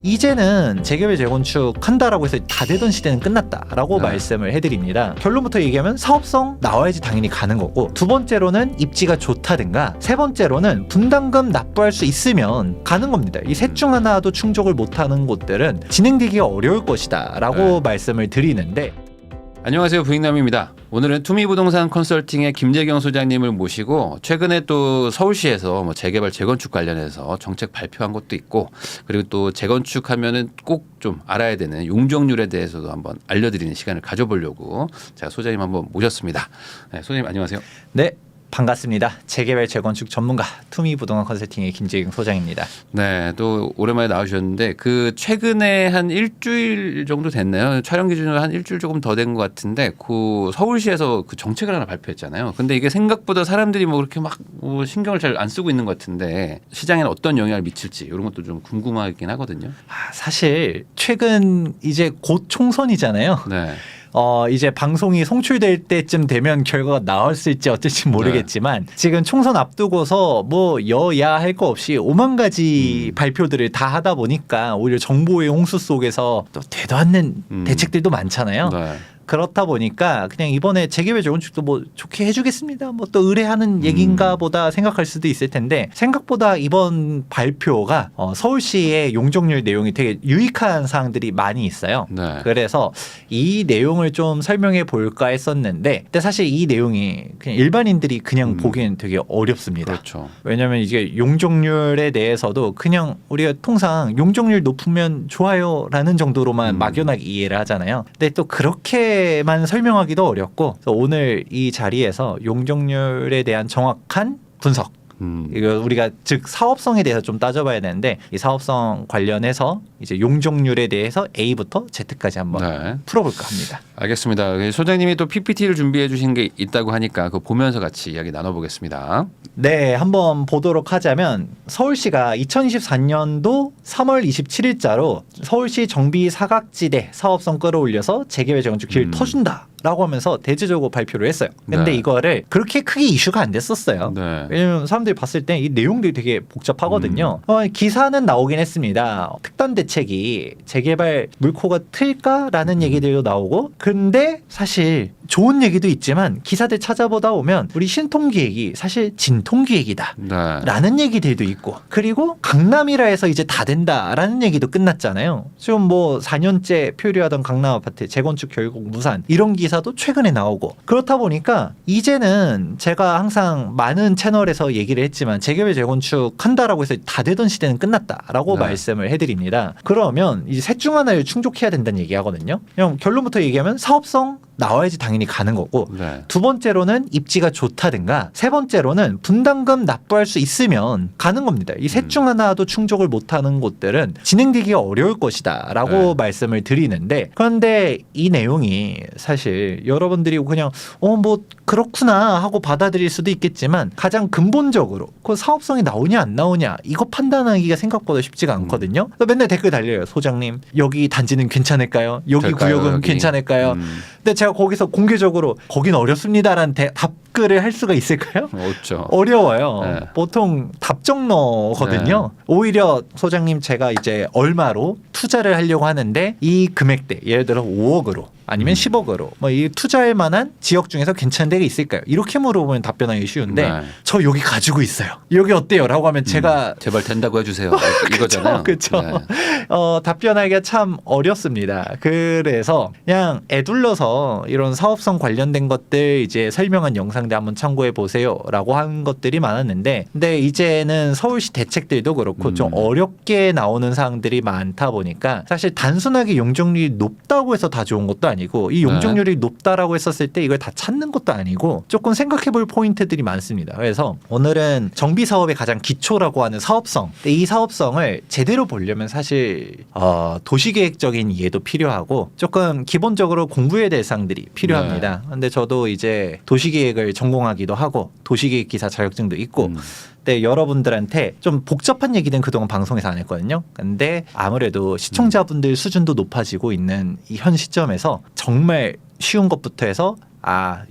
이제는 재개발 재건축 한다라고 해서 다 되던 시대는 끝났다라고 네. 말씀을 해드립니다. 결론부터 얘기하면 사업성 나와야지 당연히 가는 거고, 두 번째로는 입지가 좋다든가, 세 번째로는 분담금 납부할 수 있으면 가는 겁니다. 이 셋 중 하나도 충족을 못하는 곳들은 진행되기가 어려울 것이다 라고 말씀을 드리는데, 안녕하세요, 부익남입니다. 오늘은 투미부동산 컨설팅의 김재경 소장님을 모시고 최근에 또 서울시에서 재개발 재건축 관련해서 정책 발표한 것도 있고, 그리고 또 재건축하면은 꼭 좀 알아야 되는 용적률에 대해서도 한번 알려드리는 시간을 가져보려고 제가 소장님 한번 모셨습니다. 네, 소장님 안녕하세요. 네, 반갑습니다. 재개발 재건축 전문가 투미부동산 컨설팅의 김재경 소장입니다. 네, 또 오랜만에 나오셨는데 그 최근에 한 일주일 정도 됐나요? 촬영 기준으로 한 일주일 조금 더 된 것 같은데 그 서울시에서 그 정책을 하나 발표했잖아요. 근데 이게 생각보다 사람들이 뭐 그렇게 막 뭐 신경을 잘 안 쓰고 있는 것 같은데 시장에는 어떤 영향을 미칠지 이런 것도 좀 궁금하긴 하거든요. 사실 최근 이제 곧 총선이잖아요. 네. 이제 방송이 송출될 때쯤 되면 결과가 나왔을지 어쩔지 모르겠지만 지금 총선 앞두고서 뭐 여야 할 거 없이 5만 가지 발표들을 다 하다 보니까 오히려 정보의 홍수 속에서 또 되도 않는 대책들도 많잖아요. 네. 그렇다 보니까 그냥 이번에 재개발 재건축도 뭐 좋게 해주겠습니다. 뭐 또 의뢰하는 얘기인가 보다 생각할 수도 있을 텐데, 생각보다 이번 발표가 서울시의 용적률 내용이 되게 유익한 사항들이 많이 있어요. 네. 그래서 이 내용을 좀 설명해 볼까 했었는데, 근데 사실 이 내용이 그냥 일반인들이 그냥 보기엔 되게 어렵습니다. 그렇죠. 왜냐하면 이게 용적률에 대해서도 그냥 우리가 통상 용적률 높으면 좋아요라는 정도로만 막연하게 이해를 하잖아요. 근데 또 그렇게만 설명하기도 어렵고, 그래서 오늘 이 자리에서 용적률에 대한 정확한 분석, 이거 우리가 즉 사업성에 대해서 좀 따져봐야 되는데, 이 사업성 관련해서 이제 용적률에 대해서 A부터 Z까지 한번 풀어볼까 합니다. 알겠습니다. 소장님이 또 PPT를 준비해 주신 게 있다고 하니까 그거 보면서 같이 이야기 나눠보겠습니다. 네, 한번 보도록 하자면 서울시가 2024년도 3월 27일자로 서울시 정비 사각지대 사업성 끌어올려서 재개발 재건축 길 터준다 라고 하면서 대대적으로 발표를 했어요. 근데 이거를 그렇게 크게 이슈가 안 됐었어요. 왜냐면 사람들이 봤을 때 이 내용들이 되게 복잡하거든요. 기사는 나오긴 했습니다. 특단 대책이 재개발 물꼬가 틀까라는 얘기들도 나오고, 근데 사실 좋은 얘기도 있지만 기사들 찾아보다 보면 우리 신통기획이 사실 진통기획이다 라는 얘기들도 있고, 그리고 강남이라 해서 이제 다 된다라는 얘기도 끝났잖아요. 지금 뭐 4년째 표류하던 강남 아파트 재건축 결국 무산, 이런 기사도 최근에 나오고, 그렇다 보니까 이제는 제가 항상 많은 채널에서 얘기를 했지만 재개발 재건축 한다라고 해서 다 되던 시대는 끝났다라고 말씀을 해드립니다. 그러면 이제 셋 중 하나를 충족해야 된다는 얘기하거든요. 그냥 결론부터 얘기하면 사업성 나와야지 당연히 가는 거고, 두 번째로는 입지가 좋다든가, 세 번째로는 분담금 납부할 수 있으면 가는 겁니다. 이 셋 중 하나도 충족을 못하는 곳들은 진행되기가 어려울 것이다 라고 말씀을 드리는데, 그런데 이 내용이 사실 여러분들이 그냥 뭐 그렇구나 하고 받아들일 수도 있겠지만, 가장 근본적으로 그 사업성이 나오냐 안 나오냐 이거 판단하기가 생각보다 쉽지가 않거든요. 맨날 댓글 달려요. 소장님 여기 단지는 괜찮을까요? 여기 구역은 여기? 괜찮을까요? 근데 제가 거기서 공개적으로 거긴 어렵습니다라는 답글을 할 수가 있을까요? 없죠. 어려워요. 보통 답정너거든요. 오히려 소장님 제가 이제 얼마로 투자를 하려고 하는데 이 금액대, 예를 들어 5억으로 아니면 10억으로 뭐 이 투자할 만한 지역 중에서 괜찮은 데가 있을까요? 이렇게 물어보면 답변하기 쉬운데, 저 여기 가지고 있어요. 여기 어때요? 라고 하면 제가 제발 된다고 해주세요. 이거잖아요. 그렇죠. 답변하기가 참 어렵습니다. 그래서 그냥 애둘러서 이런 사업성 관련된 것들 이제 설명한 영상들 한번 참고해 보세요라고 한 것들이 많았는데, 근데 이제는 서울시 대책들도 그렇고 좀 어렵게 나오는 사항들이 많다 보니까 사실 단순하게 용적률이 높다고 해서 다 좋은 것도 아니고, 이 용적률이 높다라고 했었을 때 이걸 다 찾는 것도 아니고 조금 생각해 볼 포인트들이 많습니다. 그래서 오늘은 정비 사업의 가장 기초라고 하는 사업성, 이 사업성을 제대로 보려면 사실 도시계획적인 이해도 필요하고 조금 기본적으로 공부해야 될 사항들이 필요합니다. 근데 저도 이제 도시계획을 전공하기도 하고 도시계획 기사 자격증도 있고, 근데 여러분들한테 좀 복잡한 얘기는 그동안 방송에서 안 했거든요. 근데 아무래도 시청자분들 수준도 높아지고 있는 이 현 시점에서 정말 쉬운 것부터 해서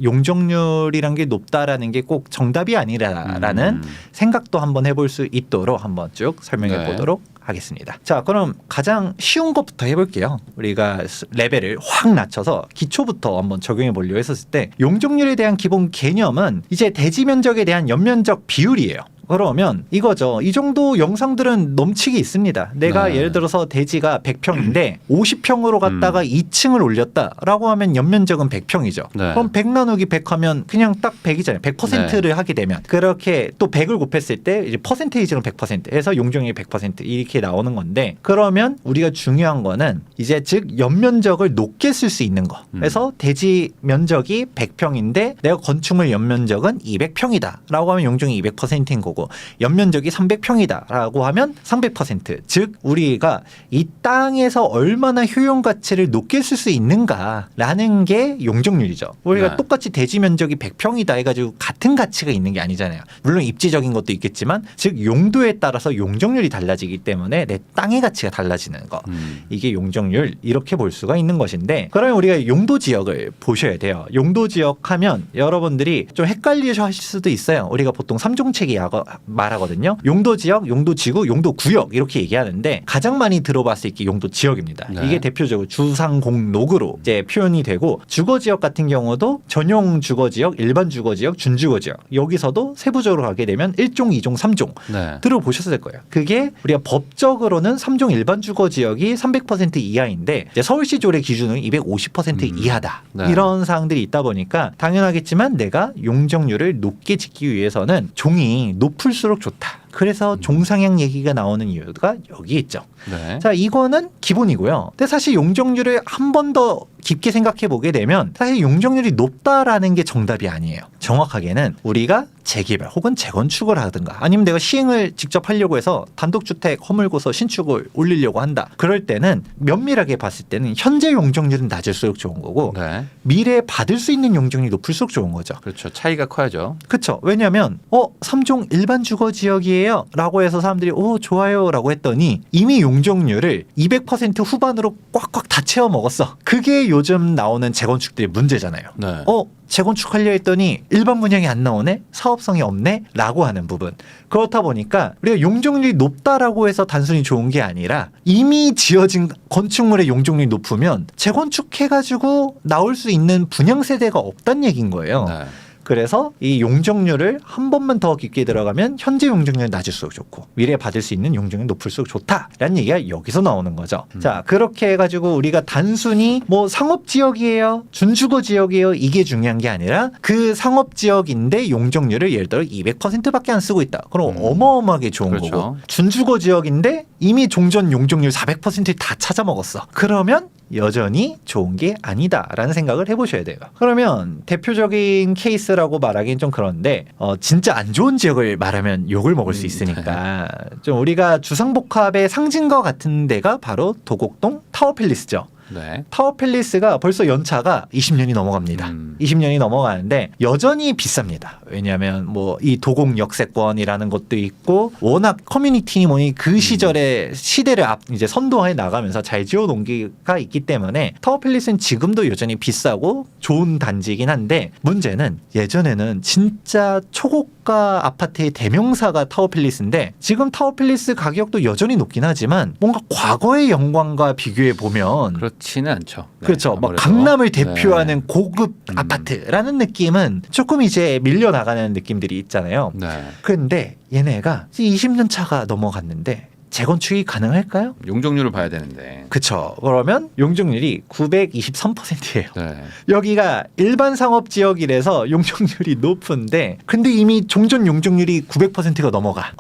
용적률이란 게 높다라는 게 꼭 정답이 아니라라는 생각도 한번 해볼 수 있도록 한번 쭉 설명해 보도록 하겠습니다. 자, 그럼 가장 쉬운 것부터 해볼게요. 우리가 레벨을 확 낮춰서 기초부터 한번 적용해 보려고 했었을 때 용적률에 대한 기본 개념은 이제 대지 면적에 대한 연면적 비율이에요. 그러면 이거죠. 이 정도 영상들은 넘치게 있습니다. 내가 네. 예를 들어서 대지가 100평인데 50평으로 갔다가 2층을 올렸다라고 하면 연면적은 100평이죠. 네. 그럼 100 나누기 100 하면 그냥 딱 100이잖아요. 100%를 하게 되면 그렇게 또 100을 곱했을 때 이제 퍼센테이지는 100%에서 용적률이 100% 이렇게 나오는 건데 그러면 우리가 중요한 거는 이제 즉 연면적을 높게 쓸 수 있는 거. 그래서 대지 면적이 100평인데 내가 건축물 연면적은 200평이다라고 하면 용적률이 200%인 거고 연면적이 300평이다라고 하면 300%. 즉 우리가 이 땅에서 얼마나 효용 가치를 높게 쓸 수 있는가라는 게 용적률이죠. 우리가 네. 똑같이 대지 면적이 100평이다 해가지고 같은 가치가 있는 게 아니잖아요. 물론 입지적인 것도 있겠지만 즉 용도에 따라서 용적률이 달라지기 때문에 내 땅의 가치가 달라지는 거. 이게 용적률 이렇게 볼 수가 있는 것인데 그러면 우리가 용도 지역을 보셔야 돼요. 용도 지역 하면 여러분들이 좀 헷갈리셔 하실 수도 있어요. 우리가 보통 3종책이 말하거든요. 용도 지역, 용도 지구, 용도 구역 이렇게 얘기하는데 가장 많이 들어봤을 게 용도 지역입니다. 네. 이게 대표적으로 주상공록으로 이제 표현이 되고 주거 지역 같은 경우도 전용 주거 지역, 일반 주거 지역, 준주거 지역 여기서도 세부적으로 가게 되면 1종, 2종, 3종 네. 들어보셨을 거예요. 그게 우리가 법적으로는 3종 일반 주거 지역이 300% 이하인데 이제 서울시 조례 기준은 250% 이하다. 네. 이런 사항들이 있다 보니까 당연하겠지만 내가 용적률을 높게 짓기 위해서는 종이 높을수록 좋다. 그래서 종상향 얘기가 나오는 이유가 여기 있죠. 네. 자, 이거는 기본이고요. 근데 사실 용적률을 한 번 더 깊게 생각해 보게 되면 사실 용적률이 높다라는 게 정답이 아니에요. 정확하게는 우리가 재개발 혹은 재건축을 하든가 아니면 내가 시행을 직접 하려고 해서 단독주택 허물고서 신축을 올리려고 한다. 그럴 때는 면밀하게 봤을 때는 현재 용적률은 낮을수록 좋은 거고 네. 미래에 받을 수 있는 용적률이 높을수록 좋은 거죠. 그렇죠. 차이가 커야죠. 그렇죠. 왜냐하면 3종 일반 주거 지역이에요 라고 해서 사람들이 좋아요 라고 했더니 이미 용적률을 200% 후반으로 꽉꽉 다 채워 먹었어. 그게 요즘 나오는 재건축들의 문제잖아요. 네. 재건축하려 했더니 일반 분양이 안 나오네? 사업성이 없네? 라고 하는 부분. 그렇다 보니까 우리가 용적률이 높다라고 해서 단순히 좋은 게 아니라 이미 지어진 건축물의 용적률이 높으면 재건축해가지고 나올 수 있는 분양 세대가 없다는 얘기인 거예요. 네. 그래서 이 용적률을 한 번만 더 깊게 들어가면 현재 용적률이 낮을수록 좋고 미래에 받을 수 있는 용적률이 높을수록 좋다라는 얘기가 여기서 나오는 거죠. 자, 그렇게 해가지고 우리가 단순히 뭐 상업지역이에요, 준주거 지역이에요 이게 중요한 게 아니라 그 상업지역인데 용적률을 예를 들어 200%밖에 안 쓰고 있다. 그럼 어마어마하게 좋은 그렇죠. 거고 준주거 지역인데 이미 종전 용적률 400% 다 찾아먹었어. 그러면 여전히 좋은 게 아니다라는 생각을 해보셔야 돼요. 그러면 대표적인 케이스라고 말하기는 좀 그런데 진짜 안 좋은 지역을 말하면 욕을 먹을 수 있으니까 좀 우리가 주상복합의 상징과 같은 데가 바로 도곡동 타워팰리스죠. 네. 타워팰리스가 벌써 연차가 20년이 넘어갑니다. 20년이 넘어가는데 여전히 비쌉니다. 왜냐하면 뭐 이 도곡 역세권이라는 것도 있고 워낙 커뮤니티 뭐니 그 시절에 시대를 이제 선도해 나가면서 잘 지어놓은 게가 있기 때문에 타워팰리스는 지금도 여전히 비싸고 좋은 단지이긴 한데 문제는 예전에는 진짜 초고가 아파트의 대명사가 타워팰리스인데 지금 타워팰리스 가격도 여전히 높긴 하지만 뭔가 과거의 영광과 비교해 보면 그렇지는 않죠. 네, 그렇죠. 막 아무래도. 강남을 대표하는 네. 고급 아파트라는 느낌은 조금 이제 밀려나가는 느낌들이 있잖아요. 네. 근데 얘네가 20년 차가 넘어갔는데 재건축이 가능할까요? 용적률을 봐야 되는데. 그쵸. 그러면 용적률이 923%예요. 네. 여기가 일반 상업 지역이라서 용적률이 높은데 근데 이미 종전 용적률이 900%가 넘어가.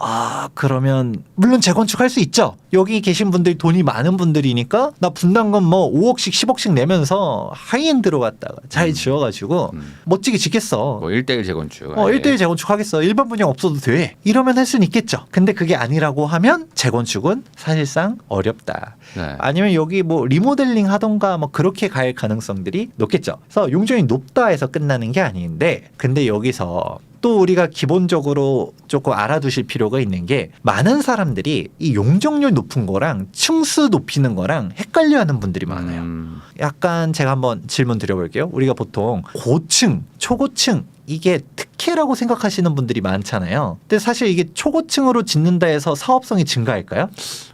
그러면 물론 재건축할 수 있죠. 여기 계신 분들 돈이 많은 분들이니까 나 분담금 뭐 5억씩 10억씩 내면서 하이엔드로 갔다가 잘 지어가지고 멋지게 짓겠어. 뭐 1대1 재건축. 1대1 재건축하겠어. 일반 분양 없어도 돼. 이러면 할 수는 있겠죠. 근데 그게 아니라고 하면 재건축은 사실상 어렵다. 네. 아니면 여기 뭐 리모델링 하던가 뭐 그렇게 갈 가능성들이 높겠죠. 그래서 용적률이 높다 해서 끝나는 게 아닌데 근데 여기서 또 우리가 기본적으로 조금 알아두실 필요가 있는 게 많은 사람들이 이 용적률 높은 거랑 층수 높이는 거랑 헷갈려하는 분들이 많아요. 약간 제가 한번 질문 드려볼게요. 우리가 보통 고층, 초고층 이게 특혜라고 생각하시는 분들이 많잖아요. 근데 사실 이게 초고층으로 짓는다 해서 사업성이 증가할까요?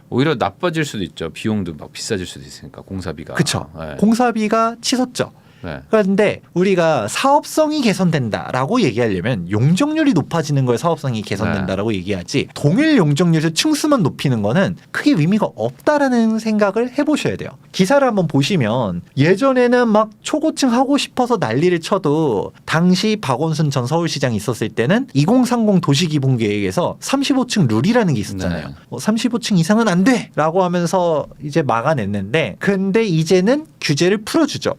오히려 나빠질 수도 있죠. 비용도 막 비싸질 수도 있으니까 공사비가. 그렇죠. 네. 공사비가 치솟죠. 네. 그런데 우리가 사업성이 개선된다라고 얘기하려면 용적률이 높아지는 거에 사업성이 개선된다라고 얘기하지 동일 용적률에서 층수만 높이는 거는 크게 의미가 없다라는 생각을 해보셔야 돼요. 기사를 한번 보시면 예전에는 막 초고층 하고 싶어서 난리를 쳐도 당시 박원순 전 서울시장이 있었을 때는 2030 도시기본계획에서 35층 룰이라는 게 있었잖아요. 네. 35층 이상은 안 돼라고 하면서 이제 막아냈는데 근데 이제는 규제를 풀어주죠.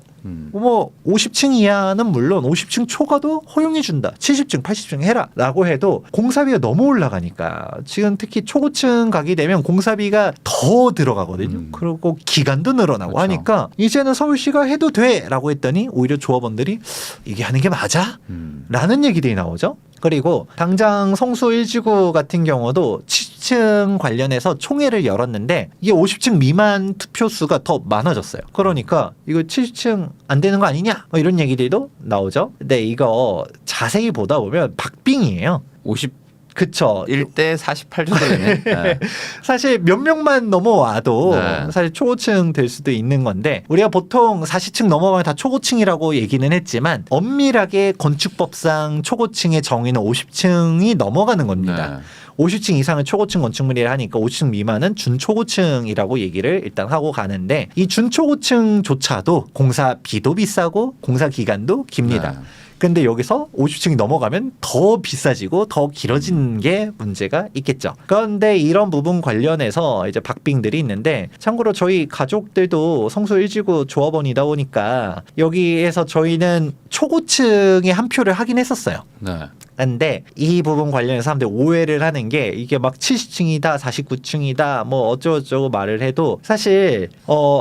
뭐 50층 이하는 물론 50층 초과도 허용해준다. 70층, 80층 해라라고 해도 공사비가 너무 올라가니까 지금 특히 초고층 가게 되면 공사비가 더 들어가거든요. 그리고 기간도 늘어나고 그렇죠. 하니까 이제는 서울시가 해도 돼라고 했더니 오히려 조합원들이 이게 하는 게 맞아? 라는 얘기들이 나오죠. 그리고 당장 성수 1지구 같은 경우도 70층 관련해서 총회를 열었는데 이게 50층 미만 투표수가 더 많아졌어요. 그러니까 이거 70층 안 되는 거 아니냐? 뭐 이런 얘기들도 나오죠. 근데 이거 자세히 보다 보면 박빙이에요. 50 그쵸. 1대 48 정도 되네. 네. 사실 몇 명만 넘어와도 네. 사실 초고층 될 수도 있는 건데 우리가 보통 40층 넘어가면 다 초고층이라고 얘기는 했지만 엄밀하게 건축법상 초고층의 정의는 50층이 넘어가는 겁니다. 네. 50층 이상은 초고층 건축물이라 하니까 50층 미만은 준초고층이라고 얘기를 일단 하고 가는데 이 준초고층조차도 공사비도 비싸고 공사 기간도 깁니다. 네. 근데 여기서 50층이 넘어가면 더 비싸지고 더 길어지는 게 문제가 있겠죠. 그런데 이런 부분 관련해서 이제 박빙들이 있는데 참고로 저희 가족들도 성수 1지구 조합원이다 보니까 여기에서 저희는 초고층에 한 표를 하긴 했었어요. 네. 근데 이 부분 관련해서 사람들이 오해를 하는 게 이게 막 70층이다 49층이다 뭐 어쩌고저쩌고 말을 해도 사실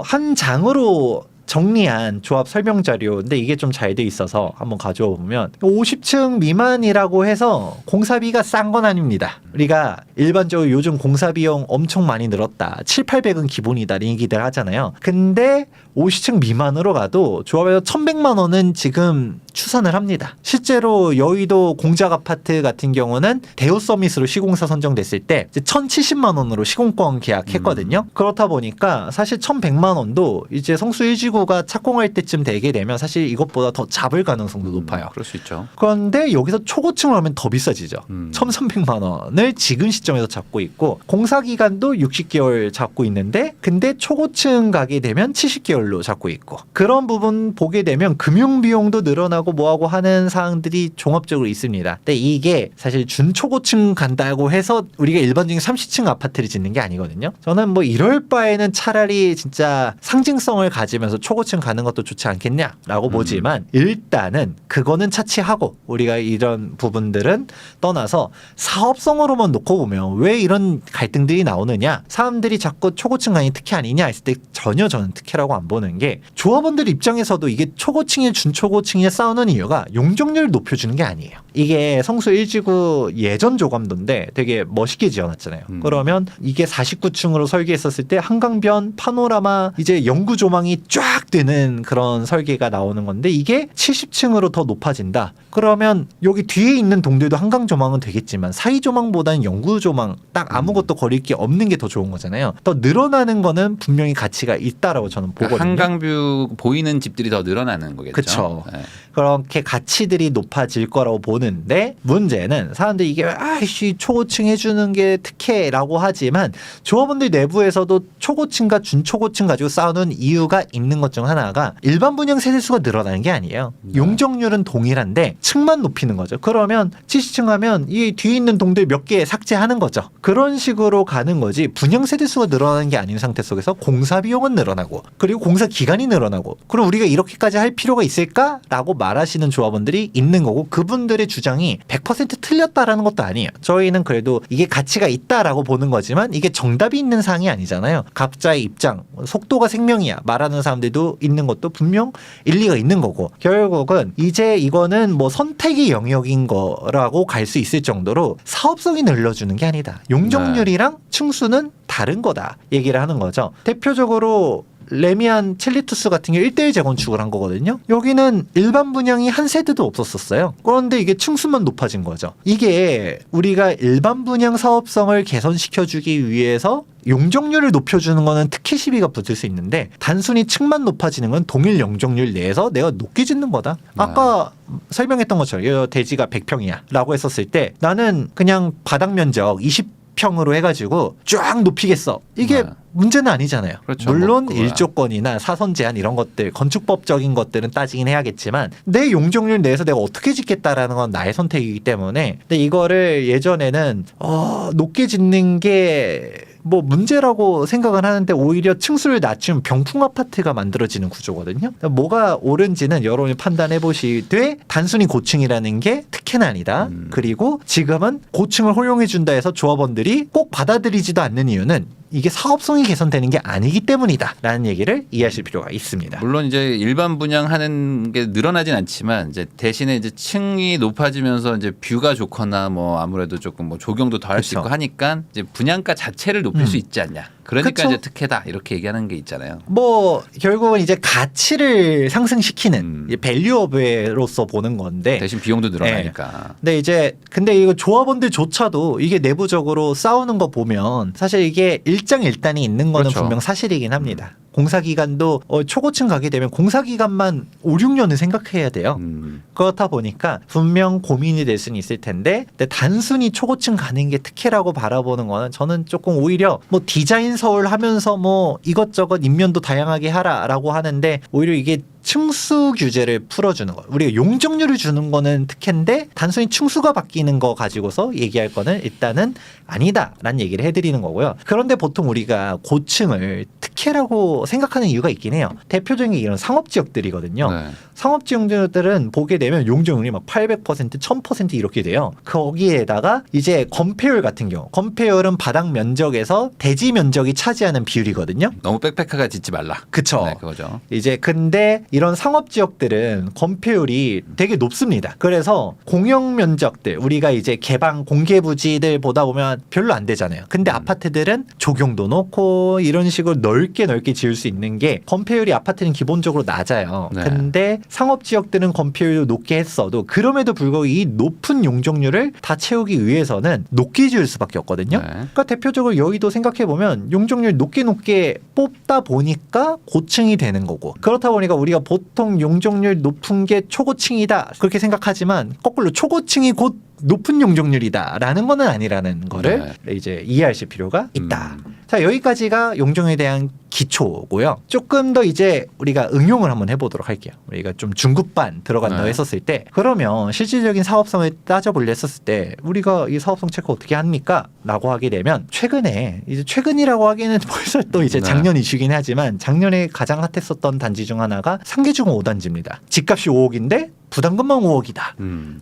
한 장으로 정리한 조합 설명 자료인데 이게 좀 잘 돼 있어서 한번 가져와 보면 50층 미만이라고 해서 공사비가 싼 건 아닙니다. 우리가 일반적으로 요즘 공사 비용 엄청 많이 늘었다. 7,800은 기본이다. 이런 얘기들 하잖아요. 근데 50층 미만으로 가도 조합에서 1,100만 원은 지금 추산을 합니다. 실제로 여의도 공작 아파트 같은 경우는 대우 서밋으로 시공사 선정됐을 때 1,070만 원으로 시공권 계약했거든요. 그렇다 보니까 사실 1,100만 원도 이제 성수 1지구가 착공할 때쯤 되게 되면 사실 이것보다 더 잡을 가능성도 높아요. 그럴 수 있죠. 그런데 여기서 초고층을 하면 더 비싸지죠. 1,300만 원을 지금 시점에서 잡고 있고 공사 기간도 60개월 잡고 있는데 근데 초고층 가게 되면 70개월로 잡고 있고 그런 부분 보게 되면 금융 비용도 늘어나고 뭐하고 하는 사항들이 종합적으로 있습니다. 근데 이게 사실 준초고층 간다고 해서 우리가 일반적인 30층 아파트를 짓는 게 아니거든요. 저는 뭐 이럴 바에는 차라리 진짜 상징성을 가지면서 초고층 가는 것도 좋지 않겠냐라고 보지만 일단은 그거는 차치하고 우리가 이런 부분들은 떠나서 사업성으로만 놓고 보면 왜 이런 갈등들이 나오느냐 사람들이 자꾸 초고층 간이 특혜 아니냐 했을 때 전혀 저는 특혜라고 안 보는 게 조합원들 입장에서도 이게 초고층이 준초고층이 싸우는 이유가 용적률을 높여주는 게 아니에요. 이게 성수 1지구 예전 조감도인데 되게 멋있게 지어놨잖아요. 그러면 이게 49층으로 설계했었을 때 한강변 파노라마 이제 영구 조망이 쫙 되는 그런 설계가 나오는 건데 이게 70층으로 더 높아진다. 그러면 여기 뒤에 있는 동들도 한강 조망은 되겠지만 사이 조망보다는 영구 조망 딱 아무것도 거릴 게 없는 게 더 좋은 거잖아요. 더 늘어나는 거는 분명히 가치가 있다라고 저는 보거든요. 한강뷰 보이는 집들이 더 늘어나는 거겠죠. 그쵸. 네. 그렇게 가치들이 높아질 거라고 보는데 문제는 사람들이 이게 아이씨 초고층 해주는 게 특혜라고 하지만 조합원들 내부에서도 초고층과 준초고층 가지고 싸우는 이유가 있는 것 중 하나가 일반 분양 세대수가 늘어나는 게 아니에요. 용적률은 동일한데 층만 높이는 거죠. 그러면 70층 하면 이 뒤에 있는 동들 몇 개 삭제하는 거죠. 그런 식으로 가는 거지 분양 세대수가 늘어나는 게 아닌 상태 속에서 공사 비용은 늘어나고 그리고 공사 기간이 늘어나고 그럼 우리가 이렇게까지 할 필요가 있을까라고 말하시는 조합원들이 있는 거고 그분들의 주장이 100% 틀렸다라는 것도 아니에요. 저희는 그래도 이게 가치가 있다라고 보는 거지만 이게 정답이 있는 사항이 아니잖아요. 각자의 입장, 속도가 생명이야 말하는 사람들도 있는 것도 분명 일리가 있는 거고 결국은 이제 이거는 뭐 선택의 영역인 거라고 갈 수 있을 정도로 사업성이 늘려주는 게 아니다. 용적률이랑 층수는 다른 거다 얘기를 하는 거죠. 대표적으로 레미안 첼리투스 같은 게 1대1 재건축을 한 거거든요. 여기는 일반 분양이 한 세대도 없었어요. 그런데 이게 층수만 높아진 거죠. 이게 우리가 일반 분양 사업성을 개선시켜주기 위해서 용적률을 높여주는 거는 특혜 시비가 붙을 수 있는데 단순히 층만 높아지는 건 동일 용적률 내에서 내가 높게 짓는 거다. 아까 설명했던 것처럼 이 대지가 100평이야 라고 했었을 때 나는 그냥 바닥 면적 20평으로 해가지고 쫙 높이겠어. 이게 문제는 아니잖아요. 그렇죠. 물론 뭐 일조권이나 사선 제한 이런 것들 건축법적인 것들은 따지긴 해야겠지만 내 용적률 내에서 내가 어떻게 짓겠다라는 건 나의 선택이기 때문에 근데 이거를 예전에는 높게 짓는 게 뭐 문제라고 생각은 하는데 오히려 층수를 낮추면 병풍 아파트가 만들어지는 구조거든요. 뭐가 옳은지는 여러분이 판단해 보시되 단순히 고층이라는 게 특혜는 아니다. 그리고 지금은 고층을 허용해 준다 해서 조합원들이 꼭 받아들이지도 않는 이유는 이게 사업성이 개선되는 게 아니기 때문이다 라는 얘기를 이해하실 필요가 있습니다. 물론 이제 일반 분양하는 게 늘어나진 않지만 이제 대신에 이제 층이 높아지면서 이제 뷰가 좋거나 뭐 아무래도 조금 뭐 조경도 더 할 수 있고 하니까 이제 분양가 자체를 높일 수 있지 않냐. 그러니까 그쵸? 이제 특혜다 이렇게 얘기하는 게 있잖아요. 뭐 결국은 이제 가치를 상승시키는 이제 밸류업으로서 보는 건데 대신 비용도 늘어나니까. 근데 이거 조합원들조차도 이게 내부적으로 싸우는 거 보면 사실 이게 일장일단이 있는 거는 그렇죠. 분명 사실이긴 합니다. 공사기간도 초고층 가게 되면 공사기간만 5, 6년을 생각해야 돼요. 그렇다 보니까 분명 고민이 될 수는 있을 텐데 근데 단순히 초고층 가는 게 특혜라고 바라보는 거는 저는 조금 오히려 뭐 디자인 서울 하면서 뭐 이것저것 인면도 다양하게 하라라고 하는데 오히려 이게 층수 규제를 풀어주는 거. 우리가 용적률을 주는 거는 특혜인데 단순히 층수가 바뀌는 거 가지고서 얘기할 거는 일단은 아니다라는 얘기를 해드리는 거고요. 그런데 보통 우리가 고층을 특혜라고 생각하는 이유가 있긴 해요. 대표적인 게 이런 상업지역들이거든요. 네. 상업지역들은 보게 되면 용적률이 막 800%, 1000% 이렇게 돼요. 거기에다가 이제 건폐율 같은 경우, 건폐율은 바닥 면적에서 대지 면적이 차지하는 비율이거든요. 너무 빽빽하게 짓지 말라. 그쵸. 네, 그거죠. 이제 근데 이런 상업지역들은 건폐율이 되게 높습니다. 그래서 공영 면적들 우리가 이제 개방 공개 부지들 보다 보면 별로 안 되잖아요. 근데 아파트들은 조경도 놓고 이런 식으로 넓게 지을 수 있는 게 건폐율이 아파트는 기본적으로 낮아요. 네. 근데 상업지역들은 건폐율을 높게 했어도 그럼에도 불구하고 이 높은 용적률을 다 채우기 위해서는 높게 지을 수밖에 없거든요. 네. 그러니까 대표적으로 여의도 생각해 보면 용적률 높게 뽑다 보니까 고층이 되는 거고 그렇다 보니까 우리가 보통 용적률 높은 게 초고층이다 그렇게 생각하지만 거꾸로 초고층이 곧 높은 용적률이다라는 거는 아니라는 거를 이제 이해하실 필요가 있다. 자, 여기까지가 용적률에 대한 기초고요. 조금 더 이제 우리가 응용을 한번 해보도록 할게요. 우리가 좀 중급반 들어간다고 했었을 때 그러면 실질적인 사업성을 따져보려 했었을 때 우리가 이 사업성 체크 어떻게 합니까? 라고 하게 되면 최근에 이제 최근이라고 하기에는 벌써 또 이제 작년 이슈긴 하지만 작년에 가장 핫했었던 단지 중 하나가 상계주공 5단지입니다. 집값이 5억인데 부담금만 5억이다.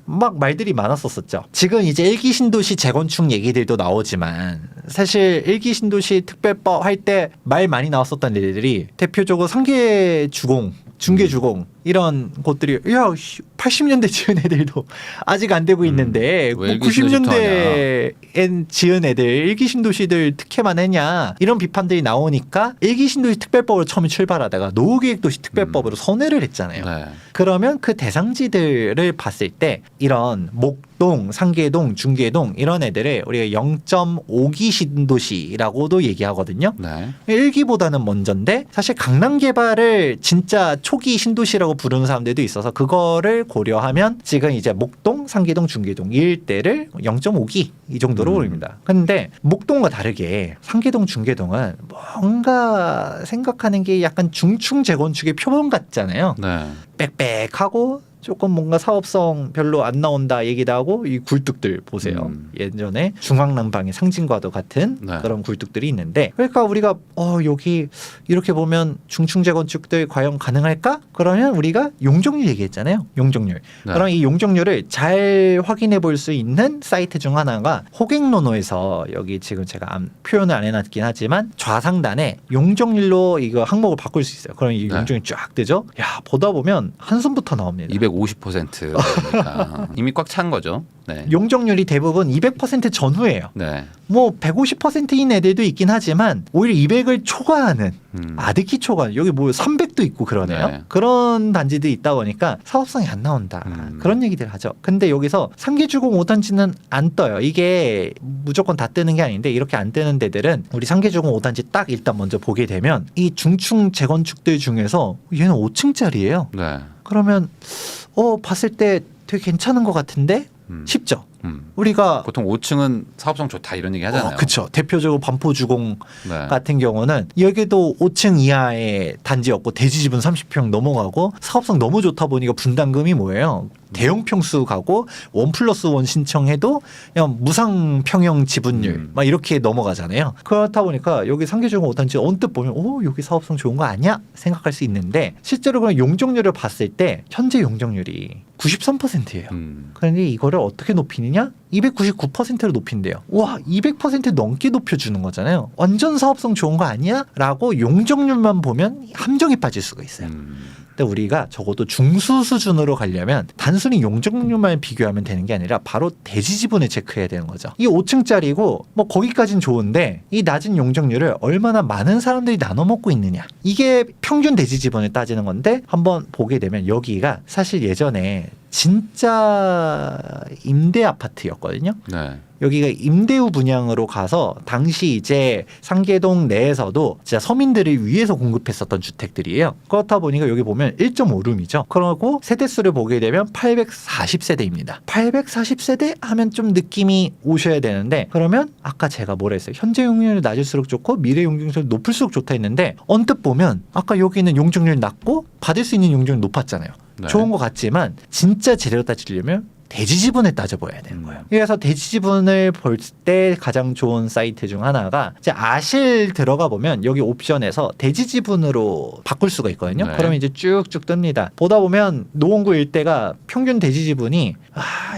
막 말들이 많았었죠. 지금 이제 일기 신도시 재건축 얘기들도 나오지만 사실 일기 신도시 특별법 할 때 말 많이 나왔었던 애들이 대표적으로 상계주공, 중계주공 이런 곳들이 80년대 지은 애들도 아직 안 되고 있는데 왜 일기 신도시부터 90년대엔 지은 애들 일기 신도시들 특혜만 했냐 이런 비판들이 나오니까 일기 신도시 특별법으로 처음에 출발하다가 노후계획도시 특별법으로 선회를 했잖아요. 네. 그러면 그 대상지들을 봤을 때 이런 목동, 상계동, 중계동 이런 애들을 우리가 0.5기 신도시라고도 얘기하거든요. 네. 1기보다는 먼저인데 사실 강남 개발을 진짜 초기 신도시라고 부르는 사람들도 있어서 그거를 고려하면 지금 이제 목동, 상계동, 중계동 이 일대를 0.5기 이 정도로 보입니다. 근데 목동과 다르게 상계동, 중계동은 뭔가 생각하는 게 약간 중층 재건축의 표본 같잖아요. 네. 빽빽하고 조금 뭔가 사업성 별로 안 나온다 얘기도 하고 이 굴뚝들 보세요. 예전에 중앙난방의 상징과도 같은 그런 굴뚝들이 있는데 그러니까 우리가 여기 이렇게 보면 중층 재건축들 과연 가능할까? 그러면 우리가 용적률 얘기했잖아요. 용적률. 그럼 이 용적률을 잘 확인해 볼 수 있는 사이트 중 하나가 호갱노노에서 여기 지금 제가 표현을 안 해놨긴 하지만 좌상단에 용적률로 이거 항목을 바꿀 수 있어요. 그럼 이 용적률 쫙 뜨죠. 야 보다 보면 한숨부터 나옵니다. 250%니까 이미 꽉 찬 거죠. 네. 용적률이 대부분 200% 전후예요. 네. 뭐 150%인 애들도 있긴 하지만 오히려 200을 초과하는 아득히 초과 여기 뭐 300도 있고 그러네요. 네. 그런 단지들이 있다 보니까 사업성이 안 나온다. 그런 얘기들 하죠. 근데 여기서 상계주공 5단지는 안 떠요. 이게 무조건 다 뜨는 게 아닌데 이렇게 안 뜨는 데들은 우리 상계주공 5단지 딱 일단 먼저 보게 되면 이 중층 재건축들 중에서 얘는 5층짜리예요. 네. 그러면 봤을 때 되게 괜찮은 것 같은데 싶죠. 우리가 보통 5층은 사업성 좋다 이런 얘기 하잖아요. 그렇죠. 대표적으로 반포주공 네. 같은 경우는 여기도 5층 이하의 단지였고 대지집은 30평 넘어가고 사업성 너무 좋다 보니까 분담금이 뭐예요? 대형 평수 가고 1+1 신청해도 그냥 무상 평형 지분율 막 이렇게 넘어가잖아요. 그렇다 보니까 여기 상계주공 5단지 언뜻 보면 여기 사업성 좋은 거 아니야? 생각할 수 있는데 실제로 그냥 용적률을 봤을 때 현재 용적률이 93%예요. 그런데 이거를 어떻게 높이느냐? 299%로 높인대요. 와, 200% 넘게 높여주는 거잖아요. 완전 사업성 좋은 거 아니야? 라고 용적률만 보면 함정에 빠질 수가 있어요. 근데 우리가 적어도 중수 수준으로 가려면 단순히 용적률만 비교하면 되는 게 아니라 바로 대지 지분을 체크해야 되는 거죠. 이 5층짜리고 뭐 거기까지는 좋은데 이 낮은 용적률을 얼마나 많은 사람들이 나눠 먹고 있느냐. 이게 평균 대지 지분을 따지는 건데 한번 보게 되면 여기가 사실 예전에 진짜 임대 아파트였거든요. 네. 여기가 임대후 분양으로 가서 당시 이제 상계동 내에서도 진짜 서민들을 위해서 공급했었던 주택들이에요. 그렇다 보니까 여기 보면 1.5룸이죠. 그러고 세대수를 보게 되면 840세대입니다. 840세대 하면 좀 느낌이 오셔야 되는데 그러면 아까 제가 뭐라 했어요? 현재 용적률이 낮을수록 좋고 미래 용적률이 높을수록 좋다 했는데 언뜻 보면 아까 여기는 용적률 낮고 받을 수 있는 용적률 높았잖아요. 네. 좋은 것 같지만 진짜 제대로 따지려면 대지 지분을 따져봐야 되는 거예요. 그래서 대지 지분을 볼 때 가장 좋은 사이트 중 하나가 이제 아실 들어가 보면 여기 옵션에서 대지 지분으로 바꿀 수가 있거든요. 네. 그러면 이제 쭉쭉 뜹니다. 보다 보면 노원구 일대가 평균 대지 지분이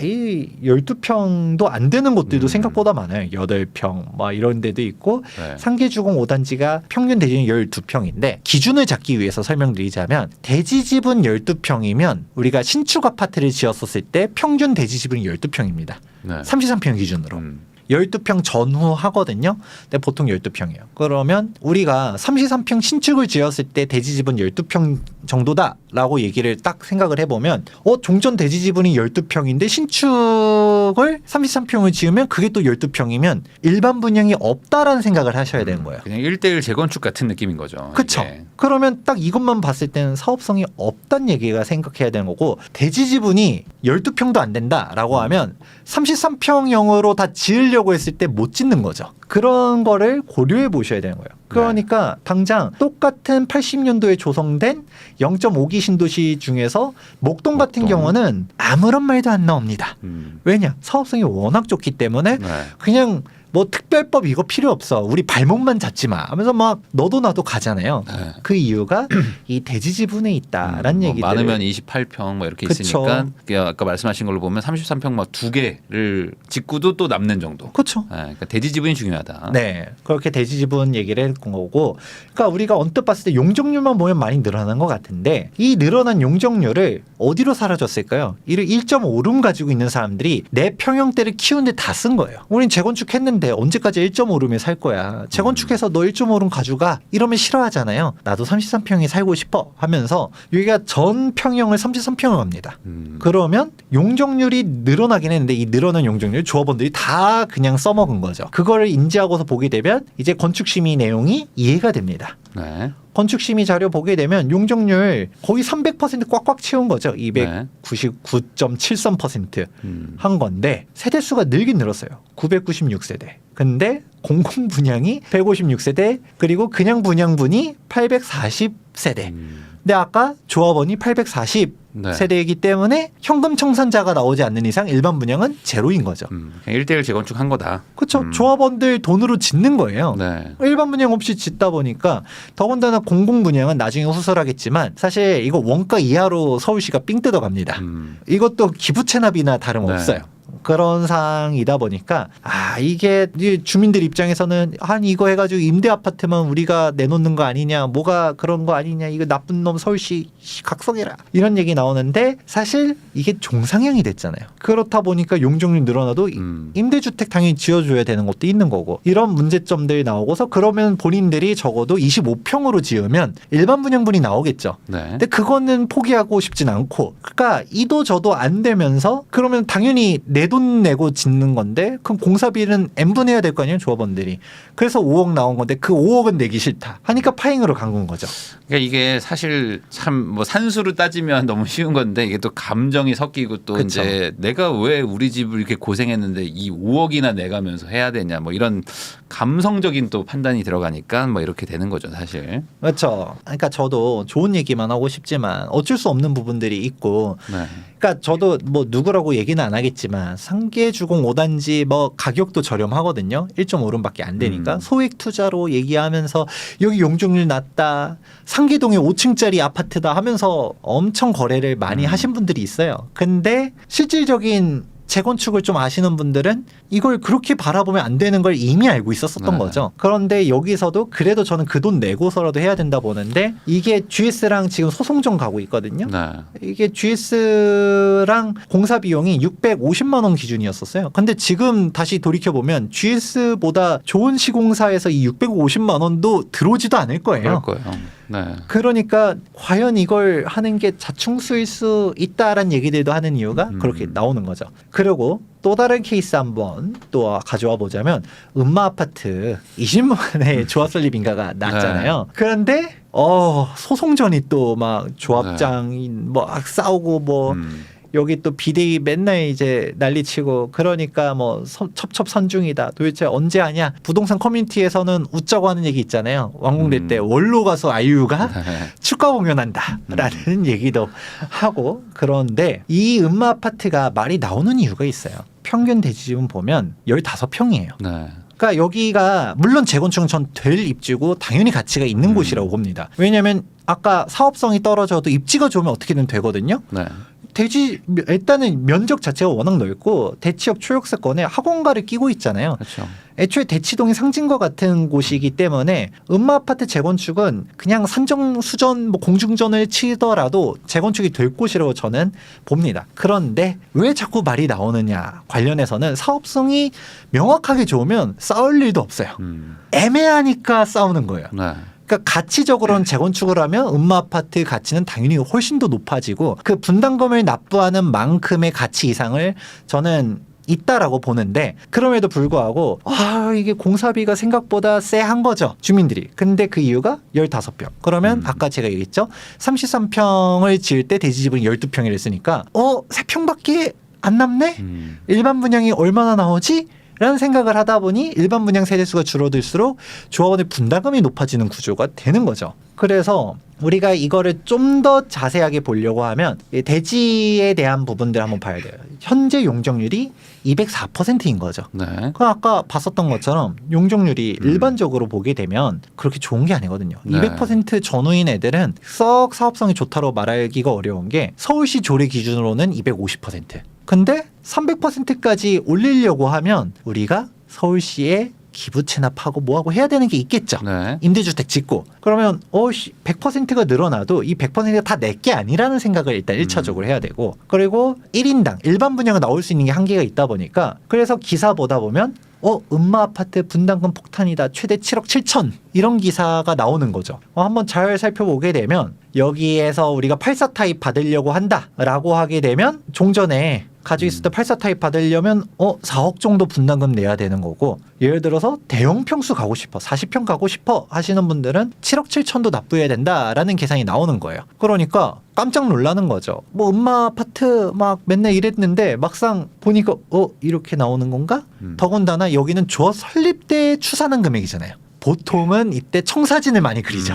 이 12평도 안 되는 곳들도 생각보다 많아요. 8평 막 이런 데도 있고 네. 상계주공 5단지가 평균 대지는 12평인데 기준을 잡기 위해서 설명드리자면 대지 지분 12평이면 우리가 신축 아파트를 지었었을 때 평균 대지 지분이 12평입니다. 네. 33평 기준으로. 12평 전후 하거든요. 근데 보통 12평이에요. 그러면 우리가 33평 신축을 지었을 때 대지지분 12평 정도다라고 얘기를 딱 생각을 해보면 종전 대지지분이 12평인데 신축을 33평을 지으면 그게 또 12평이면 일반 분양이 없다라는 생각을 하셔야 되는 거예요. 그냥 1:1 재건축 같은 느낌인 거죠. 그렇죠. 이게. 그러면 딱 이것만 봤을 때는 사업성이 없다는 얘기가 생각해야 되는 거고 대지지분이 12평도 안 된다라고 하면 33평형으로 다 지으려고 했을 때 못 짓는 거죠. 그런 거를 고려해 보셔야 되는 거예요. 그러니까 당장 똑같은 80년도에 조성된 0.5기 신도시 중에서 목동 같은 경우는 아무런 말도 안 나옵니다. 왜냐? 사업성이 워낙 좋기 때문에 네. 그냥 뭐 특별법 이거 필요 없어. 우리 발목만 잡지 마 하면서 막 너도 나도 가잖아요. 네. 그 이유가 이 대지 지분에 있다라는 뭐 얘기들. 많으면 28평 뭐 이렇게 그쵸. 있으니까 아까 말씀하신 걸로 보면 33평 막 2개를 짓고도 또 남는 정도. 그렇죠. 네, 그러니까 대지 지분이 중요하다. 네, 그렇게 대지 지분 얘기를 했던 거고, 그러니까 우리가 언뜻 봤을 때 용적률만 보면 많이 늘어난 것 같은데 이 늘어난 용적률을 어디로 사라졌을까요? 이를 1.5룸 가지고 있는 사람들이 내 평형대를 키우는데 다 쓴 거예요. 우린 재건축했는데 언제까지 1.5룸에 살 거야? 재건축해서 너 1.5룸 가져가 이러면 싫어하잖아요. 나도 33평에 살고 싶어 하면서 여기가 전 평형을 33평을 합니다. 그러면 용적률이 늘어나긴 했는데 이 늘어난 용적률 조합원들이 다 그냥 써먹은 거죠. 그거를 인지하고서 보게 되면 이제 건축심의 내용이 이해가 됩니다. 네. 건축심의 자료 보게 되면 용적률 거의 300% 꽉꽉 채운 거죠. 299.73% 한 건데 세대수가 늘긴 늘었어요. 996세대. 근데 공공 분양이 156세대 그리고 그냥 분양분이 840세대. 근데 아까 조합원이 840 네. 세대이기 때문에 현금 청산자가 나오지 않는 이상 일반 분양은 제로인 거죠. 그냥 1:1 재건축 한 거다. 그렇죠. 조합원들 돈으로 짓는 거예요. 네. 일반 분양 없이 짓다 보니까 더군다나 공공 분양은 나중에 후설하겠지만 사실 이거 원가 이하로 서울시가 삥 뜯어갑니다. 이것도 기부 체납이나 다름없어요. 그런 상황이다 보니까 이게 이제 주민들 입장에서는 아니 이거 해가지고 임대 아파트만 우리가 내놓는 거 아니냐, 뭐가 그런 거 아니냐, 이거 나쁜 놈 서울시 각성해라 이런 얘기 나오는데 사실 이게 종상향이 됐잖아요. 그렇다 보니까 용적률 늘어나도 임대주택 당연히 지어줘야 되는 것도 있는 거고 이런 문제점들이 나오고서 그러면 본인들이 적어도 25평으로 지으면 일반 분양분이 나오겠죠. 네. 근데 그거는 포기하고 싶진 않고, 그러니까 이도 저도 안 되면서 그러면 당연히 내 돈 내고 짓는 건데 그럼 공사비는 n분 해야 될 거 아니에요, 조합원들이. 그래서 5억 나온 건데 그 5억은 내기 싫다 하니까 파행으로 간 거죠. 그러니까 이게 사실 참 뭐 산수로 따지면 너무 쉬운 건데 이게 또 감정이 섞이고 또 그쵸. 이제 내가 왜 우리 집을 이렇게 고생했는데 이 5억이나 내가면서 해야 되냐 뭐 이런 감성적인 또 판단이 들어가니까 뭐 이렇게 되는 거죠 사실. 그렇죠. 그러니까 저도 좋은 얘기만 하고 싶지만 어쩔 수 없는 부분들이 있고, 네. 그러니까 저도 뭐 누구라고 얘기는 안 하겠지만 상계주공 5단지 뭐 가격도 저렴하거든요. 1.5룸밖에 안 되니까 소액 투자로 얘기하면서 여기 용적률 낮다, 상계동에 5층짜리 아파트다 하면서 엄청 거래를 많이 하신 분들이 있어요. 근데 실질적인 재건축을 좀 아시는 분들은 이걸 그렇게 바라보면 안 되는 걸 이미 알고 있었었던 네. 거죠. 그런데 여기서도 그래도 저는 그 돈 내고서라도 해야 된다 보는데 이게 GS랑 지금 소송전 가고 있거든요. 네. 이게 GS랑 공사 비용이 650만 원 기준이었었어요. 근데 지금 다시 돌이켜 보면 GS보다 좋은 시공사에서 이 650만 원도 들어오지도 않을 거예요. 그럴 거예요. 네. 그러니까 과연 이걸 하는 게 자충수일 수 있다라는 얘기들도 하는 이유가 그렇게 나오는 거죠. 그리고 또 다른 케이스 한번 또 가져와 보자면 음마 아파트 20만 원에 조합 설립인가가 났잖아요. 그런데 소송전이 또 막 조합장이 막 싸우고 뭐 여기 또 비대위 맨날 이제 난리치고 그러니까 뭐 첩첩산중이다. 도대체 언제 하냐? 부동산 커뮤니티에서는 웃자고 하는 얘기 있잖아요. 완공될 때 원로 가서 아이유가 축가 공연한다라는 얘기도 하고. 그런데 이 음마 아파트가 말이 나오는 이유가 있어요. 평균 대지분 보면 15평이에요. 네. 그러니까 여기가 물론 재건축은 전 될 입지고 당연히 가치가 있는 곳이라고 봅니다. 왜냐하면 아까 사업성이 떨어져도 입지가 좋으면 어떻게든 되거든요. 네. 대지 일단은 면적 자체가 워낙 넓고 대치역 초역세권에 학원가를 끼고 있잖아요. 그렇죠. 애초에 대치동이 상징과 같은 곳이기 때문에 음마 아파트 재건축은 그냥 산정수전 뭐 공중전을 치더라도 재건축이 될 곳이라고 저는 봅니다. 그런데 왜 자꾸 말이 나오느냐 관련해서는 사업성이 명확하게 좋으면 싸울 일도 없어요. 애매하니까 싸우는 거예요. 네. 그러니까 가치적으로는 재건축을 하면 음마 아파트 가치는 당연히 훨씬 더 높아지고 그 분담금을 납부하는 만큼의 가치 이상을 저는 있다라고 보는데, 그럼에도 불구하고 이게 공사비가 생각보다 쎄한 거죠, 주민들이. 근데 그 이유가 15평. 그러면 아까 제가 얘기했죠. 33평을 지을 때 대지 지분이 12평이라 했으니까 3평밖에 안 남네? 일반 분양이 얼마나 나오지? 라는 생각을 하다 보니 일반 분양 세대수가 줄어들수록 조합원의 분담금이 높아지는 구조가 되는 거죠. 그래서 우리가 이거를 좀 더 자세하게 보려고 하면 대지에 대한 부분들 한번 봐야 돼요. 현재 용적률이 204%인 거죠. 네. 그 아까 봤었던 것처럼 용적률이 일반적으로 보게 되면 그렇게 좋은 게 아니거든요. 네. 200% 전후인 애들은 썩 사업성이 좋다고 말하기가 어려운 게 서울시 조례 기준으로는 250%. 근데 300%까지 올리려고 하면 우리가 서울시에 기부 체납하고 뭐하고 해야 되는 게 있겠죠. 네. 임대주택 짓고. 그러면 100%가 늘어나도 이 100%가 다 내 게 아니라는 생각을 일단 1차적으로 해야 되고, 그리고 1인당 일반 분양은 나올 수 있는 게 한계가 있다 보니까 그래서 기사 보다 보면 음마 아파트 분담금 폭탄이다. 최대 7억 7천. 이런 기사가 나오는 거죠. 한번 잘 살펴보게 되면 여기에서 우리가 84 타입 받으려고 한다라고 하게 되면 종전에 가지고 있을 때 84 타입 받으려면 4억 정도 분담금 내야 되는 거고, 예를 들어서 대형 평수 가고 싶어 40평 가고 싶어 하시는 분들은 7억 7천도 납부해야 된다라는 계산이 나오는 거예요. 그러니까 깜짝 놀라는 거죠. 뭐 음마 아파트 막 맨날 이랬는데 막상 보니까 이렇게 나오는 건가? 더군다나 여기는 조합 설립 때 추산한 금액이잖아요. 보통은 이때 청사진을 많이 그리죠.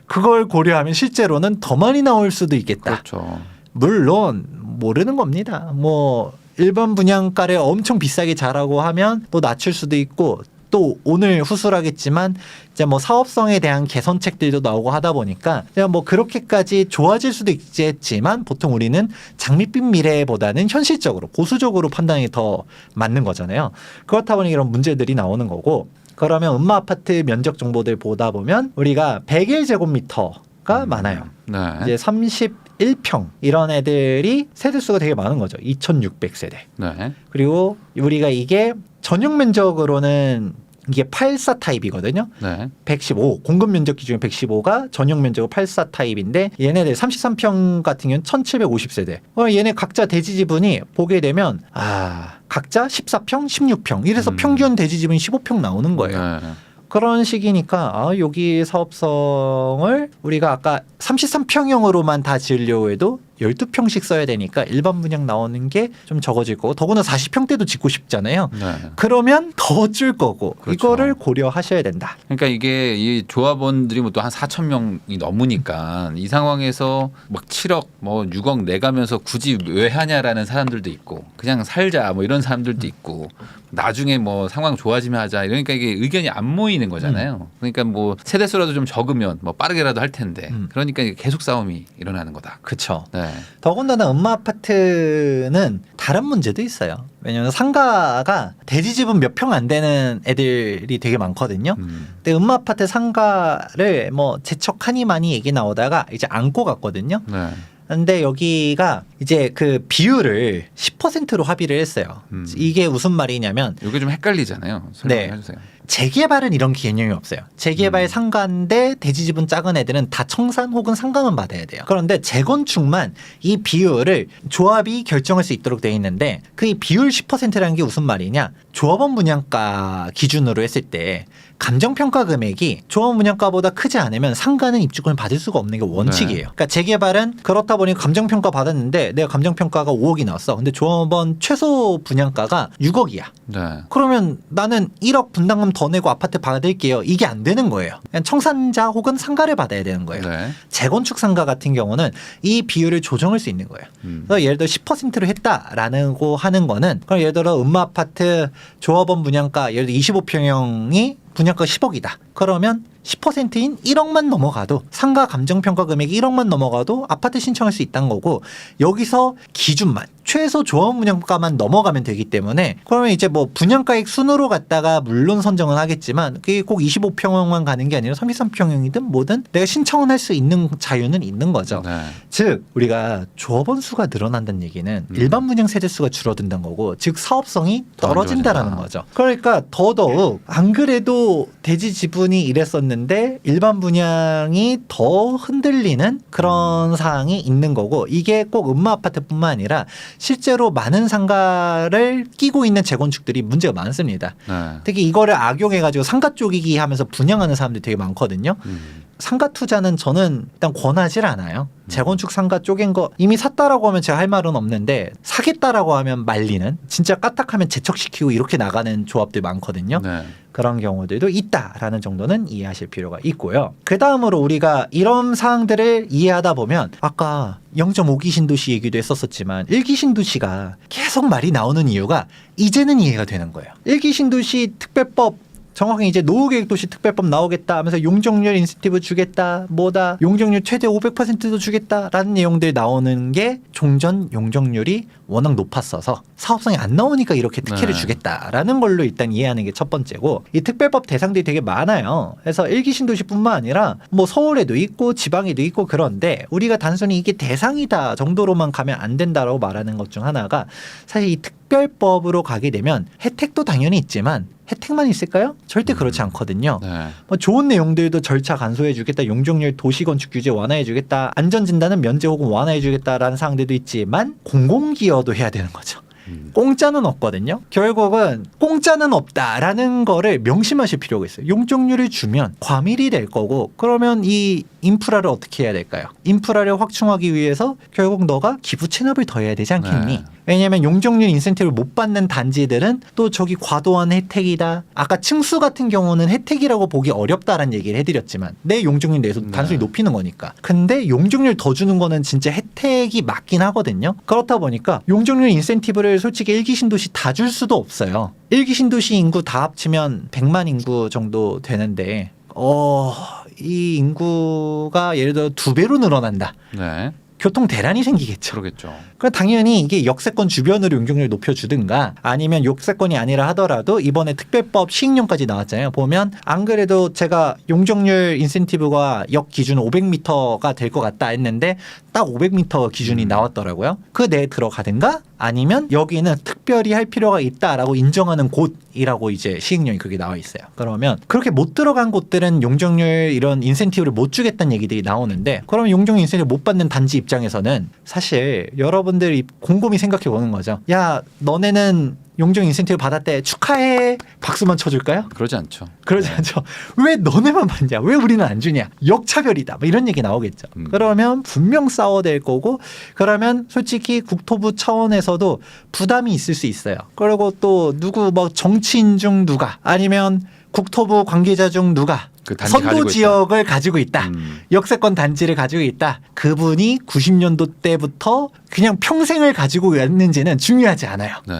그걸 고려하면 실제로는 더 많이 나올 수도 있겠다. 그렇죠. 물론 모르는 겁니다. 뭐 일반 분양가를 엄청 비싸게 자라고 하면 또 낮출 수도 있고, 또 오늘 후술하겠지만 이제 뭐 사업성에 대한 개선책들도 나오고 하다 보니까 뭐 그렇게까지 좋아질 수도 있겠지만 보통 우리는 장밋빛 미래보다는 현실적으로 보수적으로 판단이 더 맞는 거잖아요. 그렇다 보니 이런 문제들이 나오는 거고 그러면 음마 아파트 면적 정보들 보다 보면 우리가 101제곱미터가 많아요. 네. 이제 31평 이런 애들이 세대수가 되게 많은 거죠. 2,600세대. 네. 그리고 우리가 이게 전용 면적으로는 이게 84 타입이거든요. 네. 115 공급 면적 기준에 115가 전용 면적은 84 타입인데 얘네들 33평 같은 경우는 1,750세대. 얘네 각자 대지 지분이 보게 되면 각자 14평, 16평 이래서 평균 대지 지분이 15평 나오는 거예요. 네. 그런 식이니까 여기 사업성을 우리가 아까 33평형으로만 다 지으려고 해도 12평씩 써야 되니까 일반 분양 나오는 게 좀 적어질 거고 더구나 40평대도 짓고 싶잖아요. 네. 그러면 더 줄 거고 그렇죠. 이거를 고려하셔야 된다. 그러니까 이게 이 조합원들이 뭐 또 한 4천 명이 넘으니까 이 상황에서 막 7억 뭐 6억 내가면서 굳이 왜 하냐라는 사람들도 있고 그냥 살자 뭐 이런 사람들도 있고 나중에 뭐 상황 좋아지면 하자 이러니까 이게 의견이 안 모이는 거잖아요. 그러니까 뭐 세대수라도 좀 적으면 뭐 빠르게라도 할 텐데 그러니까 이게 계속 싸움이 일어나는 거다. 그렇죠. 네. 더군다나 음마 아파트는 다른 문제도 있어요. 왜냐하면 상가가 대지 지분 몇 평 안 되는 애들이 되게 많거든요. 근데 음마 아파트 상가를 뭐 재척하니 많이 얘기 나오다가 이제 안고 갔거든요. 네. 근데 여기가 이제 그 비율을 10%로 합의를 했어요. 이게 무슨 말이냐면 이게 좀 헷갈리잖아요. 설명해 네. 주세요. 재개발은 이런 개념이 없어요. 재개발 상가인데 대지 지분 작은 애들은 다 청산 혹은 상가만 받아야 돼요. 그런데 재건축만 이 비율을 조합이 결정할 수 있도록 되어 있는데 그 비율 10%라는 게 무슨 말이냐? 조합원 분양가 기준으로 했을 때 감정평가 금액이 조합원 분양가보다 크지 않으면 상가는 입주권을 받을 수가 없는 게 원칙이에요. 네. 그러니까 재개발은 그렇다 보니 감정평가 받았는데 내가 감정평가가 5억이 나왔어. 근데 조합원 최소 분양가가 6억이야. 네. 그러면 나는 1억 분담금 더 내고 아파트 받을게요. 이게 안 되는 거예요. 그냥 청산자 혹은 상가를 받아야 되는 거예요. 네. 재건축 상가 같은 경우는 이 비율을 조정할 수 있는 거예요. 그래서 예를 들어 10%로 했다라는 거 하는 거는 그럼 예를 들어 음마 아파트 조합원 분양가 예를 들어 25평형이 분양가 10억이다. 그러면 10%인 1억만 넘어가도 상가 감정평가 금액이 1억만 넘어가도 아파트 신청할 수 있다는 거고 여기서 기준만 최소 조합 분양가만 넘어가면 되기 때문에 그러면 이제 뭐 분양가액 순으로 갔다가 물론 선정은 하겠지만 그게 꼭 25평형만 가는 게 아니라 33평형이든 뭐든 내가 신청은 할 수 있는 자유는 있는 거죠. 네. 즉 우리가 조합원 수가 늘어난다는 얘기는 일반 분양 세대 수가 줄어든다는 거고 즉 사업성이 더 안 떨어진다라는 좋아진다. 거죠. 그러니까 더더욱 안 그래도 대지 지분이 이랬었는데 일반 분양이 더 흔들리는 그런 사항이 있는 거고 이게 꼭 음마 아파트뿐만 아니라 실제로 많은 상가를 끼고 있는 재건축들이 문제가 많습니다. 네. 특히 이거를 악용해가지고 상가 쪼개기 하면서 분양하는 사람들이 되게 많거든요. 상가 투자는 저는 일단 권하질 않아요. 재건축 상가 쪼갠 거 이미 샀다라고 하면 제가 할 말은 없는데 사겠다라고 하면 말리는 진짜 까딱하면 재척시키고 이렇게 나가는 조합들 많거든요. 네. 그런 경우들도 있다라는 정도는 이해하실 필요가 있고요. 그 다음으로 우리가 이런 사항들을 이해하다 보면 아까 0.5기 신도시 얘기도 했었지만 1기 신도시가 계속 말이 나오는 이유가 이제는 이해가 되는 거예요. 1기 신도시 특별법 정확히 이제 노후계획도시 특별법 나오겠다 하면서 용적률 인센티브 주겠다 뭐다 용적률 최대 500%도 주겠다라는 내용들이 나오는 게 종전 용적률이 워낙 높았어서 사업성이 안 나오니까 이렇게 특혜를 네. 주겠다라는 걸로 일단 이해하는 게 첫 번째고 이 특별법 대상들이 되게 많아요. 그래서 1기 신도시뿐만 아니라 뭐 서울에도 있고 지방에도 있고 그런데 우리가 단순히 이게 대상이다 정도로만 가면 안 된다라고 말하는 것 중 하나가 사실 이 특별법으로 가게 되면 혜택도 당연히 있지만 혜택만 있을까요? 절대 그렇지 않거든요. 네. 뭐 좋은 내용들도 절차 간소해주겠다, 용적률 도시건축 규제 완화해주겠다, 안전진단은 면제 혹은 완화해주겠다라는 사항들도 있지만 공공기여도 해야 되는 거죠. 공짜는 없거든요. 결국은 공짜는 없다라는 거를 명심하실 필요가 있어요. 용적률을 주면 과밀이 될 거고 그러면 이 인프라를 어떻게 해야 될까요? 인프라를 확충하기 위해서 결국 너가 기부 체납을 더 해야 되지 않겠니? 네. 왜냐하면 용적률 인센티브를 못 받는 단지들은 또 저기 과도한 혜택이다. 아까 층수 같은 경우는 혜택이라고 보기 어렵다라는 얘기를 해드렸지만 내 용적률 내에서 단순히 높이는 거니까. 근데 용적률 더 주는 거는 진짜 혜택이 맞긴 하거든요. 그렇다 보니까 용적률 인센티브를 이거를 솔직히 1기 신도시 다 줄 수도 없어요. 1기 신도시 인구 다 합치면 100만 인구 정도 되는데 이 인구가 예를 들어 2배로 늘어난다. 네. 교통 대란이 생기겠죠. 그러겠죠. 그럼 당연히 이게 역세권 주변으로 용적률을 높여주든가 아니면 역세권이 아니라 하더라도 이번에 특별법 시행령까지 나왔잖아요. 보면 안 그래도 제가 용적률 인센티브가 역 기준 500m가 될 것 같다 했는데 딱 500m 기준이 나왔더라고요. 그 내에 들어가든가 아니면 여기는 특별히 할 필요가 있다라고 인정하는 곳이라고 이제 시행령이 그게 나와 있어요. 그러면 그렇게 못 들어간 곳들은 용적률 이런 인센티브를 못 주겠다는 얘기들이 나오는데 그러면 용적률 인센티브 못 받는 단지 입장에서는 사실 여러분들이 곰곰이 생각해 보는 거죠. 야, 너네는 용적 인센티브 받았대. 축하해. 박수만 쳐줄까요? 그러지 않죠. 그러지 않죠. 왜 너네만 받냐? 왜 우리는 안 주냐? 역차별이다. 뭐 이런 얘기 나오겠죠. 그러면 분명 싸워댈 거고 그러면 솔직히 국토부 차원에서도 부담이 있을 수 있어요. 그리고 또 누구 뭐 정치인 중 누가 아니면 국토부 관계자 중 누가 그 단지 선도 가지고 지역을 가지고 있다. 역세권 단지를 가지고 있다. 그분이 90년도 때부터 그냥 평생을 가지고 왔는지는 중요하지 않아요. 네.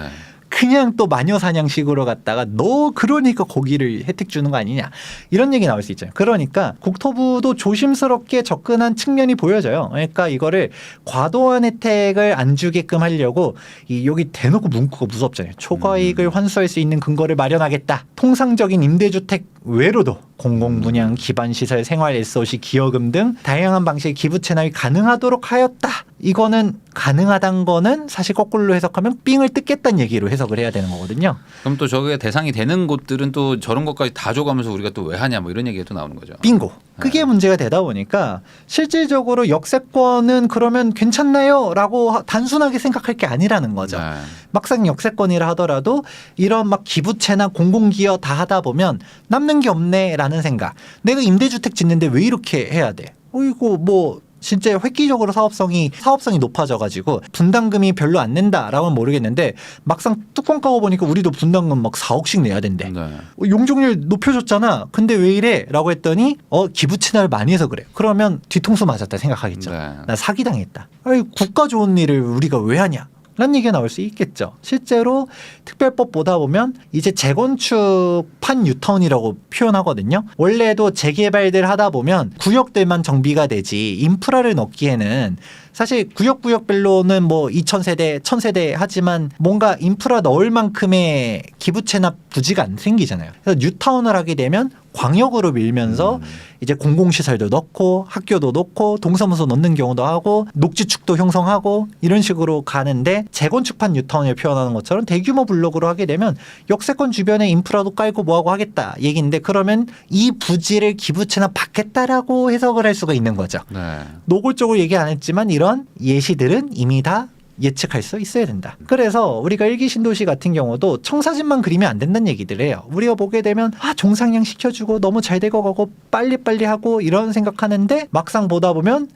그냥 또 마녀사냥식으로 갔다가 너 그러니까 거기를 혜택 주는 거 아니냐 이런 얘기 나올 수 있잖아요. 그러니까 국토부도 조심스럽게 접근한 측면이 보여져요. 그러니까 이거를 과도한 혜택을 안 주게끔 하려고 여기 대놓고 문구가 무섭잖아요. 초과이익을 환수할 수 있는 근거를 마련하겠다. 통상적인 임대주택 외로도 공공분양, 기반시설, 생활 SOC, 기여금 등 다양한 방식의 기부 채납이 가능하도록 하였다. 이거는 가능하다는 거는 사실 거꾸로 해석하면 삥을 뜯겠다는 얘기로 해석을 해야 되는 거거든요. 그럼 또 저게 대상이 되는 곳들은 또 저런 것까지 다 줘가면서 우리가 또 왜 하냐 뭐 이런 얘기가 또 나오는 거죠. 빙고. 그게 문제가 되다 보니까 실질적으로 역세권은 그러면 괜찮나요? 라고 단순하게 생각할 게 아니라는 거죠. 네. 막상 역세권이라 하더라도 이런 막 기부채나 공공기여 다 하다 보면 남는 게 없네 라는 생각. 내가 임대주택 짓는데 왜 이렇게 해야 돼? 이거 뭐 진짜 획기적으로 사업성이 높아져가지고 분담금이 별로 안 낸다라고는 모르겠는데 막상 뚜껑 까고 보니까 우리도 분담금 막 4억씩 내야 된대. 네. 용적률 높여줬잖아. 근데 왜 이래? 라고 했더니 기부 채납을 많이 해서 그래. 그러면 뒤통수 맞았다 생각하겠죠. 네. 나 사기당했다. 아니, 국가 좋은 일을 우리가 왜 하냐? 라는 얘기가 나올 수 있겠죠. 실제로 특별법 보다 보면 이제 재건축 판 유턴이라고 표현하거든요. 원래도 재개발들 하다 보면 구역들만 정비가 되지 인프라를 넣기에는 사실 구역별로는 뭐 2,000세대, 1,000세대 하지만 뭔가 인프라 넣을 만큼의 기부 채납 부지가 안 생기잖아요. 그래서 뉴타운을 하게 되면 광역으로 밀면서 이제 공공시설도 넣고 학교도 넣고 동사무소 넣는 경우도 하고 녹지축도 형성하고 이런 식으로 가는데 재건축판 뉴타운을 표현하는 것처럼 대규모 블록으로 하게 되면 역세권 주변에 인프라도 깔고 뭐하고 하겠다 얘기인데 그러면 이 부지를 기부 채납 받겠다라고 해석을 할 수가 있는 거죠. 네. 노골적으로 얘기 안 했지만 이런 예시들은 이미 다 예측할 수 있어야 된다. 그래서 우리가 일기 신도시 같은 경우도 청사진만 그리면 안 된다는 얘기들 해요. 우리가 보게 되면 종상향 시켜주고 너무 잘 되고 가고 빨리빨리 하고 이런 생각하는데 막상 보다 보면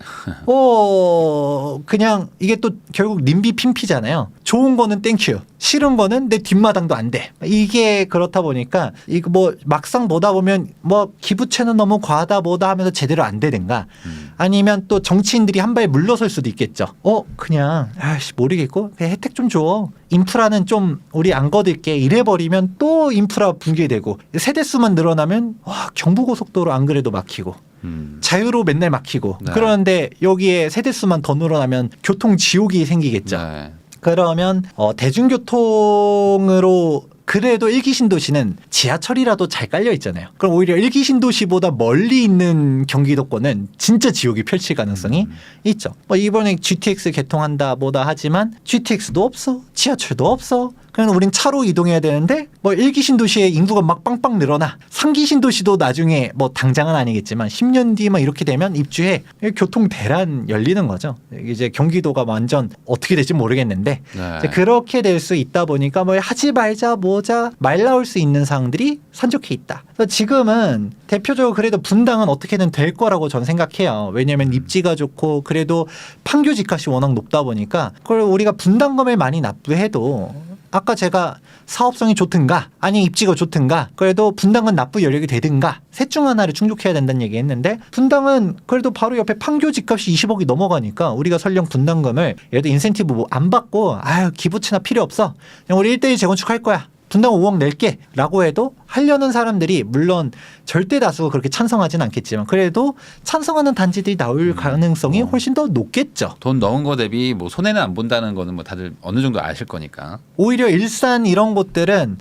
그냥 이게 또 결국 님비 핀피잖아요. 좋은 거는 땡큐. 싫은 거는 내 뒷마당도 안 돼. 이게 그렇다 보니까 이거 뭐 막상 보다 보면 뭐 기부채는 너무 과하다 뭐다 하면서 제대로 안 되든가 아니면 또 정치인들이 한 발 물러설 수도 있겠죠. 그냥 모르겠고 그냥 혜택 좀 줘. 인프라는 좀 우리 안 거둘게 이래버리면 또 인프라 붕괴되고 세대수만 늘어나면 경부고속도로 안 그래도 막히고 자유로 맨날 막히고 네. 그러는데 여기에 세대수만 더 늘어나면 교통 지옥이 생기겠죠. 네. 그러면 대중교통으로 그래도 일기 신도시는 지하철이라도 잘 깔려 있잖아요. 그럼 오히려 일기 신도시보다 멀리 있는 경기도권은 진짜 지옥이 펼칠 가능성이 있죠. 이번에 GTX 개통한다 뭐다 하지만 GTX도 없어. 지하철도 없어. 그냥 우린 차로 이동해야 되는데 일기 신도시의 인구가 막 빵빵 늘어나. 3기 신도시도 나중에 당장은 아니겠지만 10년 뒤만 이렇게 되면 입주해 교통 대란 열리는 거죠. 이제 경기도가 완전 어떻게 될지 모르겠는데 네. 이제 그렇게 될 수 있다 보니까 하지 말자 뭐자 말 나올 수 있는 사항들이 산적해 있다. 그래서 지금은 대표적으로 그래도 분당은 어떻게든 될 거라고 저는 생각해요. 왜냐하면 입지가 좋고 그래도 판교 집값이 워낙 높다 보니까 그걸 우리가 분담금을 많이 납부해도 아까 제가 사업성이 좋든가 아니 입지가 좋든가 그래도 분당은 납부 여력이 되든가 셋 중 하나를 충족해야 된다는 얘기 했는데 분당은 그래도 바로 옆에 판교 집값이 20억이 넘어가니까 우리가 설령 분당금을 예를 들어 인센티브 뭐 안 받고 아유 기부채나 필요 없어 그냥 우리 1대1 재건축할 거야 분당 5억 낼게 라고 해도 하려는 사람들이 물론 절대 다수가 그렇게 찬성하진 않겠지만 그래도 찬성하는 단지들이 나올 가능성이 훨씬 더 높겠죠. 돈 넣은 거 대비 뭐 손해는 안 본다는 거는 뭐 다들 어느 정도 아실 거니까. 오히려 일산 이런 곳들은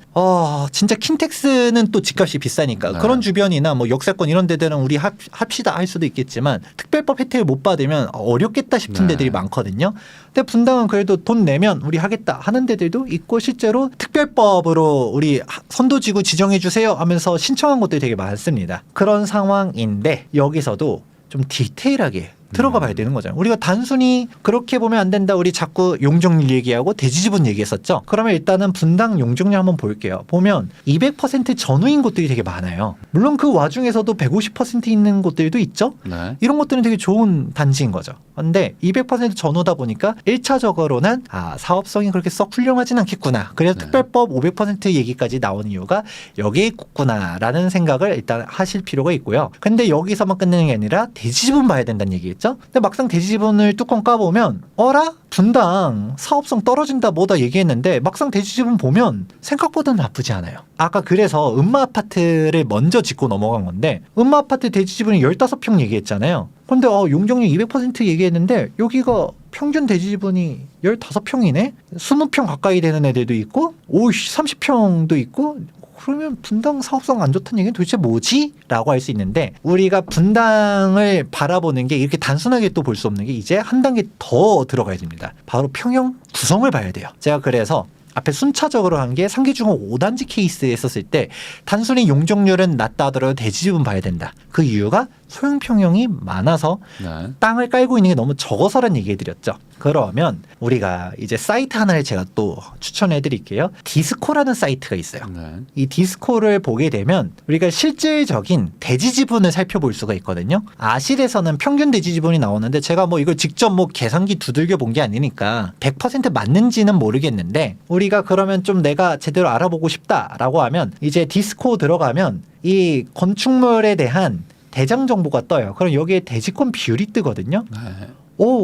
진짜 킨텍스는 또 집값이 비싸니까 네. 그런 주변이나 뭐 역세권 이런 데들은 우리 합시다 할 수도 있겠지만 특별법 혜택을 못 받으면 어렵겠다 싶은 네. 데들이 많거든요. 근데 분당은 그래도 돈 내면 우리 하겠다 하는 데들도 있고 실제로 특별법으로 우리 선도지구 지정해 주세요 하면서 신청한 곳들이 되게 많습니다. 그런 상황인데 여기서도 좀 디테일하게 들어가 봐야 되는 거잖아요. 우리가 단순히 그렇게 보면 안 된다. 우리 자꾸 용적률 얘기하고 대지지분 얘기했었죠. 그러면 일단은 분당 용적률 한번 볼게요. 보면 200% 전후인 곳들이 되게 많아요. 물론 그 와중에서도 150% 있는 곳들도 있죠. 네. 이런 것들은 되게 좋은 단지인 거죠. 근데 200% 전후다 보니까 1차적으로는 사업성이 그렇게 썩 훌륭하진 않겠구나. 그래서 네. 특별법 500% 얘기까지 나온 이유가 여기에 있구나라는 생각을 일단 하실 필요가 있고요. 근데 여기서만 끝내는 게 아니라 대지지분 봐야 된다는 얘기겠죠. 근데 막상 대지지분을 뚜껑 까보면 어라? 분당 사업성 떨어진다 뭐다 얘기했는데 막상 대지지분 보면 생각보다는 나쁘지 않아요. 아까 그래서 음마아파트를 먼저 짚고 넘어간 건데 음마아파트 대지지분이 15평 얘기했잖아요. 근데 용적률 200% 얘기했는데 여기가 평균 대지지분이 15평이네? 20평 가까이 되는 애들도 있고 30평도 있고 그러면 분당 사업성 안 좋다는 얘기는 도대체 뭐지? 라고 할 수 있는데 우리가 분당을 바라보는 게 이렇게 단순하게 또 볼 수 없는 게 이제 한 단계 더 들어가야 됩니다. 바로 평형 구성을 봐야 돼요. 제가 그래서 앞에 순차적으로 한 게 상계중업 5단지 케이스에 했었을 때 단순히 용적률은 낮다 하더라도 대지지분 봐야 된다. 그 이유가 소형 평형이 많아서 네. 땅을 깔고 있는 게 너무 적어서란 얘기 해드렸죠. 그러면 우리가 이제 사이트 하나를 제가 또 추천해 드릴게요. 디스코라는 사이트가 있어요. 네. 이 디스코를 보게 되면 우리가 실질적인 대지지분을 살펴볼 수가 있거든요. 아실에서는 평균 대지지분이 나오는데 제가 뭐 이걸 직접 뭐 계산기 두들겨 본 게 아니니까 100% 맞는지는 모르겠는데 우리가 그러면 좀 내가 제대로 알아보고 싶다라고 하면 이제 디스코 들어가면 이 건축물에 대한 대장 정보가 떠요. 그럼 여기에 대지권 비율이 뜨거든요. 네.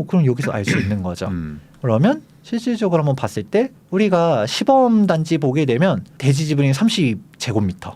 그럼 여기서 알 수 있는 거죠. 그러면 실질적으로 한번 봤을 때 우리가 시범 단지 보게 되면 대지지분이 30제곱미터,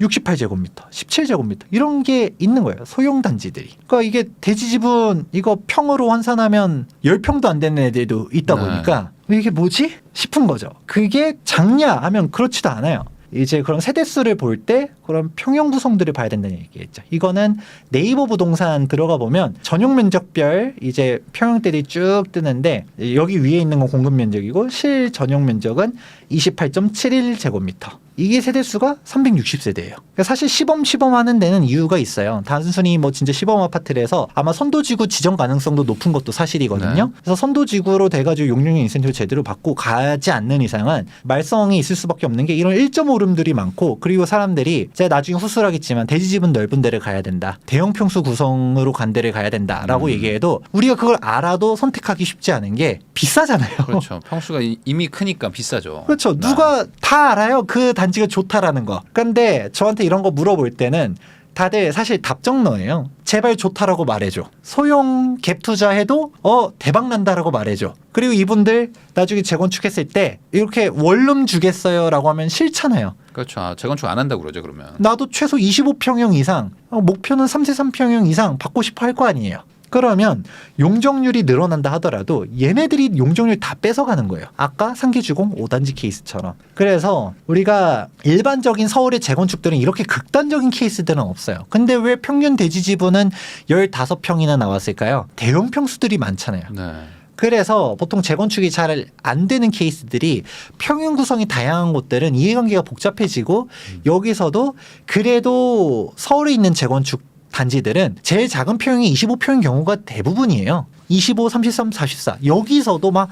68제곱미터, 17제곱미터 이런 게 있는 거예요. 소형 단지들이. 그러니까 이게 대지지분 이거 평으로 환산하면 10평도 안 되는 애들도 있다 네. 보니까 이게 뭐지? 싶은 거죠. 그게 작냐 하면 그렇지도 않아요. 이제 그런 세대수를 볼 때 그런 평형 구성들을 봐야 된다는 얘기겠죠. 이거는 네이버 부동산 들어가 보면 전용 면적별 이제 평형대들이 쭉 뜨는데 여기 위에 있는 건 공급 면적이고 실 전용 면적은 28.71제곱미터. 이게 세대수가 360세대예요. 그러니까 사실 시범 하는 데는 이유가 있어요. 단순히 뭐 진짜 시범 아파트라서 아마 선도지구 지정 가능성도 높은 것도 사실이거든요. 네. 그래서 선도지구로 돼가지고 용적률 인센티브 제대로 받고 가지 않는 이상은 말썽이 있을 수밖에 없는 게 이런 1.5룸들이 많고 그리고 사람들이 제가 나중에 후술하겠지만 대지집은 넓은 데를 가야 된다. 대형 평수 구성으로 간 데를 가야 된다라고 얘기해도 우리가 그걸 알아도 선택하기 쉽지 않은 게 비싸잖아요. 그렇죠. 평수가 이미 크니까 비싸죠. 그렇죠. 네. 누가 다 알아요. 그 단지가 좋다라는 거. 근데 저한테 이런 거 물어볼 때는 다들 사실 답정너예요. 제발 좋다라고 말해줘. 소형 갭 투자해도 대박 난다라고 말해줘. 그리고 이분들 나중에 재건축했을 때 이렇게 원룸 주겠어요라고 하면 싫잖아요. 그렇죠. 재건축 안 한다고 그러죠, 그러면. 나도 최소 25평형 이상, 목표는 3세 3평형 이상 받고 싶어 할 거 아니에요. 그러면 용적률이 늘어난다 하더라도 얘네들이 용적률 다 뺏어가는 거예요. 아까 상계주공 5단지 케이스처럼. 그래서 우리가 일반적인 서울의 재건축들은 이렇게 극단적인 케이스들은 없어요. 근데 왜 평균 대지지분은 15평이나 나왔을까요? 대형 평수들이 많잖아요. 네. 그래서 보통 재건축이 잘 안 되는 케이스들이 평형 구성이 다양한 곳들은 이해관계가 복잡해지고 여기서도 그래도 서울에 있는 재건축 단지들은 제일 작은 평형이 25평인 경우가 대부분이에요. 25, 33, 44. 여기서도 막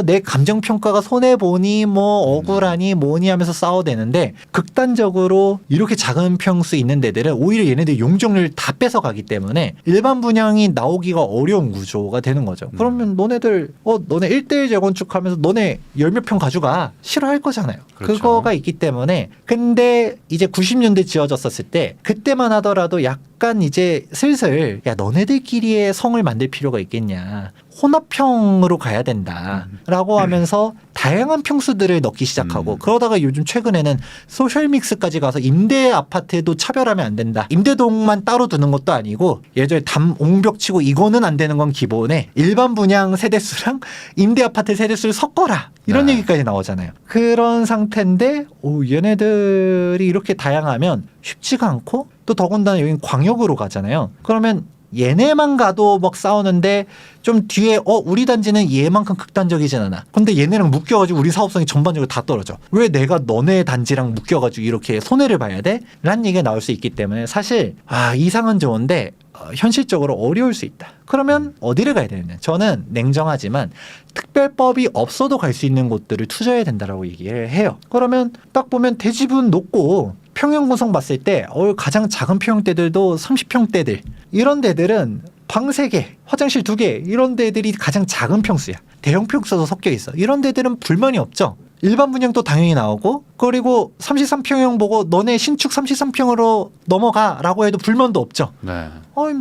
내 감정 평가가 손해 보니 뭐 억울하니 뭐니 하면서 싸워대는데 극단적으로 이렇게 작은 평수 있는 데들은 오히려 얘네들 용적률 다 뺏어가기 때문에 일반 분양이 나오기가 어려운 구조가 되는 거죠. 그러면 너네들 너네 1대1 재건축하면서 너네 10몇 평 가져가 싫어할 거잖아요. 그렇죠. 그거가 있기 때문에 근데 이제 90년대 지어졌었을 때 그때만 하더라도 약간 이제 슬슬 야 너네들끼리의 성을 만들 필요가 있겠냐. 혼합형으로 가야 된다라고 하면서 다양한 평수들을 넣기 시작하고 그러다가 요즘 최근에는 소셜 믹스까지 가서 임대 아파트도 차별하면 안 된다. 임대동만 따로 두는 것도 아니고 예전에 옹벽 치고 이거는 안 되는 건 기본에 일반 분양 세대수랑 임대 아파트 세대수를 섞어라. 이런 네. 얘기까지 나오잖아요. 그런 상태인데 얘네들이 이렇게 다양하면 쉽지가 않고 또 더군다나 여긴 광역으로 가잖아요. 그러면 얘네만 가도 막 싸우는데 좀 뒤에 우리 단지는 얘만큼 극단적이진 않아. 근데 얘네랑 묶여가지고 우리 사업성이 전반적으로 다 떨어져. 왜 내가 너네 단지랑 묶여가지고 이렇게 손해를 봐야 돼? 라는 얘기가 나올 수 있기 때문에 사실 이상은 좋은데 현실적으로 어려울 수 있다. 그러면 어디를 가야 되느냐? 저는 냉정하지만 특별법이 없어도 갈 수 있는 곳들을 투자해야 된다라고 얘기를 해요. 그러면 딱 보면 대지분 높고 평형 구성 봤을 때 가장 작은 평형대들도 30평대들 이런 데들은 방 3개, 화장실 2개 이런 데들이 가장 작은 평수야. 대형 평수도 섞여 있어. 이런 데들은 불만이 없죠. 일반 분양도 당연히 나오고 그리고 33평형 보고 너네 신축 33평으로 넘어가라고 해도 불만도 없죠. 네.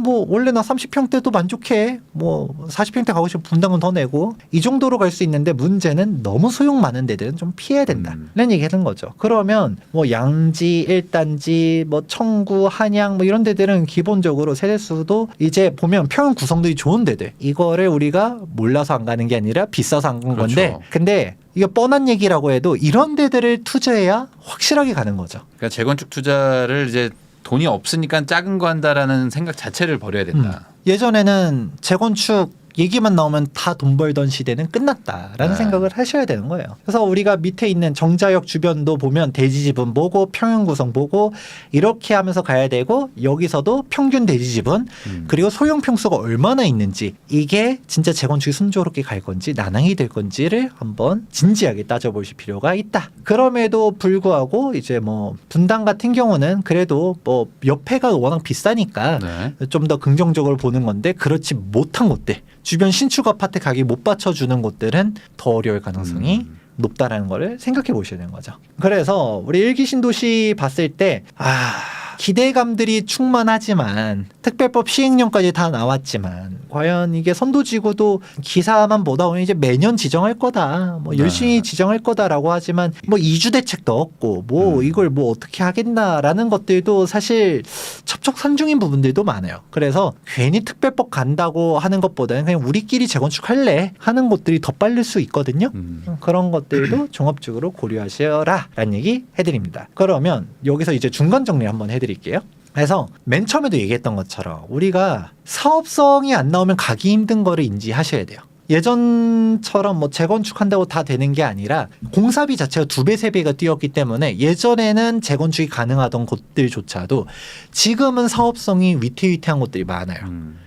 뭐 원래 나 30평대도 만족해. 뭐 40평대 가고 싶으면 분담금 더 내고 이 정도로 갈 수 있는데 문제는 너무 소용 많은 데들은 좀 피해야 된다라는 얘기 하는 거죠. 그러면 뭐 양지, 1단지, 뭐 청구, 한양 뭐 이런 데들은 기본적으로 세대수도 이제 보면 평형 구성들이 좋은 데들 이거를 우리가 몰라서 안 가는 게 아니라 비싸서 안 간 건데 그렇죠. 근데 이게 뻔한 얘기라고 해도 이런 데들을 투자해야 확실하게 가는 거죠. 그러니까 재건축 투자를 이제 돈이 없으니까 작은 거 한다라는 생각 자체를 버려야 된다. 예전에는 재건축 얘기만 나오면 다 돈 벌던 시대는 끝났다라는 네. 생각을 하셔야 되는 거예요. 그래서 우리가 밑에 있는 정자역 주변도 보면 대지지분 보고 평형 구성 보고 이렇게 하면서 가야 되고 여기서도 평균 대지지분 그리고 소형 평수가 얼마나 있는지 이게 진짜 재건축이 순조롭게 갈 건지 난항이 될 건지를 한번 진지하게 따져보실 필요가 있다. 그럼에도 불구하고 이제 뭐 분당 같은 경우는 그래도 뭐 옆에가 워낙 비싸니까 네. 좀 더 긍정적으로 보는 건데 그렇지 못한 곳들 주변 신축 아파트 가격 못 받쳐주는 곳들은 더 어려울 가능성이 높다라는 거를 생각해 보셔야 되는 거죠. 그래서 우리 일기 신도시 봤을 때 기대감들이 충만하지만 특별법 시행령까지 다 나왔지만 과연 이게 선도지구도 기사만 보다 보면 이제 매년 지정할 거다 뭐 열심히 지정할 거다라고 하지만 뭐 이주 대책도 없고 뭐 이걸 뭐 어떻게 하겠나라는 것들도 사실 첩첩산중인 부분들도 많아요. 그래서 괜히 특별법 간다고 하는 것보다는 그냥 우리끼리 재건축할래 하는 곳들이 더 빨릴 수 있거든요. 그런 것들도 종합적으로 고려하셔라 라는 얘기 해드립니다. 그러면 여기서 이제 중간 정리 한번 해드릴게요. 그래서 맨 처음에도 얘기했던 것처럼 우리가 사업성이 안 나오면 가기 힘든 거를 인지하셔야 돼요. 예전처럼 뭐 재건축한다고 다 되는 게 아니라 공사비 자체가 2배, 3배가 뛰었기 때문에 예전에는 재건축이 가능하던 곳들조차도 지금은 사업성이 위태위태한 곳들이 많아요.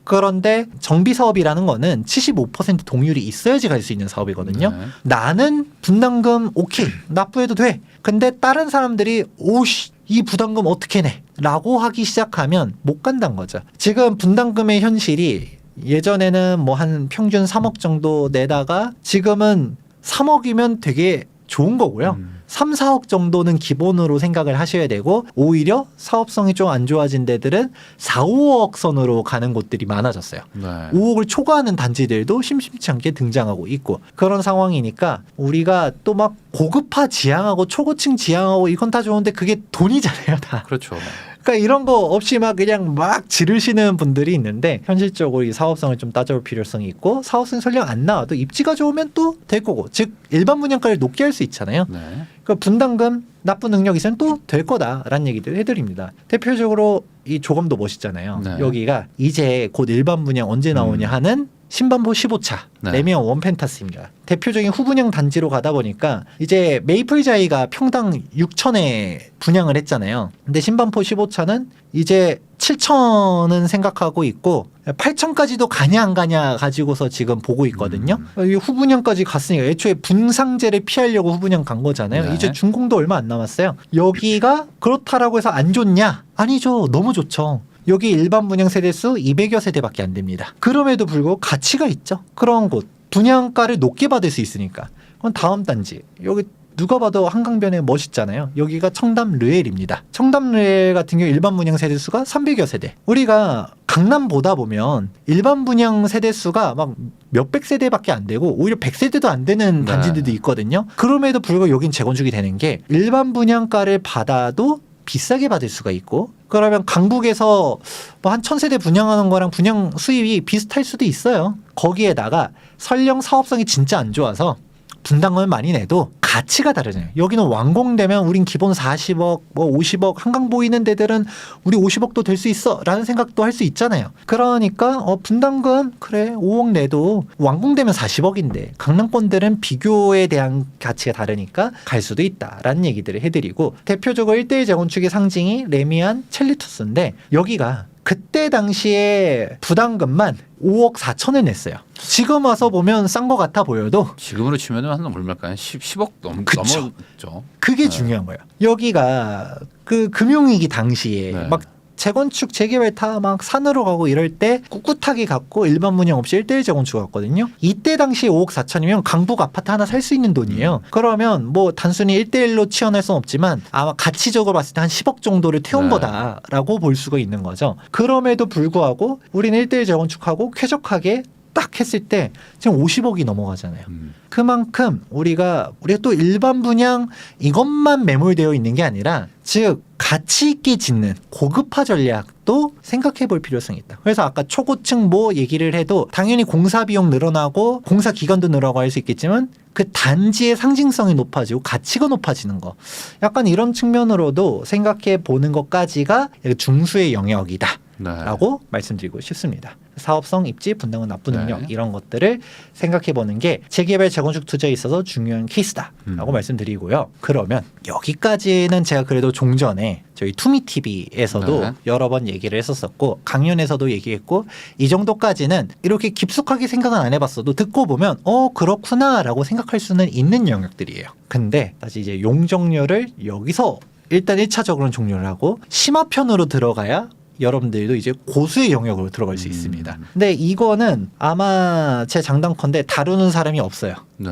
그런데 정비 사업이라는 거는 75% 동률이 있어야지 갈 수 있는 사업이거든요. 네. 나는 분담금 오케이 납부해도 돼. 근데 다른 사람들이 오씨 이 부담금 어떻게 내? 라고 하기 시작하면 못 간다는 거죠. 지금 분담금의 현실이 예전에는 뭐 한 평균 3억 정도 내다가 지금은 3억이면 되게 좋은 거고요. 3, 4억 정도는 기본으로 생각을 하셔야 되고 오히려 사업성이 좀 안 좋아진 데들은 4, 5억 선으로 가는 곳들이 많아졌어요. 네. 5억을 초과하는 단지들도 심심치 않게 등장하고 있고 그런 상황이니까 우리가 또 막 고급화 지향하고 초고층 지향하고 이건 다 좋은데 그게 돈이잖아요 다. 그렇죠. 그러니까 이런 거 없이 막 그냥 막 지르시는 분들이 있는데 현실적으로 이 사업성을 좀 따져볼 필요성이 있고 사업성이 설령 안 나와도 입지가 좋으면 또 될 거고 즉 일반 분양가를 높게 할 수 있잖아요. 네. 그 분담금 납부 능력 있으면 또 될 거다라는 얘기들 해드립니다. 대표적으로 이 조감도 멋있잖아요. 네. 여기가 이제 곧 일반 분양 언제 나오냐 하는 신반포 15차 네. 레미안 원펜타스입니다. 대표적인 후분양 단지로 가다 보니까 이제 메이플자이가 평당 6천에 분양을 했잖아요. 근데 신반포 15차는 이제 7천은 생각하고 있고 8천까지도 가냐 안 가냐 가지고서 지금 보고 있거든요. 이 후분양까지 갔으니까 애초에 분상제를 피하려고 후분양 간 거잖아요. 네. 이제 준공도 얼마 안 남았어요. 여기가 그렇다라고 해서 안 좋냐? 아니죠. 너무 좋죠. 여기 일반 분양 세대수 200여 세대밖에 안 됩니다. 그럼에도 불구하고 가치가 있죠. 그런 곳 분양가를 높게 받을 수 있으니까. 그럼 다음 단지 여기 누가 봐도 한강변에 멋있잖아요. 여기가 청담 르엘입니다. 청담 르엘 같은 경우 일반 분양 세대수가 300여 세대. 우리가 강남 보다 보면 일반 분양 세대수가 막 몇백 세대밖에 안 되고 오히려 100세대도 안 되는 네. 단지들도 있거든요. 그럼에도 불구하고 여긴 재건축이 되는 게 일반 분양가를 받아도 비싸게 받을 수가 있고 그러면 강북에서 뭐 한 1000세대 분양하는 거랑 분양 수입이 비슷할 수도 있어요. 거기에다가 설령 사업성이 진짜 안 좋아서 분담금을 많이 내도 가치가 다르잖아요. 여기는 완공되면 우린 기본 40억, 뭐 50억 한강 보이는 데들은 우리 50억도 될 수 있어 라는 생각도 할 수 있잖아요. 그러니까 분담금 그래 5억 내도 완공되면 40억인데 강남권들은 비교에 대한 가치가 다르니까 갈 수도 있다라는 얘기들을 해드리고 대표적으로 1대1 재건축의 상징이 레미안 첼리투스인데 여기가 그때 당시에 부담금만 5억 4천을 냈어요. 지금 와서 보면 싼 것 같아 보여도 지금으로 치면은 한 얼마일까요? 10억 그쵸. 넘었죠. 그게 네. 중요한 거예요. 여기가 그 금융위기 당시에 네. 막 재건축 재개발 다 막 산으로 가고 이럴 때 꿋꿋하게 갔고 일반 분양 없이 1대1 재건축 갔거든요. 이때 당시 5억 4천이면 강북 아파트 하나 살 수 있는 돈이에요. 그러면 뭐 단순히 1대1로 치환할 수는 없지만 아마 가치적으로 봤을 때 한 10억 정도를 태운 네. 거다라고 볼 수가 있는 거죠. 그럼에도 불구하고 우리는 1대1 재건축하고 쾌적하게 딱 했을 때 지금 50억이 넘어가잖아요. 그만큼 우리가 또 일반 분양 이것만 매몰되어 있는 게 아니라 즉 가치 있게 짓는 고급화 전략도 생각해 볼 필요성이 있다. 그래서 아까 초고층 뭐 얘기를 해도 당연히 공사 비용 늘어나고 공사 기간도 늘어나고 할 수 있겠지만 그 단지의 상징성이 높아지고 가치가 높아지는 거. 약간 이런 측면으로도 생각해 보는 것까지가 중수의 영역이다. 네. 라고 말씀드리고 싶습니다. 사업성, 입지, 분담금 납부 능력 네. 이런 것들을 생각해 보는 게 재개발 재건축 투자에 있어서 중요한 케이스다라고 말씀드리고요. 그러면 여기까지는 제가 그래도 종전에 저희 투미TV에서도 네. 여러 번 얘기를 했었었고 강연에서도 얘기했고 이 정도까지는 이렇게 깊숙하게 생각은 안 해봤어도 듣고 보면 그렇구나라고 생각할 수는 있는 영역들이에요. 근데 다시 이제 용적률을 여기서 일단 1차적으로는 종료를 하고 심화편으로 들어가야 여러분들도 이제 고수의 영역으로 들어갈 수 있습니다. 근데 이거는 아마 제 장담컨대 다루는 사람이 없어요. 네.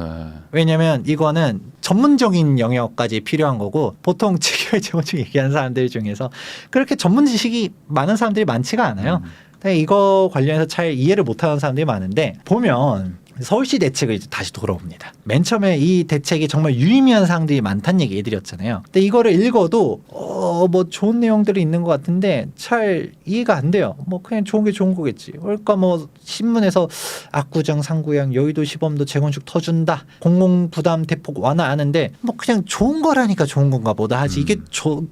왜냐면 이거는 전문적인 영역까지 필요한 거고 보통 재개발 재건축 얘기하는 사람들 중에서 그렇게 전문 지식이 많은 사람들이 많지가 않아요. 근데 이거 관련해서 잘 이해를 못하는 사람들이 많은데 보면 서울시 대책을 이제 다시 돌아옵니다. 맨 처음에 이 대책이 정말 유의미한 사항들이 많다는 얘기 해드렸잖아요. 근데 이거를 읽어도 뭐 좋은 내용들이 있는 것 같은데 잘 이해가 안 돼요. 뭐 그냥 좋은 게 좋은 거겠지. 그러니까 뭐 신문에서 압구정, 상구양, 여의도 시범도 재건축 터준다. 공공부담 대폭 완화하는데 뭐 그냥 좋은 거라니까 좋은 건가 보다 하지 이게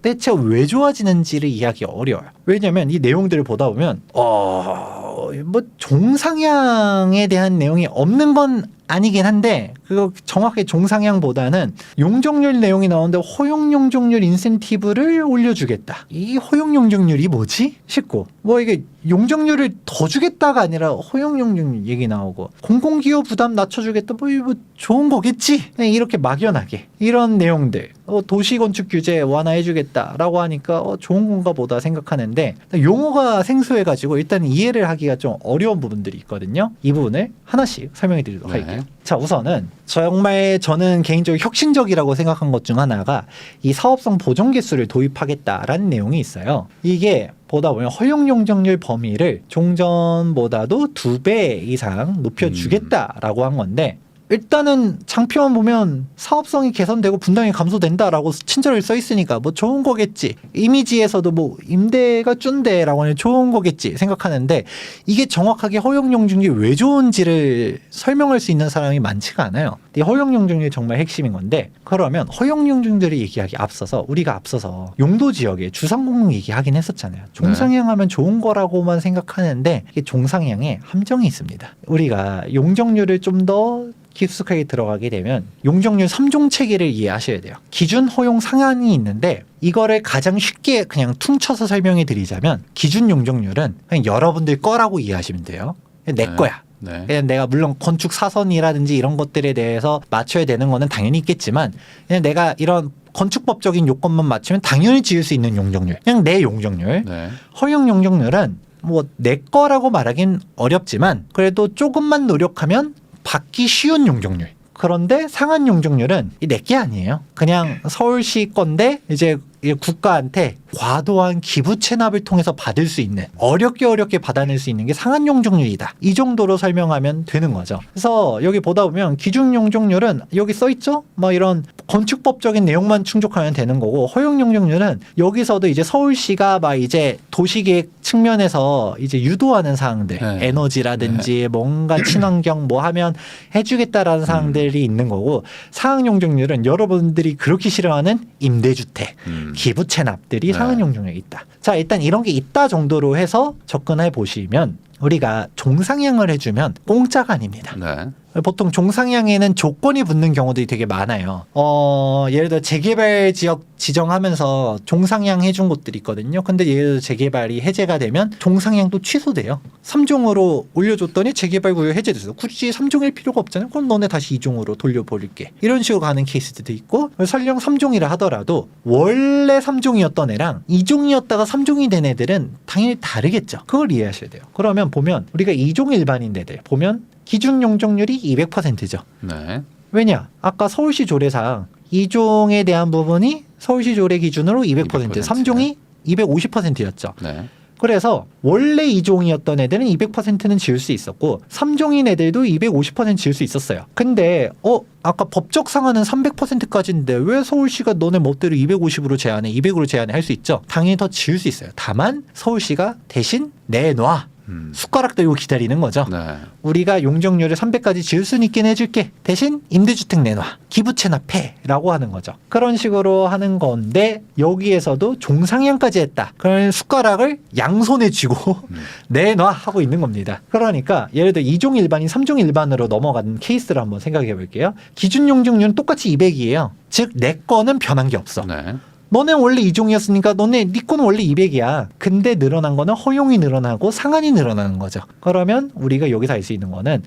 대체 왜 좋아지는지를 이해하기 어려워요. 왜냐하면 이 내용들을 보다 보면 뭐 종상향에 대한 내용이 없는 건 아니긴 한데 그거 정확하게 종상향보다는 용적률 내용이 나오는데 허용 용적률 인센티브를 올려주겠다. 이 허용 용적률이 뭐지? 싶고 뭐 이게 용적률을 더 주겠다가 아니라 허용 용적률 얘기 나오고 공공기여 부담 낮춰주겠다. 뭐 이거 좋은 거겠지? 그냥 이렇게 막연하게 이런 내용들 도시건축 규제 완화해주겠다라고 하니까 좋은 건가 보다 생각하는데 용어가 생소해가지고 일단 이해를 하기가 좀 어려운 부분들이 있거든요. 이 부분을 하나씩 설명해 드리도록 네. 할게요. 자, 우선은 정말 저는 개인적으로 혁신적이라고 생각한 것 중 하나가 이 사업성 보정 개수를 도입하겠다라는 내용이 있어요. 이게 보다 보면 허용 용적률 범위를 종전보다도 2배 이상 높여주겠다라고 한 건데 일단은 장표만 보면 사업성이 개선되고 분당이 감소된다라고 친절히 써 있으니까 뭐 좋은 거겠지. 이미지에서도 뭐 임대가 준대라고 하면 좋은 거겠지 생각하는데 이게 정확하게 허용용적률이 왜 좋은지를 설명할 수 있는 사람이 많지가 않아요. 이 허용용적률이 정말 핵심인 건데 그러면 허용용적률을 얘기하기 앞서서 우리가 앞서서 용도 지역에 주상공동 얘기하긴 했었잖아요. 종상향하면 좋은 거라고만 생각하는데 이게 종상향에 함정이 있습니다. 우리가 용적률을 좀 더 깊숙하게 들어가게 되면 용적률 3종 체계를 이해하셔야 돼요. 기준 허용 상한이 있는데 이거를 가장 쉽게 그냥 퉁쳐서 설명해 드리자면 기준 용적률은 그냥 여러분들 거라고 이해하시면 돼요. 내 거야. 네. 그냥 내가 물론 건축 사선이라든지 이런 것들에 대해서 맞춰야 되는 거는 당연히 있겠지만 그냥 내가 이런 건축법적인 요건만 맞추면 당연히 지을 수 있는 용적률. 그냥 내 용적률. 네. 허용 용적률은 뭐 내 거라고 말하긴 어렵지만 그래도 조금만 노력하면 받기 쉬운 용적률. 그런데 상한 용적률은 내 게 아니에요. 그냥 서울시 건데 이제 국가한테 과도한 기부 체납을 통해서 받을 수 있는 어렵게 받아낼 수 있는 게 상한 용적률이다. 이 정도로 설명하면 되는 거죠. 그래서 여기 보다 보면 기준 용적률은 여기 써 있죠? 뭐 이런 건축법적인 내용만 충족하면 되는 거고 허용 용적률은 여기서도 이제 서울시가 막 이제 도시계획 측면에서 이제 유도하는 사항들, 네. 에너지라든지 뭔가 친환경 뭐 하면 해주겠다라는 사항들이 있는 거고 상한 용적률은 여러분들이 그렇게 싫어하는 임대주택, 기부 체납들이 네. 상한 용적률에 있다. 자, 일단 이런 게 있다 정도로 해서 접근해 보시면 우리가 종상향을 해주면 공짜가 아닙니다. 네. 보통 종상향에는 조건이 붙는 경우들이 되게 많아요. 예를 들어 재개발 지역 지정하면서 종상향 해준 곳들이 있거든요. 근데 예를 들어 재개발이 해제가 되면 종상향도 취소돼요. 3종으로 올려줬더니 재개발 구역 해제됐어. 굳이 3종일 필요가 없잖아요. 그럼 너네 다시 2종으로 돌려버릴게. 이런 식으로 가는 케이스들도 있고 설령 3종이라 하더라도 원래 3종이었던 애랑 2종이었다가 3종이 된 애들은 당연히 다르겠죠. 그걸 이해하셔야 돼요. 그러면 보면 우리가 2종 일반인들 보면 기준 용적률이 200%죠. 네. 왜냐? 아까 서울시 조례상 2종에 대한 부분이 서울시 조례 기준으로 200%, 3종이 250%였죠. 네. 그래서 원래 2종이었던 애들은 200%는 지을 수 있었고 3종인 애들도 250% 지을 수 있었어요. 근데 아까 법적 상한은 300%까지인데 왜 서울시가 너네 멋대로 250으로 제한해 200으로 제한해 할 수 있죠. 당연히 더 지을 수 있어요. 다만 서울시가 대신 내놔. 숟가락 들고 기다리는 거죠. 네. 우리가 용적률을 300까지 지을 수는 있긴 해줄게. 대신 임대주택 내놔. 기부 체납해라고 하는 거죠. 그런 식으로 하는 건데 여기에서도 종상향까지 했다. 그러면 숟가락을 양손에 쥐고 내놔 하고 있는 겁니다. 그러니까 예를 들어 2종 일반인 3종 일반으로 넘어간 케이스를 한번 생각해 볼게요. 기준 용적률은 똑같이 200이에요. 즉 내 거는 변한 게 없어. 네. 너네 원래 2종이었으니까 네 거는 원래 200이야. 근데 늘어난 거는 허용이 늘어나고 상한이 늘어나는 거죠. 그러면 우리가 여기서 알 수 있는 거는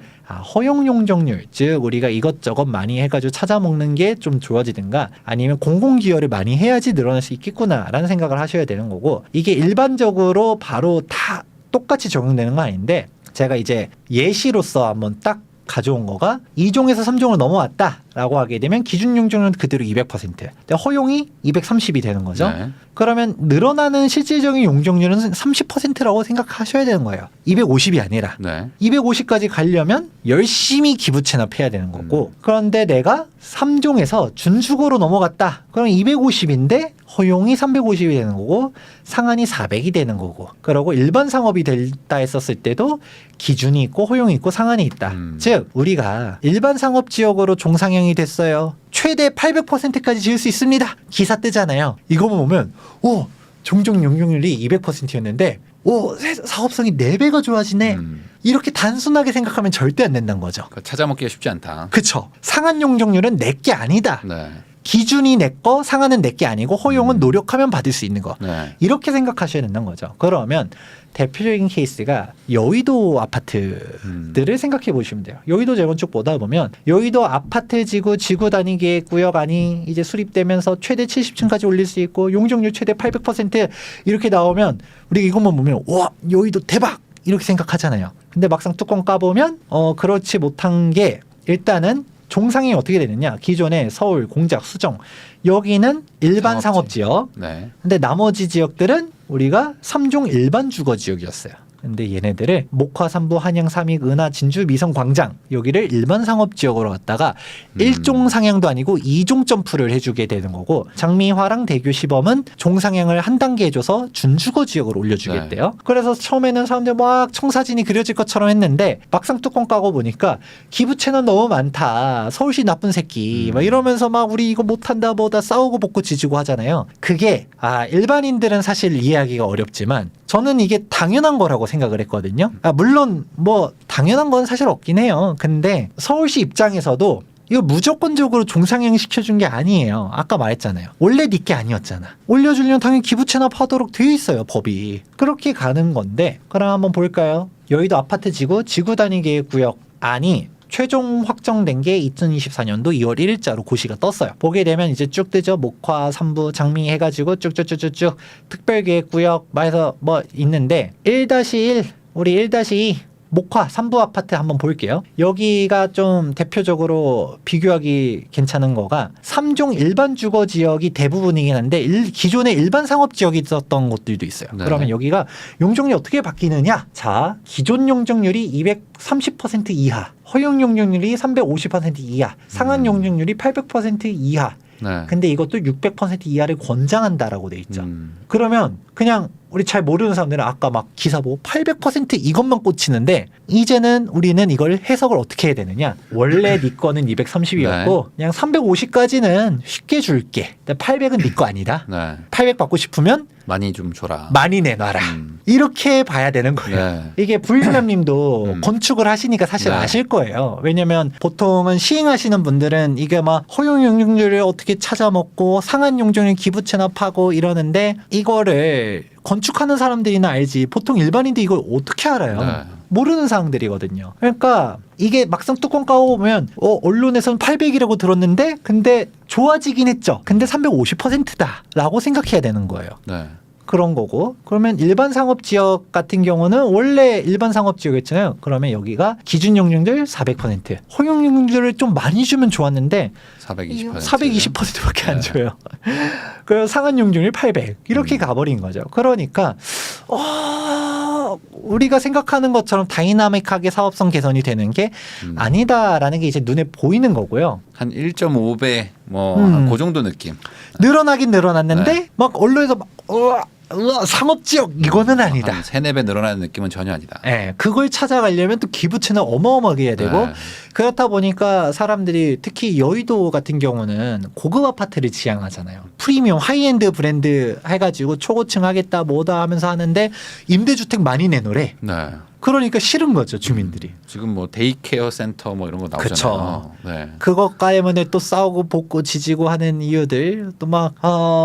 허용 용적률, 즉 우리가 이것저것 많이 해가지고 찾아먹는 게 좀 좋아지든가 아니면 공공기여를 많이 해야지 늘어날 수 있겠구나라는 생각을 하셔야 되는 거고 이게 일반적으로 바로 다 똑같이 적용되는 건 아닌데 제가 이제 예시로서 한번 딱 가져온 거가 2종에서 3종으로 넘어왔다라고 하게 되면 기준 용적률은 그대로 200%. 근데 허용이 230이 되는 거죠. 네. 그러면 늘어나는 실질적인 용적률은 30%라고 생각하셔야 되는 거예요. 250이 아니라. 네. 250까지 가려면 열심히 기부 체납해야 되는 거고 그런데 내가 3종에서 준수고로 넘어갔다. 그럼 250인데 허용이 350이 되는 거고 상한이 400이 되는 거고 그리고 일반 상업이 됐다 했었을 때도 기준이 있고 허용이 있고 상한이 있다. 즉 우리가 일반 상업 지역으로 종상향이 됐어요. 최대 800%까지 지을 수 있습니다. 기사 뜨잖아요. 이거만 보면 종종 용적률이 200%였는데 사업성이 4배가 좋아지네. 이렇게 단순하게 생각하면 절대 안 된다는 거죠. 찾아먹기가 쉽지 않다. 그쵸. 상한 용적률은 내 게 아니다. 네. 기준이 내 거, 상한은 내 게 아니고 허용은 노력하면 받을 수 있는 거. 네. 이렇게 생각하셔야 된다는 거죠. 그러면 대표적인 케이스가 여의도 아파트들을 생각해 보시면 돼요. 여의도 재건축 보다 보면 여의도 아파트 지구 단위 계획 구역 안이 이제 수립되면서 최대 70층까지 올릴 수 있고 용적률 최대 800% 이렇게 나오면 우리가 이것만 보면 와 여의도 대박 이렇게 생각하잖아요. 근데 막상 뚜껑 까보면 그렇지 못한 게 일단은 종상이 어떻게 되느냐. 기존에 서울, 공작, 수정 여기는 일반 상업지역. 네. 근데 나머지 지역들은 우리가 3종 일반 주거지역이었어요. 근데 얘네들을 목화, 삼부, 한양, 삼익, 은하, 진주, 미성, 광장 여기를 일반 상업 지역으로 갔다가 1종 상향도 아니고 2종 점프를 해주게 되는 거고 장미, 화랑, 대교, 시범은 종 상향을 한 단계 해줘서 준주거 지역으로 올려주겠대요. 그래서 처음에는 사람들 막 청사진이 그려질 것처럼 했는데 막상 뚜껑 까고 보니까 기부 채널 너무 많다. 서울시 나쁜 새끼 막 이러면서 막 우리 이거 못한다 뭐다 싸우고 볶고 지지고 하잖아요. 그게 일반인들은 사실 이해하기가 어렵지만 저는 이게 당연한 거라고 생각을 했거든요. 물론 뭐 당연한 건 사실 없긴 해요. 근데 서울시 입장에서도 이거 무조건적으로 종상향 시켜준 게 아니에요. 아까 말했잖아요. 원래 니께 아니었잖아. 올려주려면 당연히 기부 체납하도록 되어 있어요. 법이. 그렇게 가는 건데 그럼 한번 볼까요? 여의도 아파트 지구 단위 계획 구역 안이 최종 확정된 게 2024년도 2월 1일자로 고시가 떴어요. 보게 되면 이제 쭉 뜨죠. 목화, 삼부, 장미 해가지고 쭉쭉쭉쭉쭉 특별계획구역 해서 뭐 있는데 1-1 우리 1-2 목화, 삼부 아파트 한번 볼게요. 여기가 좀 대표적으로 비교하기 괜찮은 거가 3종 일반 주거 지역이 대부분이긴 한데 기존에 일반 상업 지역이 있었던 곳들도 있어요. 네. 그러면 여기가 용적률이 어떻게 바뀌느냐? 자, 기존 용적률이 230% 이하, 허용 용적률이 350% 이하, 상한 용적률이 800% 이하. 네. 근데 이것도 600% 이하를 권장한다라고 돼 있죠. 그러면 그냥 우리 잘 모르는 사람들은 아까 막 기사 보고 800% 이것만 꽂히는데 이제는 우리는 이걸 해석을 어떻게 해야 되느냐. 원래 네 거는 230이었고 그냥 350까지는 쉽게 줄게. 800은 네 거 아니다. 네. 800 받고 싶으면 많이 좀 줘라. 많이 내놔라. 이렇게 봐야 되는 거예요. 네. 이게 불리남님도 건축을 하시니까 사실 네. 아실 거예요. 왜냐면 보통은 시행하시는 분들은 이게 막 허용 용적률을 어떻게 찾아먹고 상한 용적률 기부 체납하고 이러는데 이거를 건축하는 사람들이나 알지 보통 일반인들 이걸 어떻게 알아요? 네. 모르는 사항들이거든요. 그러니까 이게 막상 뚜껑 까보면 언론에서는 800이라고 들었는데 근데 좋아지긴 했죠. 근데 350%다 라고 생각해야 되는 거예요. 네. 그런 거고 그러면 일반 상업 지역 같은 경우는 원래 일반 상업 지역이었잖아요. 그러면 여기가 기준 용적률 400% 허용 용적률을 좀 많이 주면 좋았는데 420%. 420%밖에 안 줘요. 그래서 상한 용적률 800 이렇게 가버린 거죠. 그러니까 우리가 생각하는 것처럼 다이나믹하게 사업성 개선이 되는 게 아니다라는 게 이제 눈에 보이는 거고요. 한 1.5배 뭐 그 정도 느낌. 늘어나긴 늘어났는데 네. 막 언론에서 막 상업지역 이거는 아니다. 한 3-4배 늘어나는 느낌은 전혀 아니다. 네, 그걸 찾아가려면 또 기부채는 어마어마하게 해야 되고 네. 그렇다 보니까 사람들이 특히 여의도 같은 경우는 고급 아파트를 지향하잖아요. 프리미엄 하이엔드 브랜드 해가지고 초고층 하겠다 뭐다 하면서 하는데 임대주택 많이 내놓으래. 네. 그러니까 싫은 거죠 주민들이. 지금 뭐 데이케어 센터 뭐 이런 거 나오잖아요. 네. 그것 때문에 또 싸우고 볶고 지지고 하는 이유들 또 막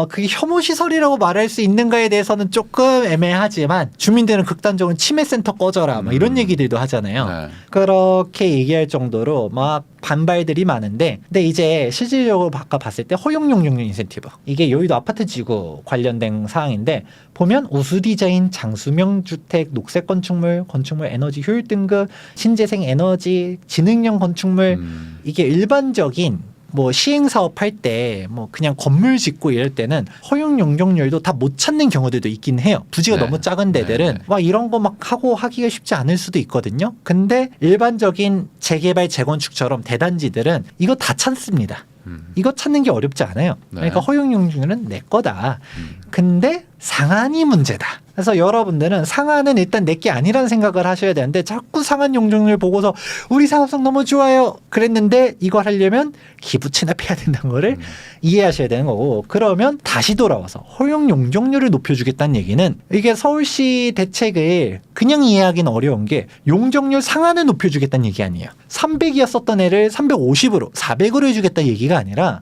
그게 혐오 시설이라고 말할 수 있는가에 대해서는 조금 애매하지만 주민들은 극단적으로 치매센터 꺼져라 막 이런 얘기들도 하잖아요. 네. 그렇게 얘기할 정도로 막 반발들이 많은데 근데 이제 실질적으로 아까 봤을 때 허용 용적률 인센티브 이게 여의도 아파트 지구 관련된 사항인데 보면 우수 디자인, 장수명 주택, 녹색 건축물, 건축물 에너지 효율 등급, 신재생 에너지, 지능형 건축물 이게 일반적인 뭐 시행 사업 할 때 뭐 그냥 건물 짓고 이럴 때는 허용 용적률도 다 못 찾는 경우들도 있긴 해요. 부지가 네. 너무 작은 데들은 네. 막 이런 거 막 하고 하기가 쉽지 않을 수도 있거든요. 근데 일반적인 재개발 재건축처럼 대단지들은 이거 다 찾습니다. 이거 찾는 게 어렵지 않아요. 그러니까 네. 허용 용적률은 내 거다. 근데 상한이 문제다. 그래서 여러분들은 상한은 일단 내 게 아니라는 생각을 하셔야 되는데 자꾸 상한 용적률 보고서 우리 사업성 너무 좋아요. 그랬는데 이걸 하려면 기부 체납해야 된다는 거를 이해하셔야 되는 거고 그러면 다시 돌아와서 허용 용적률을 높여주겠다는 얘기는 이게 서울시 대책을 그냥 이해하기는 어려운 게 용적률 상한을 높여주겠다는 얘기 아니에요. 300이었었던 애를 350으로 400으로 해주겠다 얘기가 아니라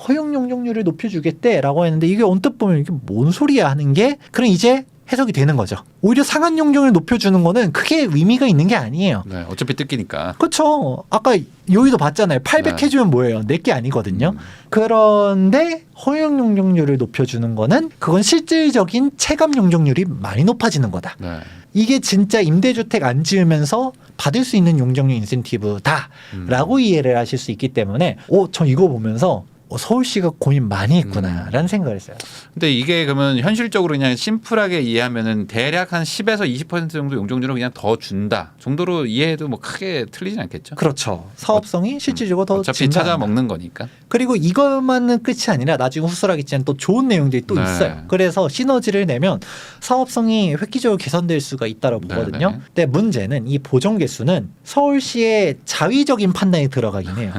허용 용적률을 높여주겠대라고 했는데 이게 언뜻 보면 이게 뭔 소리야 하는 게 그럼 이제 해석이 되는 거죠. 오히려 상한 용적률을 높여주는 거는 크게 의미가 있는 게 아니에요. 네. 어차피 뜯기니까. 그렇죠. 아까 여의도 봤잖아요. 800 네. 해주면 뭐예요? 내 게 아니거든요. 그런데 허용 용적률을 높여주는 거는 그건 실질적인 체감 용적률이 많이 높아지는 거다. 네. 이게 진짜 임대주택 안 지으면서 받을 수 있는 용적률 인센티브다라고 이해를 하실 수 있기 때문에 전 이거 보면서 서울시가 고민 많이 했구나라는 생각을 했어요. 근데 이게 그러면 현실적으로 그냥 심플하게 이해하면은 대략 한 10에서 20% 정도 용적률을 그냥 더 준다 정도로 이해해도 뭐 크게 틀리진 않겠죠. 그렇죠. 사업성이 실질적으로 더 어차피 증가한다. 찾아 먹는 거니까. 그리고 이것만은 끝이 아니라 나중에 후술하겠지만 또 좋은 내용들이 또 네. 있어요. 그래서 시너지를 내면 사업성이 획기적으로 개선될 수가 있다고 보거든요. 네. 근데 문제는 이 보정 개수는 서울시의 자위적인 판단이 들어가긴 해요.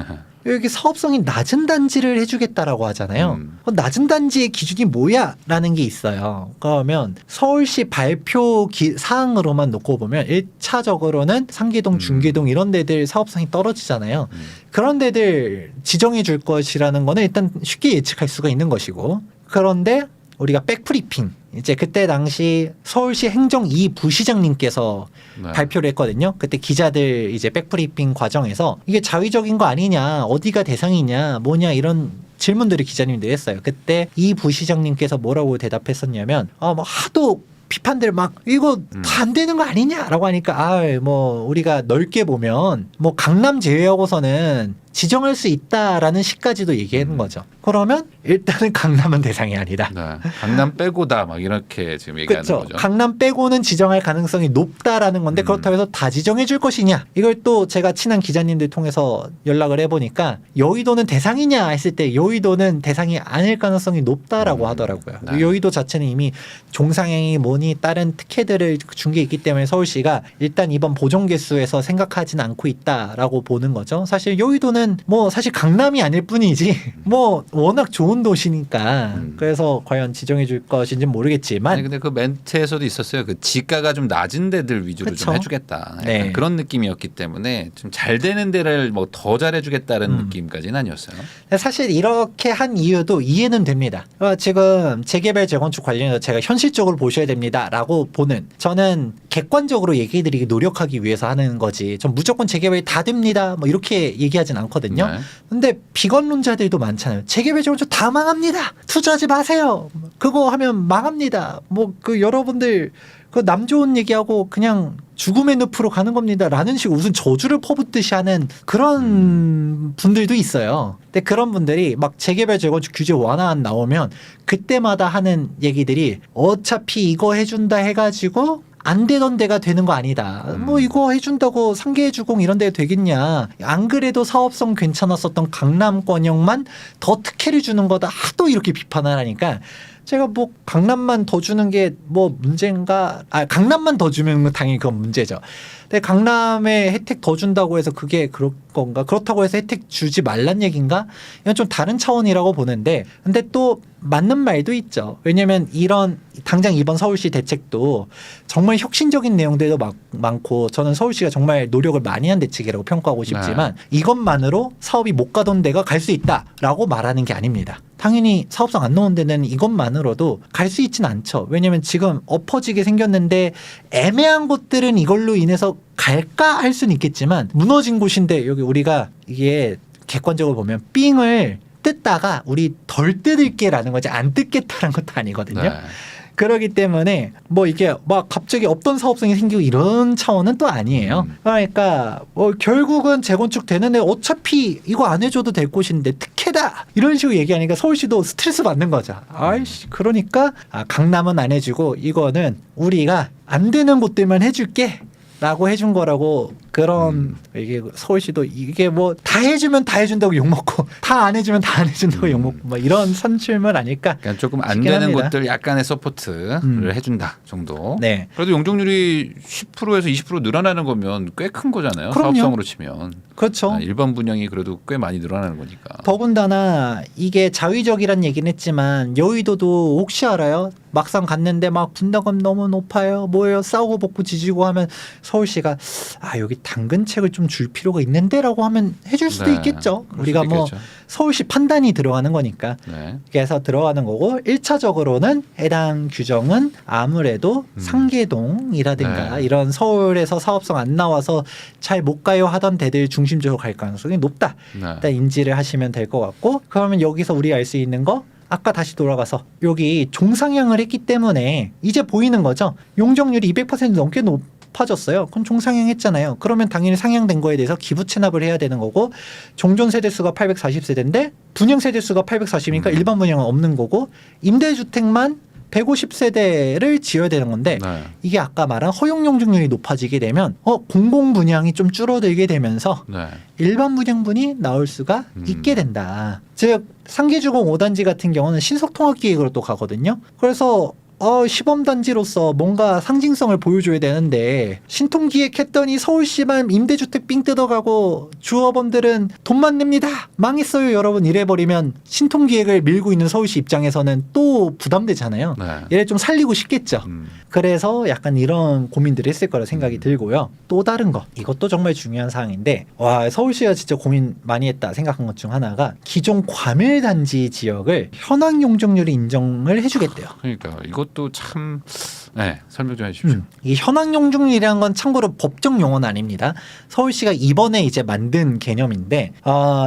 여기 사업성이 낮은 단지를 해주겠다라고 하잖아요. 낮은 단지의 기준이 뭐야라는 게 있어요. 그러면 서울시 발표 사항으로만 놓고 보면 1차적으로는 상계동, 중계동 이런 데들 사업성이 떨어지잖아요. 그런 데들 지정해 줄 것이라는 거는 일단 쉽게 예측할 수가 있는 것이고, 그런데 우리가 백프리핑 이제 그때 당시 서울시 행정 2부시장님께서 네. 발표를 했거든요. 그때 기자들 이제 백프리핑 과정에서 이게 자위적인 거 아니냐, 어디가 대상이냐, 뭐냐 이런 질문들을 기자님들이 했어요. 그때 이 부시장님께서 뭐라고 대답했었냐면 뭐 하도 비판들 막 이거 다 안 되는 거 아니냐라고 하니까 뭐 우리가 넓게 보면 뭐 강남 제외하고서는 지정할 수 있다라는 시까지도 얘기하는 거죠. 그러면 일단은 강남은 대상이 아니다. 네. 강남 빼고다 막 이렇게 지금 얘기하는 그렇죠. 거죠. 강남 빼고는 지정할 가능성이 높다라는 건데 그렇다고 해서 다 지정해 줄 것이냐. 이걸 또 제가 친한 기자님들 통해서 연락을 해보니까 여의도는 대상이냐 했을 때 여의도는 대상이 아닐 가능성이 높다라고 하더라고요. 네. 여의도 자체는 이미 종상행위 뭐니 다른 특혜들을 준 게 있기 때문에 서울시가 일단 이번 보정 개수에서 생각하지는 않고 있다라고 보는 거죠. 사실 여의도는 뭐 사실 강남이 아닐 뿐이지 뭐 워낙 좋은 도시니까 그래서 과연 지정해 줄 것인지는 모르겠지만 아니 근데 그 멘트에서도 있었어요. 그 지가가 좀 낮은 데들 위주로 그쵸? 좀 해주겠다. 약간 네. 그런 느낌이었기 때문에 좀 잘 되는 데를 뭐 더 잘해주겠다는 느낌까지는 아니었어요. 사실 이렇게 한 이유도 이해는 됩니다. 지금 재개발 재건축 관련해서 제가 현실적으로 보셔야 됩니다라고 보는, 저는 객관적으로 얘기해드리기 노력하기 위해서 하는 거지 전 무조건 재개발이 다 됩니다 뭐 이렇게 얘기하진 않거든요. 네. 근데 비관론자들도 많잖아요. 재개발 재건축 다 망합니다. 투자하지 마세요. 그거 하면 망합니다. 뭐 그 여러분들 그 남 좋은 얘기하고 그냥 죽음의 늪으로 가는 겁니다라는 식으로 무슨 저주를 퍼붓듯이 하는 그런 분들도 있어요. 근데 그런 분들이 막 재개발 재건축 규제 완화안 나오면 그때마다 하는 얘기들이 어차피 이거 해준다 해가지고 안 되던 데가 되는 거 아니다. 뭐 이거 해준다고 상계주공 이런 데 되겠냐. 안 그래도 사업성 괜찮았었던 강남권역만 더 특혜를 주는 거다. 하도 이렇게 비판을 하니까 제가 뭐 강남만 더 주는 게 뭐 문제인가? 강남만 더 주면 당연히 그건 문제죠. 근데 강남에 혜택 더 준다고 해서 그게 그럴 건가? 그렇다고 해서 혜택 주지 말란 얘기인가? 이건 좀 다른 차원이라고 보는데, 근데 또 맞는 말도 있죠. 왜냐면 이런 당장 이번 서울시 대책도 정말 혁신적인 내용들도 많고 저는 서울시가 정말 노력을 많이 한 대책이라고 평가하고 싶지만 이것만으로 사업이 못 가던 데가 갈 수 있다라고 말하는 게 아닙니다. 당연히 사업성 안 나온 데는 이것만으로도 갈 수 있진 않죠. 왜냐하면 지금 엎어지게 생겼는데 애매한 곳들은 이걸로 인해서 갈까 할 수는 있겠지만 무너진 곳인데 여기 우리가 이게 객관적으로 보면 삥을 뜯다가 우리 덜 뜯을게라는 거지 안 뜯겠다는 것도 아니거든요. 네. 그렇기 때문에 뭐 이게 막 갑자기 없던 사업성이 생기고 이런 차원은 또 아니에요. 그러니까 뭐 결국은 재건축 되는데 어차피 이거 안 해줘도 될 곳인데 특혜다 이런 식으로 얘기하니까 서울시도 스트레스 받는 거죠. 아이씨 그러니까 강남은 안 해주고 이거는 우리가 안 되는 곳들만 해줄게. 라고 해준 거라고 그런 이게 서울시도 이게 뭐 다 해주면 다 해준다고 욕먹고 다 안 해주면 다 안 해준다고 욕먹고 뭐 이런 선출물 아닐까? 그러니까 조금 안 싶긴 되는 합니다. 곳들 약간의 서포트를 해준다 정도. 네. 그래도 용적률이 10%에서 20% 늘어나는 거면 꽤 큰 거잖아요. 그럼요. 사업성으로 치면. 그렇죠. 일반 분양이 그래도 꽤 많이 늘어나는 거니까. 더군다나 이게 자위적이란 얘기는 했지만 여의도도 혹시 알아요? 막상 갔는데 막 분담금 너무 높아요. 뭐예요? 싸우고 벗고 지지고 하면 서울시가 여기 당근책을 좀 줄 필요가 있는데라고 하면 해줄 수도 네, 있겠죠. 그럴 우리가 수도 뭐 있겠죠. 서울시 판단이 들어가는 거니까. 네. 그래서 들어가는 거고 1차적으로는 해당 규정은 아무래도 상계동이라든가 네. 이런 서울에서 사업성 안 나와서 잘 못 가요 하던 데들 중심적으로 갈 가능성이 높다. 네. 일단 인지를 하시면 될 것 같고, 그러면 여기서 우리 알 수 있는 거 아까 다시 돌아가서 여기 종상향을 했기 때문에 이제 보이는 거죠. 용적률이 200% 넘게 높아졌어요. 그건 종상향했잖아요. 그러면 당연히 상향된 거에 대해서 기부 체납을 해야 되는 거고 종전 세대수가 840세대인데 분양 세대수가 840이니까 일반 분양은 없는 거고 임대주택만 150세대를 지어야 되는 건데 네. 이게 아까 말한 허용 용적률이 높아지게 되면 공공 분양이 좀 줄어들게 되면서 네. 일반 분양분이 나올 수가 있게 된다. 즉 상계주공 5단지 같은 경우는 신속통합기획으로 또 가거든요. 그래서 시범단지로서 뭔가 상징성을 보여줘야 되는데 신통기획했더니 서울시만 임대주택 삥 뜯어가고 주업원들은 돈만 냅니다. 망했어요 여러분 이래버리면 신통기획을 밀고 있는 서울시 입장에서는 또 부담되잖아요. 네. 얘를 좀 살리고 싶겠죠. 그래서 약간 이런 고민들을 했을 거라 생각이 들고요. 또 다른 거 이것도 정말 중요한 사항인데 와 서울시가 진짜 고민 많이 했다 생각한 것 중 하나가 기존 과밀단지 지역을 현황 용적률을 인정을 해주겠대요. 그러니까 이것도 참 설명 좀 해주십시오. 이 현황 용적률이라는 건 참고로 법정 용어는 아닙니다. 서울시가 이번에 이제 만든 개념인데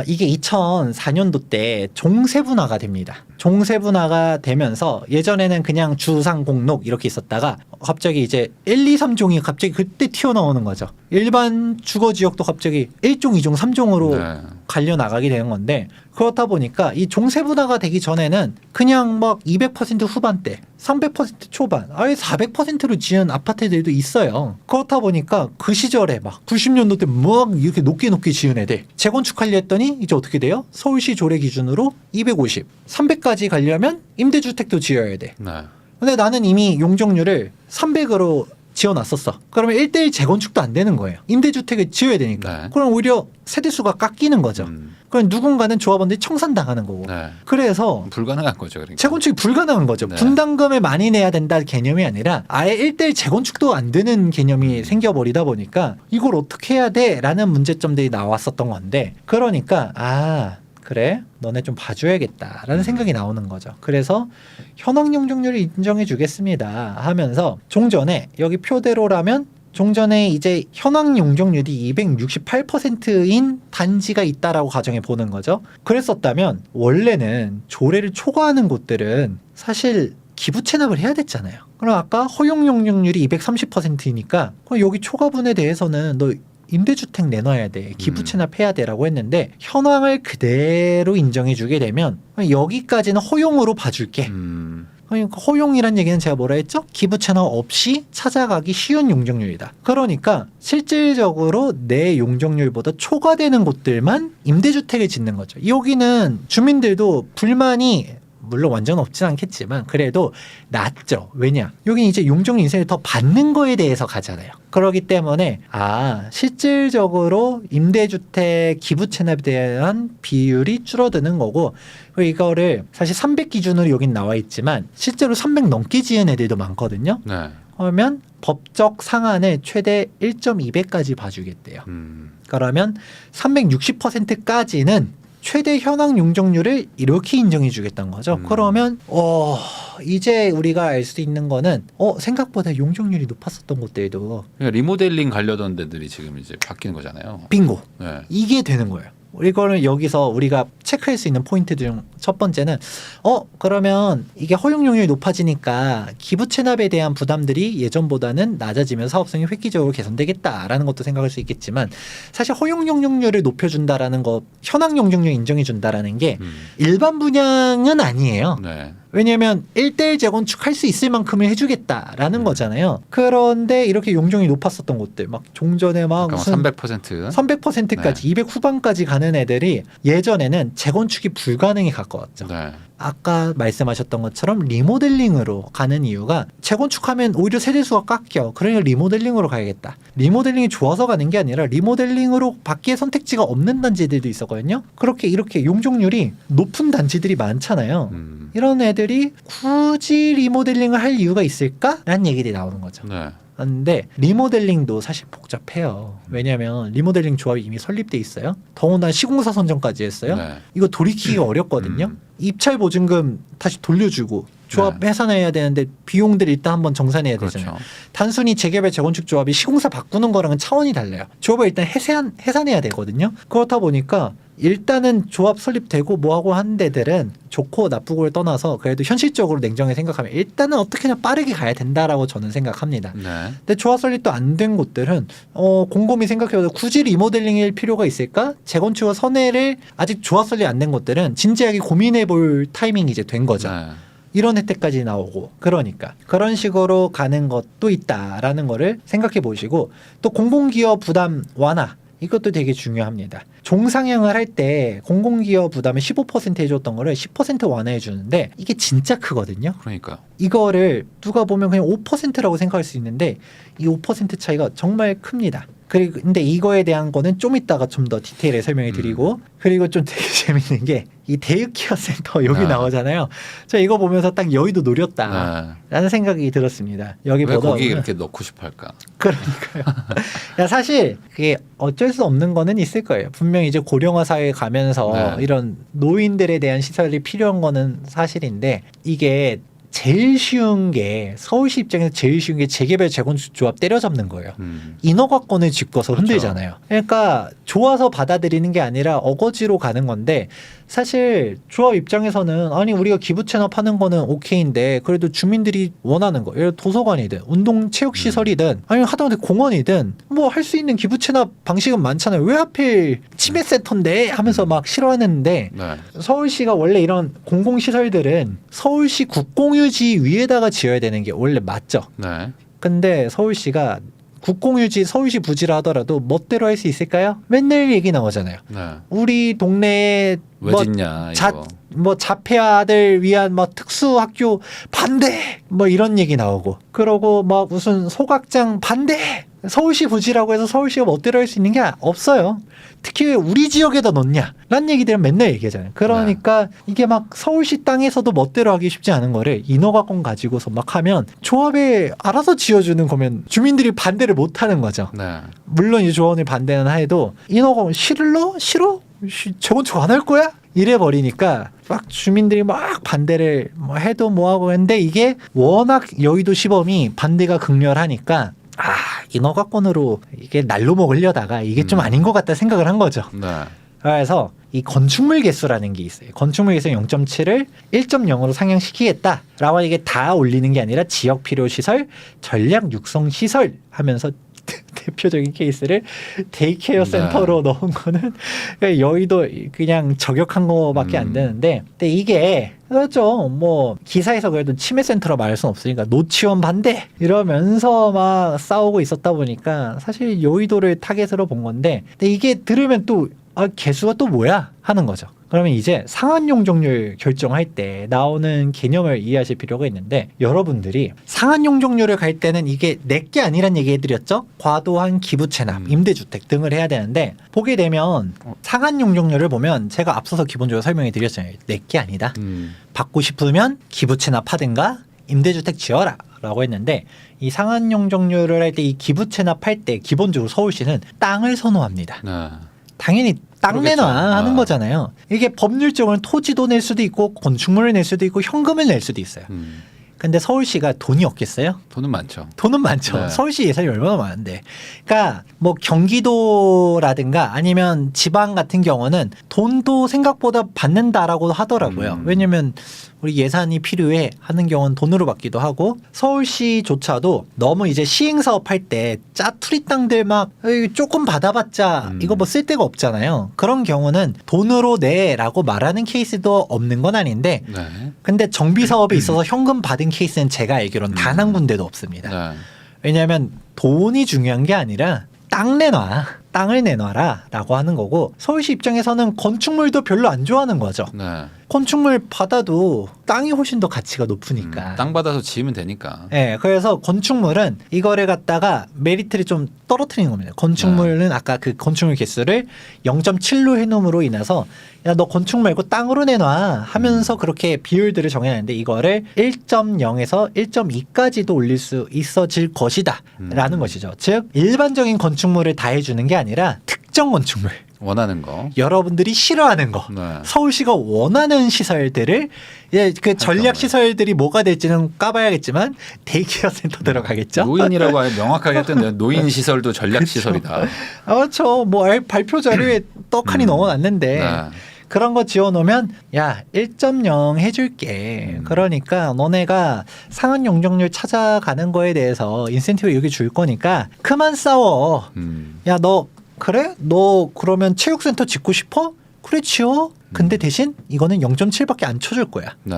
이게 2004년도 때 종세분화가 됩니다. 종세분화가 되면서 예전에는 그냥 주상공록 이렇게 있었다가 갑자기 이제 1, 2, 3종이 갑자기 그때 튀어나오는 거죠. 일반 주거지역도 갑자기 1종, 2종, 3종으로 네. 갈려 나가게 되는 건데 그렇다 보니까 이 종세분화가 되기 전에는 그냥 막 200% 후반대, 300% 초반, 아예 400%로 지은 아파트들도 있어요. 그렇다 보니까 그 시절에 막 90년도 때 막 이렇게 높게 지은 애들 재건축하려 했더니 이제 어떻게 돼요? 서울시 조례 기준으로 250, 300까지 가려면 임대주택도 지어야 돼. 네. 근데 나는 이미 용적률을 300으로 지어놨었어. 그러면 1대1 재건축도 안 되는 거예요. 임대주택을 지어야 되니까. 네. 그럼 오히려 세대수가 깎이는 거죠. 그럼 누군가는 조합원들이 청산당하는 거고. 네. 그래서 불가능한 거죠. 그러니까. 재건축이 불가능한 거죠. 네. 분담금을 많이 내야 된다 개념이 아니라 아예 1대1 재건축도 안 되는 개념이 생겨버리다 보니까 이걸 어떻게 해야 돼? 라는 문제점들이 나왔었던 건데 그러니까 그래 너네 좀 봐줘야겠다라는 생각이 나오는 거죠. 그래서 현황 용적률을 인정해 주겠습니다 하면서 종전에 여기 표대로라면 종전에 이제 현황 용적률이 268%인 단지가 있다라고 가정해 보는 거죠. 그랬었다면 원래는 조례를 초과하는 곳들은 사실 기부 체납을 해야 됐잖아요. 그럼 아까 허용 용적률이 230%이니까 그럼 여기 초과분에 대해서는 너 임대주택 내놔야 돼. 기부 체납해야 돼라고 했는데 현황을 그대로 인정해 주게 되면 여기까지는 허용으로 봐줄게. 그러니까 허용이란 얘기는 제가 뭐라 했죠? 기부 체납 없이 찾아가기 쉬운 용적률이다. 그러니까 실질적으로 내 용적률보다 초과되는 곳들만 임대주택을 짓는 거죠. 여기는 주민들도 불만이 물론 완전 없진 않겠지만 그래도 낫죠. 왜냐? 여기는 이제 용적 인세를 더 받는 거에 대해서 가잖아요. 그렇기 때문에 실질적으로 임대주택 기부 체납에 대한 비율이 줄어드는 거고 이거를 사실 300 기준으로 여긴 나와 있지만 실제로 300 넘게 지은 애들도 많거든요. 네. 그러면 법적 상한을 최대 1.2배까지 봐주겠대요. 그러면 360%까지는 최대 현황 용적률을 이렇게 인정해 주겠다는 거죠. 그러면 이제 우리가 알 수 있는 거는 생각보다 용적률이 높았었던 곳들도 그러니까 리모델링 가려던 데들이 지금 이제 바뀌는 거잖아요. 빙고. 네. 이게 되는 거예요. 이거는 여기서 우리가 체크할 수 있는 포인트 중 첫 번째는 그러면 이게 허용 용률이 높아지니까 기부 체납에 대한 부담들이 예전보다는 낮아지면 사업성이 획기적으로 개선되겠다라는 것도 생각할 수 있겠지만 사실 허용 용적률을 높여준다라는 거 현황 용적률 인정해준다라는 게 일반 분양은 아니에요. 네. 왜냐하면 1대1 재건축 할 수 있을 만큼을 해주겠다라는 거잖아요. 그런데 이렇게 용적률이 높았었던 곳들 막 종전에 막 그러니까 무슨 300%. 300%까지 200 후반까지 가는 애들이 예전에는 재건축이 불가능에 가까웠죠. 네. 아까 말씀하셨던 것처럼 리모델링으로 가는 이유가 재건축하면 오히려 세대수가 깎여. 그러니까 리모델링으로 가야겠다. 리모델링이 좋아서 가는 게 아니라 리모델링으로 밖에 선택지가 없는 단지들도 있었거든요. 그렇게 이렇게 용적률이 높은 단지들이 많잖아요. 이런 애들이 굳이 리모델링을 할 이유가 있을까라는 얘기들이 나오는 거죠. 네. 근데 리모델링도 사실 복잡해요. 왜냐하면 리모델링 조합이 이미 설립돼 있어요. 더구나 시공사 선정까지 했어요. 네. 이거 돌이키기가 어렵거든요. 입찰 보증금 다시 돌려주고 조합 네. 해산해야 되는데 비용들 일단 한번 정산해야 그렇죠. 되잖아요. 단순히 재개발 재건축 조합이 시공사 바꾸는 거랑은 차원이 달라요. 조합을 일단 해산해야 되거든요. 그렇다 보니까 일단은 조합 설립되고 뭐하고 하는 데들은 좋고 나쁘고를 떠나서 그래도 현실적으로 냉정히 생각하면 일단은 어떻게나 빠르게 가야 된다라고 저는 생각합니다. 네. 근데 조합 설립도 안 된 곳들은 곰곰이 생각해봐도 굳이 리모델링일 필요가 있을까? 재건축과 선회를 아직 조합 설립 안 된 곳들은 진지하게 고민해볼 타이밍이 이제 된 거죠. 네. 이런 혜택까지 나오고 그러니까 그런 식으로 가는 것도 있다라는 거를 생각해 보시고 또 공공기업 부담 완화 이것도 되게 중요합니다. 종상향을 할 때 공공기업 부담을 15% 해줬던 거를 10% 완화해 주는데 이게 진짜 크거든요. 그러니까요. 이거를 누가 보면 그냥 5%라고 생각할 수 있는데 이 5% 차이가 정말 큽니다. 그리고 근데 이거에 대한 거는 좀 이따가 좀 더 디테일에 설명해 드리고 그리고 좀 되게 재밌는 게 이 대육케어 센터 여기 네. 나오잖아요. 저 이거 보면서 딱 여의도 노렸다라는 네. 생각이 들었습니다. 여기 왜 보다 거기 보면 이렇게 넣고 싶어 할까? 그러니까요. 야, 사실 그게 어쩔 수 없는 거는 있을 거예요. 분명히 이제 고령화 사회에 가면서 네. 이런 노인들에 대한 시설이 필요한 거는 사실인데 이게 제일 쉬운 게 서울시 입장에서 제일 쉬운 게 재개발 재건축 조합 때려잡는 거예요. 인허가권을 짚고서 그렇죠. 흔들잖아요. 그러니까 좋아서 받아들이는 게 아니라 어거지로 가는 건데 사실 조합 입장에서는 아니 우리가 기부 체납하는 거는 오케이인데 그래도 주민들이 원하는 거 예를 들어 도서관이든 운동 체육 시설이든 아니면 하다못해 공원이든 뭐 할 수 있는 기부 체납 방식은 많잖아요. 왜 하필 치매 센터인데 하면서 막 싫어하는데 네. 서울시가 원래 이런 공공시설들은 서울시 국공유지 위에다가 지어야 되는 게 원래 맞죠. 네. 근데 서울시가 국공유지 서울시 부지라 하더라도 멋대로 할 수 있을까요? 맨날 얘기 나오잖아요. 네. 우리 동네에 왜 짓냐 이거. 뭐 자폐아들 위한 뭐 특수학교 반대 뭐 이런 얘기 나오고 그러고 막 무슨 소각장 반대 서울시 부지라고 해서 서울시가 멋대로 할 수 있는 게 없어요. 특히 왜 우리 지역에다 넣냐 라는 얘기들은 맨날 얘기하잖아요. 그러니까 이게 막 서울시 땅에서도 멋대로 하기 쉽지 않은 거를 인허가권 가지고서 막 하면 조합에 알아서 지어주는 거면 주민들이 반대를 못 하는 거죠. 네. 물론 이 조원이 반대는 해도 인허가 싫어? 재건축 안 할 거야? 이래 버리니까 막 주민들이 막 반대를 뭐 해도 뭐하고 했는데 이게 워낙 여의도 시범이 반대가 극렬하니까 인허가권으로 이게 날로 먹으려다가 이게 좀 아닌 것 같다 생각을 한 거죠. 네. 그래서 이 건축물 개수라는 게 있어요. 건축물 개수 0.7을 1.0으로 상향시키겠다라고 이게 다 올리는 게 아니라 지역 필요 시설, 전략 육성 시설 하면서 대표적인 케이스를 데이케어 센터로 넣은 거는 그러니까 여의도 그냥 저격한 거밖에 안 되는데 근데 이게 그렇죠. 뭐 기사에서 그래도 치매 센터로 말할 수는 없으니까 노치원 반대 이러면서 막 싸우고 있었다 보니까 사실 여의도를 타겟으로 본 건데 근데 이게 들으면 또 개수가 또 뭐야 하는 거죠. 그러면 이제 상한 용적률 결정할 때 나오는 개념을 이해하실 필요가 있는데 여러분들이 상한 용적률을 갈 때는 이게 내게 아니란 얘기 해드렸죠. 과도한 기부 체납, 임대주택 등을 해야 되는데 보게 되면 상한 용적률을 보면 제가 앞서서 기본적으로 설명해 드렸잖아요. 내게 아니다. 받고 싶으면 기부 체납하든가 임대주택 지어라 라고 했는데 이 상한 용적률을 할 때 이 기부 체납할 때 기본적으로 서울시는 땅을 선호합니다. 네. 당연히 땅 그러겠죠. 내놔 하는 거잖아요. 이게 법률적으로 토지도 낼 수도 있고 건축물을 낼 수도 있고 현금을 낼 수도 있어요. 근데 서울시가 돈이 없겠어요? 돈은 많죠. 돈은 많죠. 네. 서울시 예산이 얼마나 많은데. 그러니까 뭐 경기도라든가 아니면 지방 같은 경우는 돈도 생각보다 받는다라고 하더라고요. 왜냐면 우리 예산이 필요해 하는 경우는 돈으로 받기도 하고 서울시조차도 너무 이제 시행사업 할 때 짜투리 땅들 막 조금 받아봤자 이거 뭐 쓸 데가 없잖아요. 그런 경우는 돈으로 내라고 말하는 케이스도 없는 건 아닌데 네. 근데 정비 사업에 있어서 현금 받은 케이스는 제가 알기로는 단 한 군데도 없습니다. 네. 왜냐하면 돈이 중요한 게 아니라 땅을 내놔라 라고 하는 거고 서울시 입장에서는 건축물도 별로 안 좋아하는 거죠. 네. 건축물 받아도 땅이 훨씬 더 가치가 높으니까. 땅 받아서 지으면 되니까. 네, 그래서 건축물은 이거를 갖다가 메리트를 좀 떨어뜨리는 겁니다. 건축물은 아까 그 건축물 개수를 0.7로 해놓음으로 인해서 야, 너 건축 말고 땅으로 내놔 하면서 그렇게 비율들을 정해놨는데 이거를 1.0에서 1.2까지도 올릴 수 있어질 것이다 라는 것이죠. 즉 일반적인 건축물을 다 해주는 게 아니라 특정 건축물 원하는 거. 여러분들이 싫어하는 거. 네. 서울시가 원하는 시설들을 그 전략 시설들이 뭐가 될지는 까봐야겠지만 데이케어 센터 들어가겠죠. 노인이라고 아예 명확하게 했던데 노인 시설도 전략 시설이다. 그렇죠. 뭐 발표 자료에 떡하니 넣어놨는데 네. 그런 거 지어놓으면 야 1.0 해줄게. 그러니까 너네가 상한 용적률 찾아가는 거에 대해서 인센티브 여기 줄 거니까 그만 싸워. 야 너 그래? 너 그러면 체육센터 짓고 싶어? 그래 지어. 근데 대신 이거는 0.7밖에 안 쳐줄 거야. 네.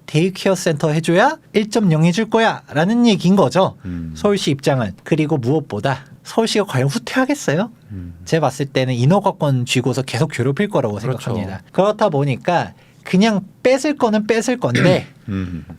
데이케어 센터 해줘야 1.0 해줄 거야 라는 얘기인 거죠. 서울시 입장은. 그리고 무엇보다 서울시가 과연 후퇴하겠어요? 제가 봤을 때는 인허가권 쥐고서 계속 괴롭힐 거라고 생각합니다. 그렇다 보니까 그냥 뺏을 거는 뺏을 건데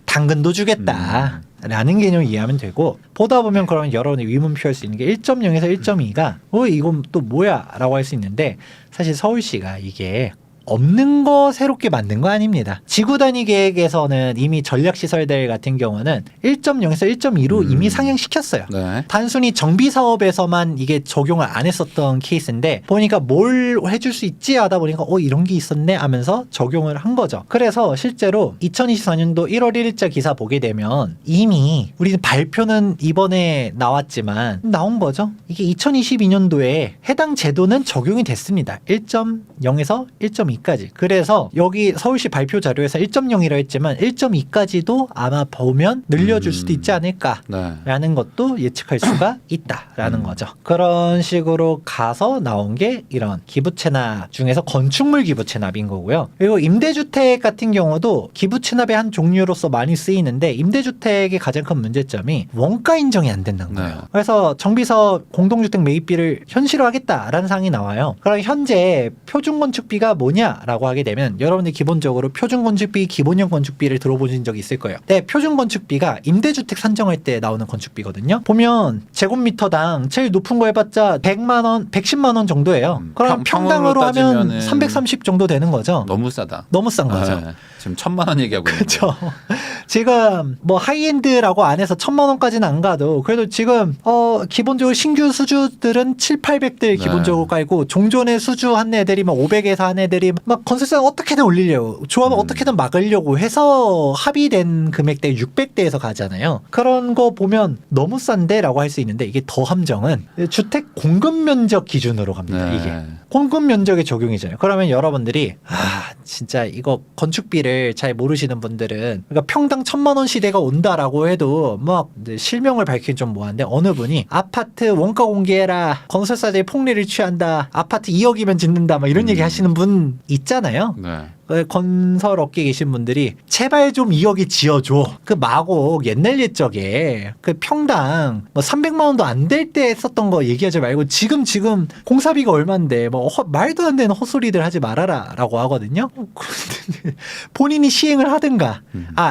당근도 주겠다 라는 개념을 이해하면 되고, 보다 보면 그러면 여러분이 의문 표할 수 있는 게 1.0에서 1.2가 이건 또 뭐야 라고 할 수 있는데, 사실 서울시가 이게 없는 거 새롭게 만든 거 아닙니다. 지구 단위 계획에서는 이미 전략시설들 같은 경우는 1.0에서 1.2로 이미 상향시켰어요. 네. 단순히 정비 사업에서만 이게 적용을 안 했었던 케이스인데 보니까 뭘 해줄 수 있지 하다 보니까 이런 게 있었네 하면서 적용을 한 거죠. 그래서 실제로 2024년도 1월 1일자 기사 보게 되면 이미 우리는 발표는 이번에 나왔지만 나온 거죠. 이게 2022년도에 해당 제도는 적용이 됐습니다. 1.0에서 1.2까지. 그래서 여기 서울시 발표 자료에서 1.0이라 했지만 1.2까지도 아마 보면 늘려줄 수도 있지 않을까라는 네. 것도 예측할 수가 있다라는 거죠. 그런 식으로 가서 나온 게 이런 기부채납 중에서 건축물 기부채납인 거고요. 그리고 임대주택 같은 경우도 기부채납의 한 종류로서 많이 쓰이는데, 임대주택의 가장 큰 문제점이 원가 인정이 안 된다는 거예요. 네. 그래서 정비사업 공동주택 매입비를 현실화하겠다라는 사항이 나와요. 그럼 현재 표준건축비가 뭐냐라고 하게 되면 여러분들 기본적으로 표준건축비, 기본형 건축비를 들어보신 적이 있을 거예요. 네, 표준건축비가 임대주택 산정할 때 나오는 건축비거든요. 보면 제곱미터당 제일 높은 거 해봤자 100만 원, 110만 원 정도예요. 그럼 평당으로 하면 따지면은 330 정도 되는 거죠. 너무 싸다. 너무 싼 거죠. 네. 지금 1,000만 원 얘기하고 있는 그렇죠. 지금 뭐 하이엔드라고 안 해서 1,000만 원까지는 안 가도 그래도 지금 기본적으로 신규 수주들은 7, 800들 기본적으로 깔고, 종전의 수주 한 애들이 막 500에서 한 애들이 막 건설사 어떻게든 올리려고, 조합을 어떻게든 막으려고 해서 합의된 금액대 600대에서 가잖아요. 그런 거 보면 너무 싼데라고 할 수 있는데, 이게 더 함정은 주택 공급 면적 기준으로 갑니다. 네. 이게 공급 면적의 적용이잖아요. 그러면 여러분들이 진짜 이거 건축비를 잘 모르시는 분들은, 그러니까 평당 1,000만 원 시대가 온다라고 해도 막 실명을 밝히긴 좀 뭐한데, 어느 분이 아파트 원가 공개해라, 건설사들이 폭리를 취한다, 아파트 2억이면 짓는다, 막 이런 얘기 하시는 분 있잖아요. 네. 건설 업계에 계신 분들이 제발 좀 2억이 지어줘. 그 마곡 옛날 옛적에 그 평당 뭐 300만 원도 안 될 때 썼던 거 얘기하지 말고 지금 공사비가 얼만데 뭐 말도 안 되는 헛소리들 하지 말아라라고 하거든요. 본인이 시행을 하든가,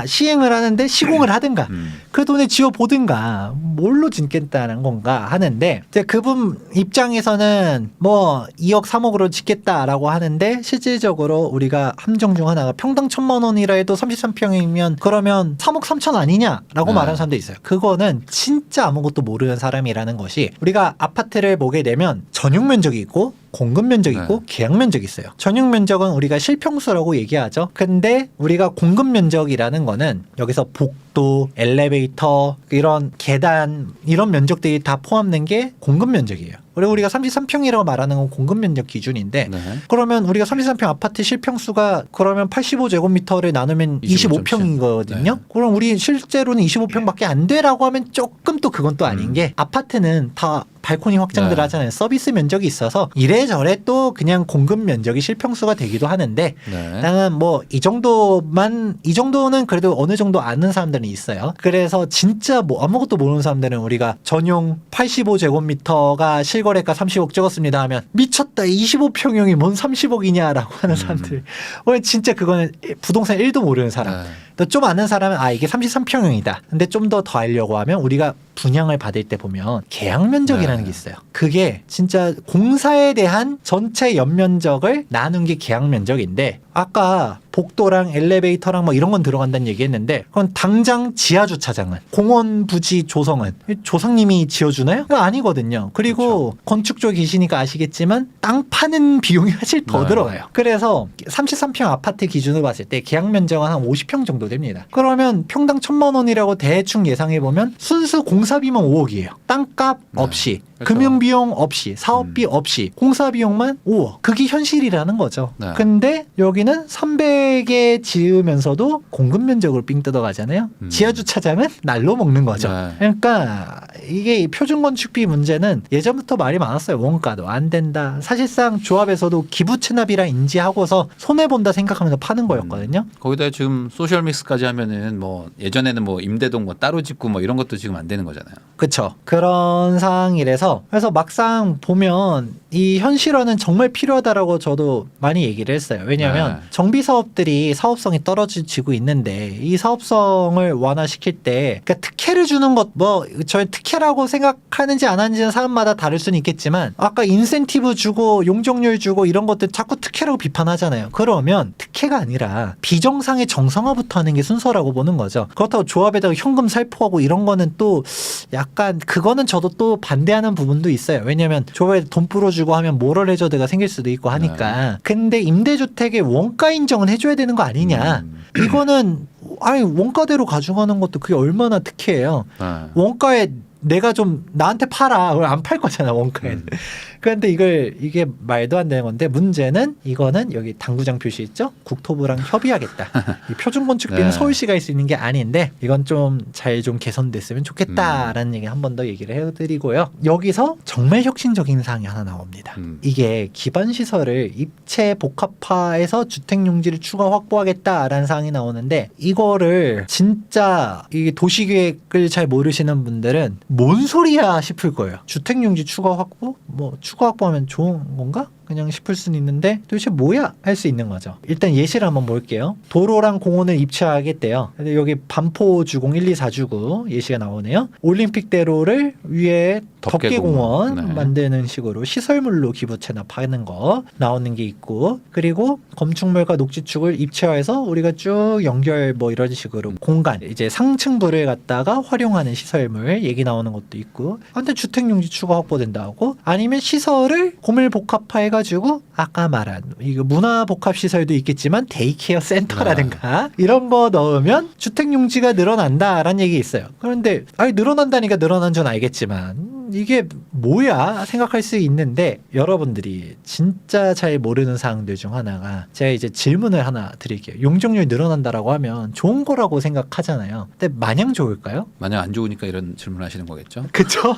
시행을 하는데 시공을 하든가, 그 돈에 지어 보든가, 뭘로 짓겠다는 건가 하는데, 이제 그분 입장에서는 뭐 2억 3억으로 짓겠다라고 하는데, 실질적으로 우리가 함정 중 하나가 평당 1,000만 원이라 해도 33평이면 그러면 3억 3천 아니냐라고 말하는 사람도 있어요. 그거는 진짜 아무것도 모르는 사람이라는 것이, 우리가 아파트를 보게 되면 전용 면적이 있고 공급 면적이 있고 계약 면적이 있어요. 전용 면적은 우리가 실평수라고 얘기하죠. 근데 우리가 공급 면적이라는 거는 여기서 복도, 엘리베이터, 이런 계단, 이런 면적들이 다 포함된 게 공급 면적이에요. 그리고 우리가 33평이라고 말하는 건 공급 면적 기준인데, 네. 그러면 우리가 33평 아파트 실평수가 그러면 85제곱미터를 나누면 25평이거든요. 네. 그럼 우리 실제로는 25평밖에 안 돼라고 하면 조금 또 그건 또 아닌 게, 아파트는 다 발코니 확장들 하잖아요. 서비스 면적이 있어서 이래저래 또 그냥 공급 면적이 실평수가 되기도 하는데, 나는 뭐 이 정도는 그래도 어느 정도 아는 사람들은 있어요. 그래서 진짜 뭐 아무것도 모르는 사람들은 우리가 전용 85제곱미터가 실거래가 30억 찍었습니다 하면 미쳤다, 25평형이 뭔 30억이냐라고 하는 사람들. 진짜 그거는 부동산 1도 모르는 사람. 또 좀 아는 사람은 이게 33평형이다. 근데 좀 더 하려고 하면 우리가 분양을 받을 때 보면 계약 면적이라는 게 있어요. 그게 진짜 공사에 대한 전체 연면적을 나눈 게 계약 면적인데, 아까 복도랑 엘리베이터랑 뭐 이런 건 들어간다는 얘기했는데 그건 당장 지하 주차장은 공원 부지 조성은 조상님이 지어주나요? 그거 아니거든요. 그리고 그렇죠. 건축 쪽 계시니까 아시겠지만 땅 파는 비용이 사실 더 네. 들어가요. 그래서 33평 아파트 기준으로 봤을 때 계약 면적은 한 50평 정도 됩니다. 그러면 평당 1,000만 원이라고 대충 예상해 보면 순수 공사비만 5억이에요. 땅값 없이 그래서- 금융비용 없이 사업비 없이 공사비용만 5억. 그게 현실이라는 거죠. 네. 근데 여기는 300에 지으면서도 공급 면적으로 삥 뜯어가잖아요. 지하주차장은 날로 먹는 거죠. 네. 그러니까 이게 표준건축비 문제는 예전부터 말이 많았어요. 원가도 안 된다. 사실상 조합에서도 기부 체납이라 인지하고서 손해본다 생각하면서 파는 거였거든요. 거기다 지금 소셜 믹스까지 하면은 뭐 예전에는 뭐 임대동 뭐 따로 짓고 뭐 이런 것도 지금 안 되는 거잖아요. 그렇죠. 그런 상황이라서 그래서 막상 보면 이 현실화는 정말 필요하다라고 저도 많이 얘기를 했어요. 왜냐하면 네. 정비 사업들이 사업성이 떨어지고 있는데 이 사업성을 완화시킬 때 그러니까 특혜를 주는 것 뭐 저희 특혜라고 생각하는지 안 하는지는 사람마다 다를 수는 있겠지만 아까 인센티브 주고 용적률 주고 이런 것들 자꾸 특혜라고 비판하잖아요. 그러면 특혜가 아니라 비정상의 정상화부터 하는 게 순서라고 보는 거죠. 그렇다고 조합에다가 현금 살포하고 이런 거는 또 약간 그거는 저도 또 반대하는 부분도 있어요. 왜냐하면 조합에 돈 뿌려주고 하면 모럴 해저드가 생길 수도 있고 하니까. 근데 임대주택의 원가 인정은 해줘야 되는 거 아니냐. 이거는 아니 원가대로 가져가는 것도 그게 얼마나 특혜예요. 네. 원가에 내가 좀 나한테 팔아. 안 팔 거잖아 원가에. 그런데 이게 말도 안 되는 건데 문제는 이거는 여기 당구장 표시 있죠? 국토부랑 협의하겠다. 이 표준건축비는 네. 서울시가 할 수 있는 게 아닌데 이건 좀 잘 좀 개선됐으면 좋겠다라는 얘기 한 번 더 얘기를 해드리고요. 여기서 정말 혁신적인 사항이 하나 나옵니다. 이게 기반 시설을 입체 복합화해서 주택 용지를 추가 확보하겠다라는 사항이 나오는데 이거를 진짜 이 도시계획을 잘 모르시는 분들은 뭔 소리야 싶을 거예요. 주택 용지 추가 확보? 뭐 추가 확보하면 좋은 건가? 그냥 싶을 수는 있는데 도대체 뭐야? 할 수 있는 거죠. 일단 예시를 한번 볼게요. 도로랑 공원을 입체하겠대요. 근데 여기 반포주공 1, 2, 4주구 예시가 나오네요. 올림픽대로를 위에 덮개공원 네. 만드는 식으로 시설물로 기부 체납하는 거 나오는 게 있고 그리고 건축물과 녹지축을 입체화해서 우리가 쭉 연결 뭐 이런 식으로 공간 이제 상층부를 갖다가 활용하는 시설물 얘기 나오는 것도 있고 근데 주택용지 추가 확보된다고 아니면 시설을 고밀 복합화해가지고 아까 말한 이거 문화복합시설도 있겠지만 데이케어 센터라든가 이런 거 넣으면 주택용지가 늘어난다라는 얘기 있어요. 그런데 아니 늘어난다니까 늘어난 줄 알겠지만 이게 뭐야 생각할 수 있는데 여러분들이 진짜 잘 모르는 사항들 중 하나가 제가 이제 질문을 하나 드릴게요. 용적률 늘어난다라고 하면 좋은 거라고 생각하잖아요. 근데 마냥 좋을까요? 만약 안 좋으니까 이런 질문을 하시는 거겠죠? 그쵸?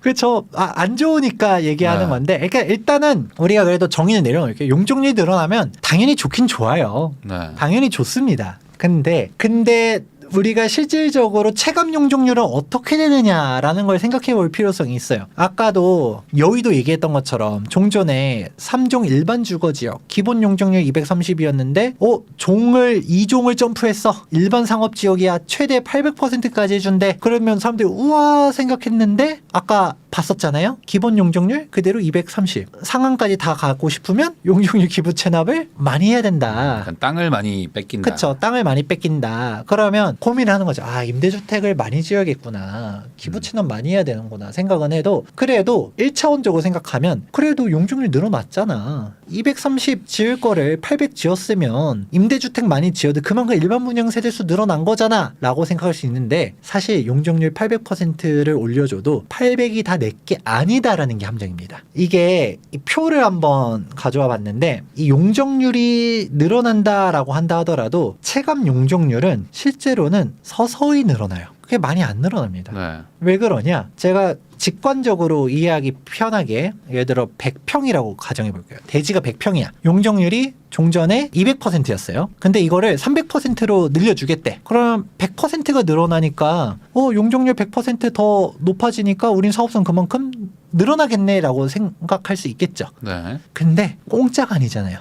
그쵸? 안 좋으니까 얘기하는 네. 건데 그러니까 일단은 우리가 그래도 정의를 내려놓을게요. 용적률이 늘어나면 당연히 좋긴 좋아요. 네. 당연히 좋습니다. 근데 우리가 실질적으로 체감 용적률은 어떻게 되느냐라는 걸 생각해 볼 필요성이 있어요. 아까도 여의도 얘기했던 것처럼 종전에 3종 일반 주거지역 기본 용적률 230이었는데 종을 2종을 점프했어. 일반 상업지역이야. 최대 800%까지 해준대. 그러면 사람들이 우와 생각했는데 아까 봤었잖아요. 기본 용적률 그대로 230. 상한까지 다 가고 싶으면 용적률 기부 체납을 많이 해야 된다. 약간 땅을 많이 뺏긴다. 그렇죠. 땅을 많이 뺏긴다. 그러면 고민을 하는 거죠. 아, 임대주택을 많이 지어야겠구나. 기부 체납 많이 해야 되는구나. 생각은 해도 그래도 1차원적으로 생각하면 그래도 용적률 늘어났잖아. 230 지을 거를 800 지었으면 임대주택 많이 지어도 그만큼 일반 분양 세대수 늘어난 거잖아 라고 생각할 수 있는데 사실 용적률 800%를 올려줘도 800이 다 내게 아니다라는 게 함정입니다. 이게 이 표를 한번 가져와 봤는데 이 용적률이 늘어난다라고 한다 하더라도 체감 용적률은 실제로는 서서히 늘어나요. 그게 많이 안 늘어납니다. 네. 왜 그러냐? 제가 직관적으로 이해하기 편하게 예를 들어 100평이라고 가정해 볼게요. 대지가 100평이야. 용적률이 종전에 200%였어요. 근데 이거를 300%로 늘려주겠대. 그럼 100%가 늘어나니까 용적률 100% 더 높아지니까 우린 사업성 그만큼 늘어나겠네라고 생각할 수 있겠죠. 네. 근데 공짜가 아니잖아요.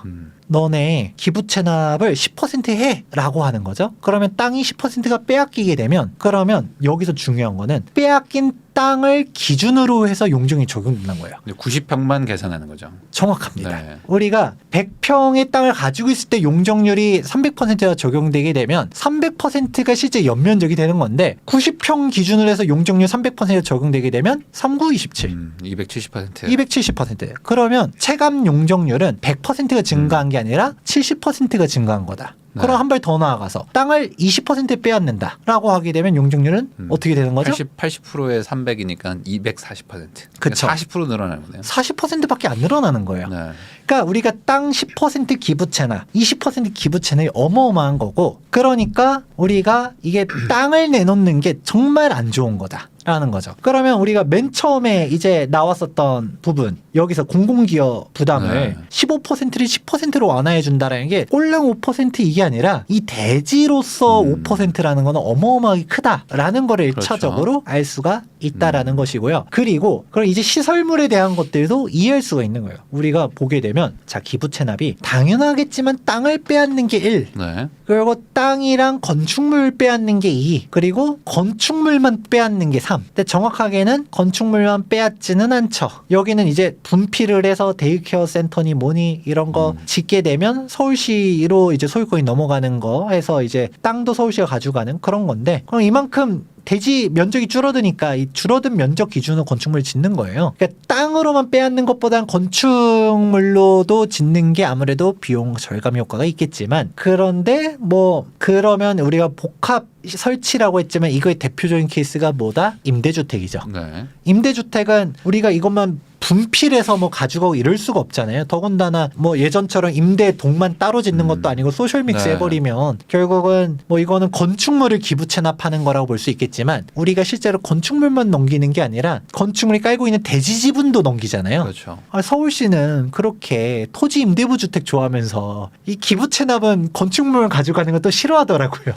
너네 기부 체납을 10% 해라고 하는 거죠. 그러면 땅이 10%가 빼앗기게 되면 그러면 여기서 중요한 거는 빼앗긴 땅을 기준으로 해서 용적률이 적용된다는 거예요. 90평만 계산하는 거죠. 정확합니다. 네. 우리가 100평의 땅을 가지고 있을 때 용적률이 300%가 적용되게 되면 300%가 실제 연면적이 되는 건데 90평 기준으로 해서 용적률 300%가 적용되게 되면 3927. 270%. 270%. 그러면 체감 용적률은 100%가 증가한 게 아니라 70%가 증가한 거다. 네. 그럼 한 발 더 나아가서 땅을 20% 빼앗는다라고 하게 되면 용적률은 어떻게 되는 거죠? 80%에 300이니까 240%. 그쵸. 40% 늘어나는 거네요. 40%밖에 안 늘어나는 거예요. 네. 그러니까 우리가 땅 10% 기부채나 20% 기부채는 어마어마한 거고, 그러니까 우리가 이게 땅을 내놓는 게 정말 안 좋은 거다라는 거죠. 그러면 우리가 맨 처음에 이제 나왔었던 부분, 여기서 공공기업 부담을 네. 15%를 10%로 완화해 준다라는 게 꼴랑 5% 이게 아니라 이 대지로서 5%라는 거는 어마어마하게 크다라는 거를 그렇죠. 1차적으로 알 수가 있다라는 것이고요. 그리고 그럼 이제 시설물에 대한 것들도 이해할 수가 있는 거예요. 우리가 보게 되면 자, 기부 체납이 당연하겠지만 땅을 빼앗는 게 1, 네. 그리고 땅이랑 건축물 빼앗는 게 2, 그리고 건축물만 빼앗는 게 3. 근데 정확하게는 건축물만 빼앗지는 않죠. 여기는 이제 분필을 해서 데이케어 센터니 뭐니 이런 거 짓게 되면 서울시로 이제 소유권이 넘어가는 거 해서 이제 땅도 서울시가 가져가는 그런 건데, 그럼 이만큼 대지 면적이 줄어드니까 이 줄어든 면적 기준으로 건축물을 짓는 거예요. 그러니까 땅으로만 빼앗는 것보다는 건축물로도 짓는 게 아무래도 비용 절감 효과가 있겠지만, 그런데 뭐 그러면 우리가 복합 설치라고 했지만 이거의 대표적인 케이스가 뭐다? 임대주택이죠. 네. 임대주택은 우리가 이것만 분필해서 뭐 가지고 이럴 수가 없잖아요. 더군다나 뭐 예전처럼 임대동만 따로 짓는 것도 아니고 소셜믹스 네. 해버리면 결국은 뭐 이거는 건축물을 기부 체납하는 거라고 볼 수 있겠지만, 우리가 실제로 건축물만 넘기는 게 아니라 건축물이 깔고 있는 대지 지분도 넘기잖아요. 그렇죠. 서울시는 그렇게 토지 임대부 주택 좋아하면서 이 기부 체납은 건축물을 가져가는 건 또 싫어하더라고요.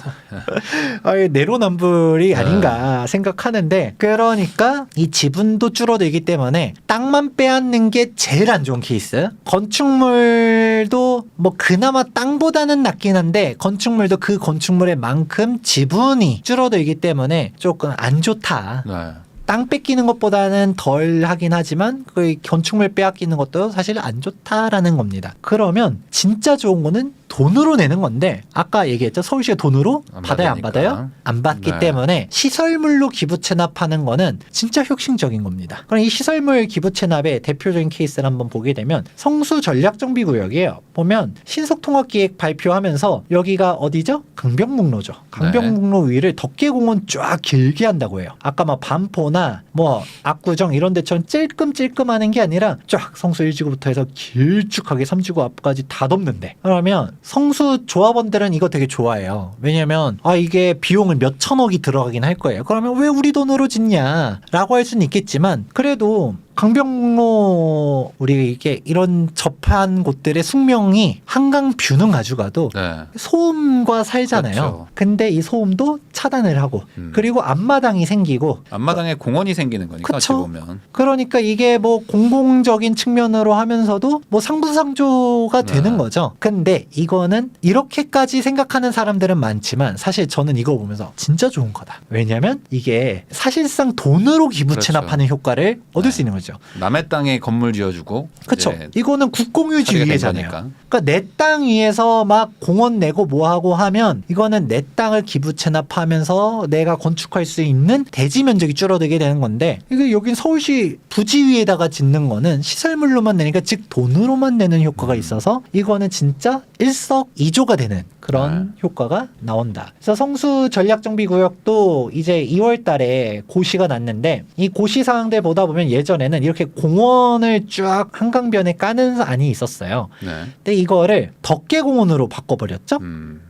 내로남불이 아닌가 생각하는데, 그러니까 이 지분도 줄어들기 때문에 땅만 빼앗는 게 제일 안 좋은 케이스. 건축물도 뭐 그나마 땅보다는 낫긴 한데 건축물도 그 건축물의 만큼 지분이 줄어들기 때문에 조금 안 좋다. 네. 땅 뺏기는 것보다는 덜 하긴 하지만 그 건축물 빼앗기는 것도 사실 안 좋다라는 겁니다. 그러면 진짜 좋은 거는 돈으로 내는 건데, 아까 얘기했죠. 서울시가 돈으로 안 받아요, 안 받으니까. 받아요? 안 받기 네. 때문에 시설물로 기부 체납하는 거는 진짜 혁신적인 겁니다. 그럼 이 시설물 기부 체납의 대표적인 케이스를 한번 보게 되면 성수 전략정비구역이에요. 보면 신속통합기획 발표하면서 여기가 어디죠? 강변북로죠. 강변북로 위를 덕계공원 쫙 길게 한다고 해요. 아까 막 반포나 뭐 압구정 이런 데처럼 찔끔찔끔하는 게 아니라 쫙 성수 1지구부터 해서 길쭉하게 3지구 앞까지 다 덮는데, 그러면 성수 조합원들은 이거 되게 좋아해요. 왜냐면 이게 비용을 몇 천억이 들어가긴 할 거예요. 그러면 왜 우리 돈으로 짓냐라고 할 수는 있겠지만, 그래도 강변북로 우리 이게 이런 접한 곳들의 숙명이 한강 뷰는 가져가도 네. 소음과 살잖아요. 그렇죠. 근데 이 소음도 차단을 하고 그리고 앞마당이 생기고, 앞마당에 공원이 생기는 거니까 어찌 그쵸. 보면. 그러니까 이게 뭐 공공적인 측면으로 하면서도 뭐 상부상조가 되는 네. 거죠. 근데 이거는 이렇게까지 생각하는 사람들은 많지만 사실 저는 이거 보면서 진짜 좋은 거다. 왜냐면 이게 사실상 돈으로 기부 그렇죠. 체납하는 효과를 얻을 네. 수 있는 거죠. 남의 땅에 건물 지어주고. 그렇죠. 이제 이거는 국공유지위잖아요. 거니까. 그러니까 내 땅 위에서 막 공원 내고 뭐 하고 하면 이거는 내 땅을 기부 체납하면서 내가 건축할 수 있는 대지 면적이 줄어들게 되는 건데, 이게 여긴 서울시 부지 위에다가 짓는 거는 시설물로만 내니까 즉 돈으로만 내는 효과가 있어서 이거는 진짜 일석이조가 되는 그런 효과가 나온다. 그래서 성수 전략정비구역도 이제 2월 달에 고시가 났는데, 이 고시 사항들 보다 보면 예전에는 이렇게 공원을 쫙 한강변에 까는 안이 있었어요. 네. 근데 이거를 덕계공원으로 바꿔버렸죠.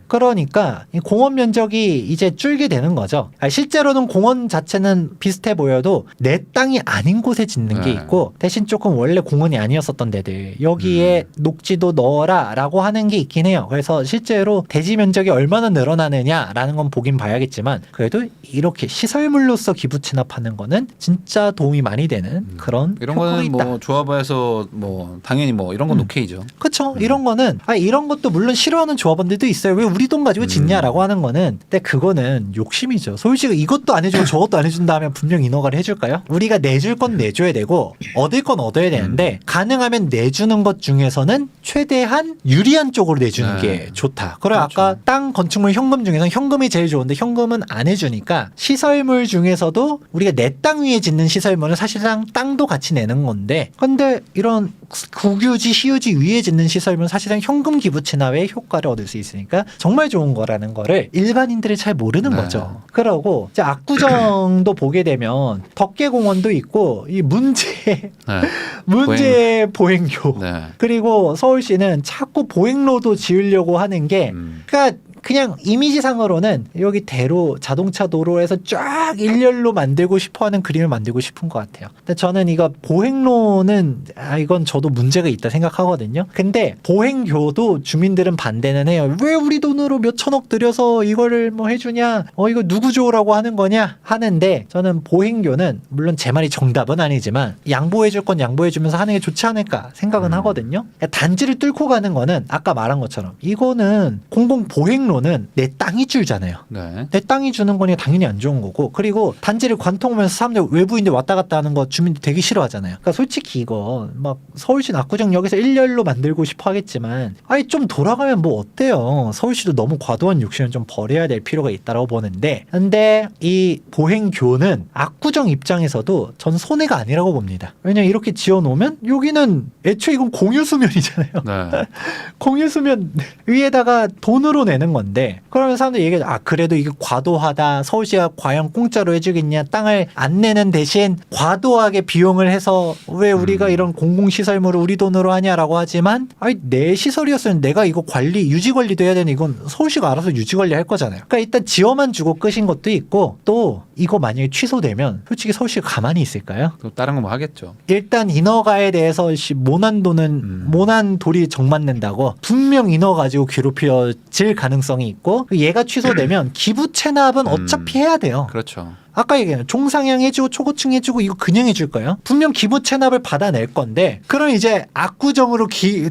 그러니까 이 공원 면적이 이제 줄게 되는 거죠. 실제로는 공원 자체는 비슷해 보여도 내 땅이 아닌 곳에 짓는 게 네. 있고, 대신 조금 원래 공원이 아니었었던 데들 여기에 녹지도 넣어라 라고 하는 게 있긴 해요. 그래서 실제로 대지 면적이 얼마나 늘어나느냐라는 건 보긴 봐야겠지만, 그래도 이렇게 시설물로서 기부 체납하는 거는 진짜 도움이 많이 되는 그런 이런 효과가 거는 있다. 뭐 조합에서 뭐 당연히 뭐 이런 건 오케이죠. 그렇죠. 이런 거는 이런 것도 물론 싫어하는 조합원들도 있어요. 왜 우리 우리 돈 가지고 짓냐라고 하는 거는, 근데 그거는 욕심이죠. 서울시가 이것도 안 해주고 저것도 안 해준다 하면 분명 인허가를 해줄까요? 우리가 내줄 건 내줘야 되고 얻을 건 얻어야 되는데 가능하면 내주는 것 중에서는 최대한 유리한 쪽으로 내주는 네. 게 좋다. 그럼 그렇죠. 아까 땅 건축물 현금 중에서 현금이 제일 좋은데 현금은 안 해주니까 시설물 중에서도 우리가 내 땅 위에 짓는 시설물은 사실상 땅도 같이 내는 건데, 근데 이런 국유지, 시유지 위에 짓는 시설물은 사실상 현금 기부 체납의 효과를 얻을 수 있으니까 정말 좋은 거라는 거를 일반인들이 잘 모르는 네. 거죠. 그러고 이제 압구정도 보게 되면 덕계공원도 있고 이 문제 보행교 네. 그리고 서울시는 자꾸 보행로도 지으려고 하는 게 그러니까 그냥 이미지상으로는 여기 대로 자동차 도로에서 쫙 일렬로 만들고 싶어하는 그림을 만들고 싶은 것 같아요. 근데 저는 이거 보행로는 이건 저도 문제가 있다 생각하거든요. 근데 보행교도 주민들은 반대는 해요. 왜 우리 돈으로 몇 천억 들여서 이거를 뭐 해주냐? 이거 누구 좋으라고 하는 거냐? 하는데 저는 보행교는 물론 제 말이 정답은 아니지만 양보해줄 건 양보해주면서 하는 게 좋지 않을까 생각은 하거든요. 단지를 뚫고 가는 거는 아까 말한 것처럼 이거는 공공 보행로 는 내 땅이 줄잖아요. 네. 내 땅이 주는 거니 당연히 안 좋은 거고, 그리고 단지를 관통하면서 사람들 외부인들 왔다 갔다 하는 거 주민들 되게 싫어하잖아요. 그러니까 솔직히 이거 막 서울시 압구정역에서 일렬로 만들고 싶어 하겠지만 아니 좀 돌아가면 뭐 어때요. 서울시도 너무 과도한 욕심은 좀 버려야 될 필요가 있다고 보는데, 근데 이 보행교는 압구정 입장에서도 전 손해가 아니라고 봅니다. 왜냐면 이렇게 지어놓으면 여기는 애초에 이건 공유수면이잖아요. 네. 공유수면 위에다가 돈으로 내는 건데, 그러면 사람들이 얘기하죠. 그래도 이게 과도하다. 서울시가 과연 공짜로 해주겠냐. 땅을 안 내는 대신 과도하게 비용을 해서 왜 우리가 이런 공공시설물을 우리 돈으로 하냐라고 하지만, 내 시설이었으면 내가 이거 유지 관리도 해야 되는, 이건 서울시가 알아서 유지 관리 할 거잖아요. 그러니까 일단 지어만 주고 끝인 것도 있고, 또 이거 만약에 취소되면 솔직히 서울시가 가만히 있을까요? 또 다른 거 뭐 하겠죠. 일단 인허가에 대해서 모난 돌이 정맞는다고 분명 인허 가지고 괴롭혀질 가능성이 있고, 얘가 취소되면 기부 체납은 어차피 해야 돼요. 그렇죠. 아까 얘기한 종상향 해주고 초고층 해주고 이거 그냥 해줄 거예요. 분명 기부 체납을 받아낼 건데, 그럼 이제 압구정으로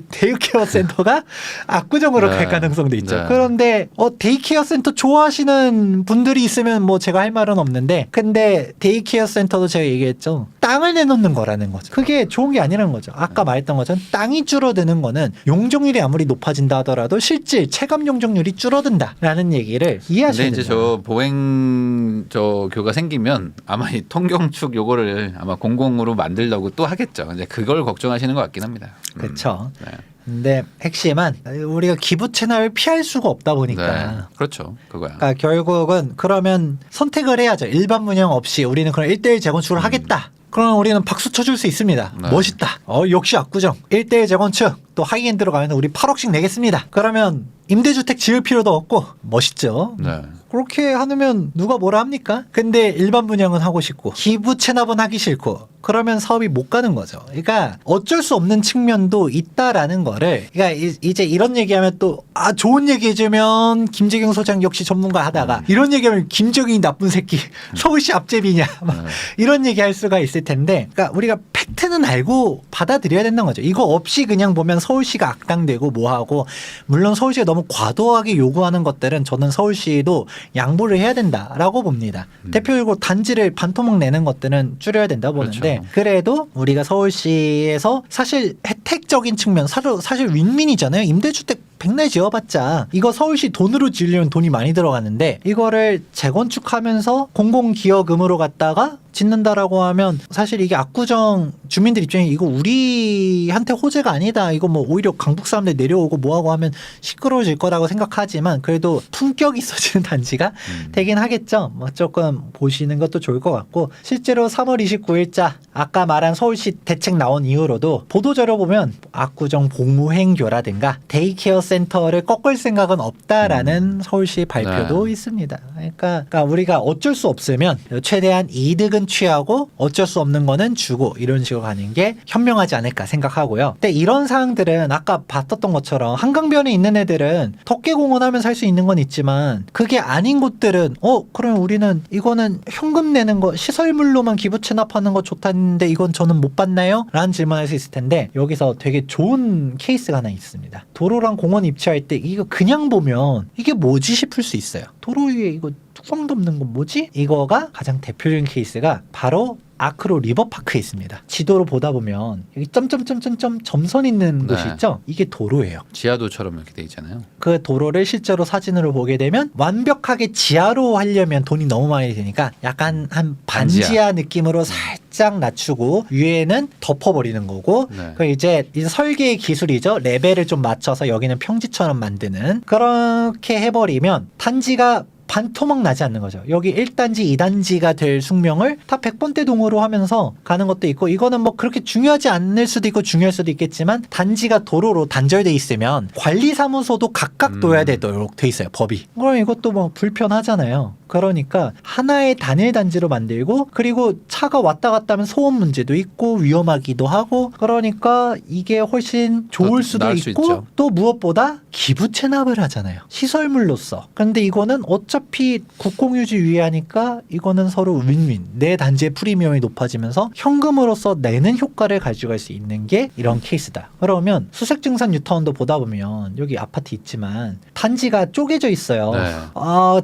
데이케어 센터가 압구정으로 네. 갈 가능성도 있죠. 네. 그런데 데이케어 센터 좋아하시는 분들이 있으면 뭐 제가 할 말은 없는데, 근데 데이케어 센터도 제가 얘기했죠. 땅을 내놓는 거라는 거죠. 그게 좋은 게 아니라는 거죠. 아까 말했던 것처럼 땅이 줄어드는 거는 용적률이 아무리 높아진다 하더라도 실질 체감 용적률이 줄어든다라는 얘기를 이해하셔야 근데 됩니다. 이제 저 보행 교가 생기면 아마 이 통경축 요거를 아마 공공으로 만들려고 또 하겠죠. 이제 그걸 걱정하시는 것 같긴 합니다. 그렇죠. 네. 근데 핵심은 우리가 기부 채널을 피할 수가 없다 보니까. 네. 그렇죠. 그거야. 그러니까 결국은 그러면 선택을 해야죠. 일반 문양 없이 우리는 그럼 1대1 재건축을 하겠다. 그럼 우리는 박수 쳐줄 수 있습니다. 네. 멋있다. 역시 압구정 1대1 재건축. 또 하이엔드로 가면 우리 8억씩 내겠습니다. 그러면 임대주택 지을 필요도 없고 멋있죠. 네. 그렇게 하면 누가 뭐라 합니까? 근데 일반 분양은 하고 싶고 기부 체납은 하기 싫고, 그러면 사업이 못 가는 거죠. 그러니까 어쩔 수 없는 측면도 있다라는 거를, 그러니까 이제 이런 얘기하면 또 좋은 얘기 해주면 김재경 소장 역시 전문가 하다가 이런 얘기하면 김재경이 나쁜 새끼 서울시 앞제비냐 막 이런 얘기 할 수가 있을 텐데, 그러니까 우리가 팩트는 알고 받아들여야 된다는 거죠. 이거 없이 그냥 보면 서울시가 악당되고 뭐하고, 물론 서울시가 너무 과도하게 요구하는 것들은 저는 서울시도 양보를 해야 된다라고 봅니다. 대표적으로 단지를 반토막 내는 것들은 줄여야 된다 보는데, 그렇죠. 그래도 우리가 서울시에서 사실 혜택적인 측면, 사실 윈윈이잖아요. 임대주택 백날 지어봤자 이거 서울시 돈으로 지으려면 돈이 많이 들어가는데, 이거를 재건축하면서 공공기여금으로 갖다가 짓는다라고 하면 사실 이게 압구정 주민들 입장에 이거 우리한테 호재가 아니다. 이거 뭐 오히려 강북 사람들 내려오고 뭐하고 하면 시끄러워질 거라고 생각하지만, 그래도 품격 있어지는 단지가 되긴 하겠죠. 뭐 조금 보시는 것도 좋을 것 같고, 실제로 3월 29일자 아까 말한 서울시 대책 나온 이후로도 보도자료 보면 압구정 복무행교라든가 데이케어 센터를 꺾을 생각은 없다라는 서울시 발표도 있습니다. 그러니까 우리가 어쩔 수 없으면 최대한 이득은 실은 취하고 어쩔 수 없는 거는 주고 이런 식으로 가는 게 현명하지 않을까 생각하고요. 근데 이런 사항들은 아까 봤었던 것처럼 한강변에 있는 애들은 덕계공원 하면서 할 수 있는 건 있지만 그게 아닌 곳들은 그러면 우리는 이거는 현금 내는 거 시설물로만 기부 체납하는 거 좋다는데 이건 저는 못 받나요? 라는 질문할 수 있을 텐데 여기서 되게 좋은 케이스가 하나 있습니다. 도로랑 공원 입지할 때 이거 그냥 보면 이게 뭐지 싶을 수 있어요. 도로 위에 이거 뚜껑 덮는 건 뭐지? 이거가 가장 대표적인 케이스가 바로 아크로 리버파크에 있습니다. 지도로 보다 보면 여기 점점점점점 점선 있는 곳이 있죠? 이게 도로예요. 지하도처럼 이렇게 돼 있잖아요. 그 도로를 실제로 사진으로 보게 되면 완벽하게 지하로 하려면 돈이 너무 많이 드니까 약간 한 반지하 느낌으로 살짝 낮추고 위에는 덮어버리는 거고 그 이제 설계의 기술이죠. 레벨을 좀 맞춰서 여기는 평지처럼 만드는 그렇게 해버리면 단지가 반토막 나지 않는 거죠. 여기 1단지, 2단지가 될 숙명을 다 100번대 동으로 하면서 가는 것도 있고 이거는 뭐 그렇게 중요하지 않을 수도 있고 중요할 수도 있겠지만 단지가 도로로 단절돼 있으면 관리사무소도 각각 둬야 되도록 돼 있어요. 법이. 그럼 이것도 뭐 불편하잖아요. 그러니까 하나의 단일 단지로 만들고 그리고 차가 왔다 갔다 하면 소음 문제도 있고 위험하기도 하고 그러니까 이게 훨씬 좋을 수도 있고 또 무엇보다 기부 체납을 하잖아요. 시설물로서. 근데 이거는 어차피 국공유지 위하니까 이거는 서로 윈윈. 내 단지의 프리미엄이 높아지면서 현금으로서 내는 효과를 가져갈 수 있는 게 이런 케이스다. 그러면 수색증산 뉴타운도 보다 보면 여기 아파트 있지만 단지가 쪼개져 있어요.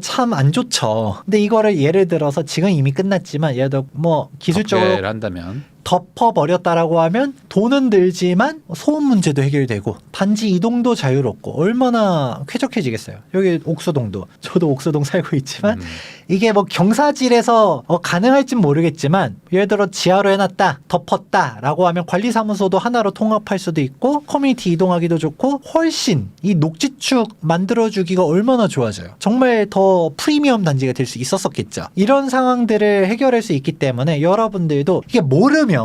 참 안 좋죠. 근데 이거를 예를 들어서 지금 이미 끝났지만 예를 들어 뭐 기술적으로 한다면 덮어버렸다라고 하면 돈은 들지만 소음 문제도 해결되고 단지 이동도 자유롭고 얼마나 쾌적해지겠어요. 여기 옥수동도 저도 옥수동 살고 있지만 이게 뭐 경사질에서 가능할진 모르겠지만 예를 들어 지하로 해놨다 덮었다라고 하면 관리사무소도 하나로 통합할 수도 있고 커뮤니티 이동하기도 좋고 훨씬 이 녹지축 만들어주기가 얼마나 좋아져요. 정말 더 프리미엄 단지가 될 수 있었겠죠. 이런 상황들을 해결할 수 있기 때문에 여러분들도 이게 모르면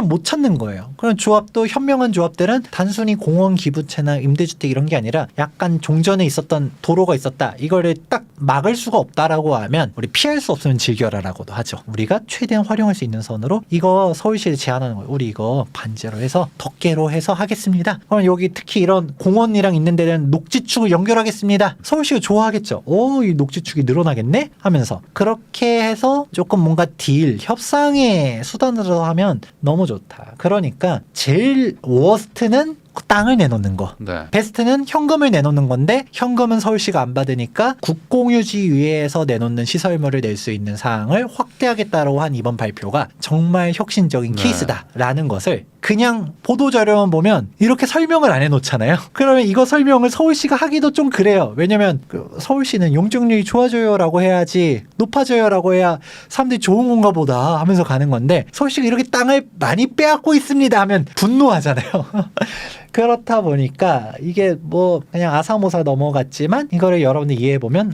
못 찾는 거예요. 그런 조합도 현명한 조합들은 단순히 공원 기부채나 임대주택 이런 게 아니라 약간 종전에 있었던 도로가 있었다. 이거를 딱 막을 수가 없다라고 하면 우리 피할 수 없으면 즐겨라라고도 하죠. 우리가 최대한 활용할 수 있는 선으로 이거 서울시에 제안하는 거예요. 우리 이거 반지로 해서 덕계로 해서 하겠습니다. 그럼 여기 특히 이런 공원이랑 있는 데는 녹지축을 연결하겠습니다. 서울시가 좋아하겠죠. 이 녹지축이 늘어나겠네? 하면서 그렇게 해서 조금 뭔가 딜, 협상의 수단으로 하면 너무 좋다. 그러니까 제일 워스트는 땅을 내놓는 거. 베스트는 현금을 내놓는 건데 현금은 서울시가 안 받으니까 국공유지위에서 내놓는 시설물을 낼 수 있는 사항을 확대하겠다고 한 이번 발표가 정말 혁신적인 케이스다라는 것을 그냥 보도자료만 보면 이렇게 설명을 안 해놓잖아요. 그러면 이거 설명을 서울시가 하기도 좀 그래요. 왜냐면 서울시는 용적률이 좋아져요라고 해야지 높아져요라고 해야 사람들이 좋은 건가 보다 하면서 가는 건데 서울시가 이렇게 땅을 많이 빼앗고 있습니다 하면 분노하잖아요. 그렇다 보니까 이게 뭐 그냥 아사모사 넘어갔지만 이거를 여러분들 이해해보면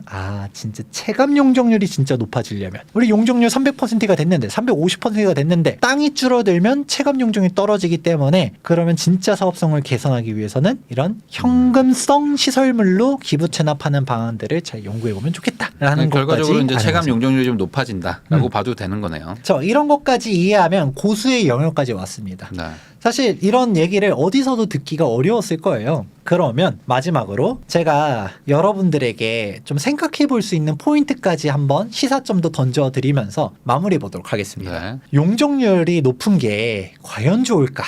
진짜 체감 용적률이 진짜 높아지려면 우리 용적률 300%가 됐는데 350%가 됐는데 땅이 줄어들면 체감 용적률이 떨어지기 때문에 그러면 진짜 사업성을 개선하기 위해서는 이런 현금성 시설물로 기부 체납하는 방안들을 잘 연구해보면 좋겠다라는 것까지 결과적으로 이제 체감 용적률이 좀 높아진다라고 봐도 되는 거네요. 이런 것까지 이해하면 고수의 영역까지 왔습니다. 사실 이런 얘기를 어디서도 듣기가 어려웠을 거예요. 그러면 마지막으로 제가 여러분들에게 좀 생각해 볼 수 있는 포인트까지 한번 시사점도 던져드리면서 마무리 보도록 하겠습니다. 용적률이 높은 게 과연 좋을까?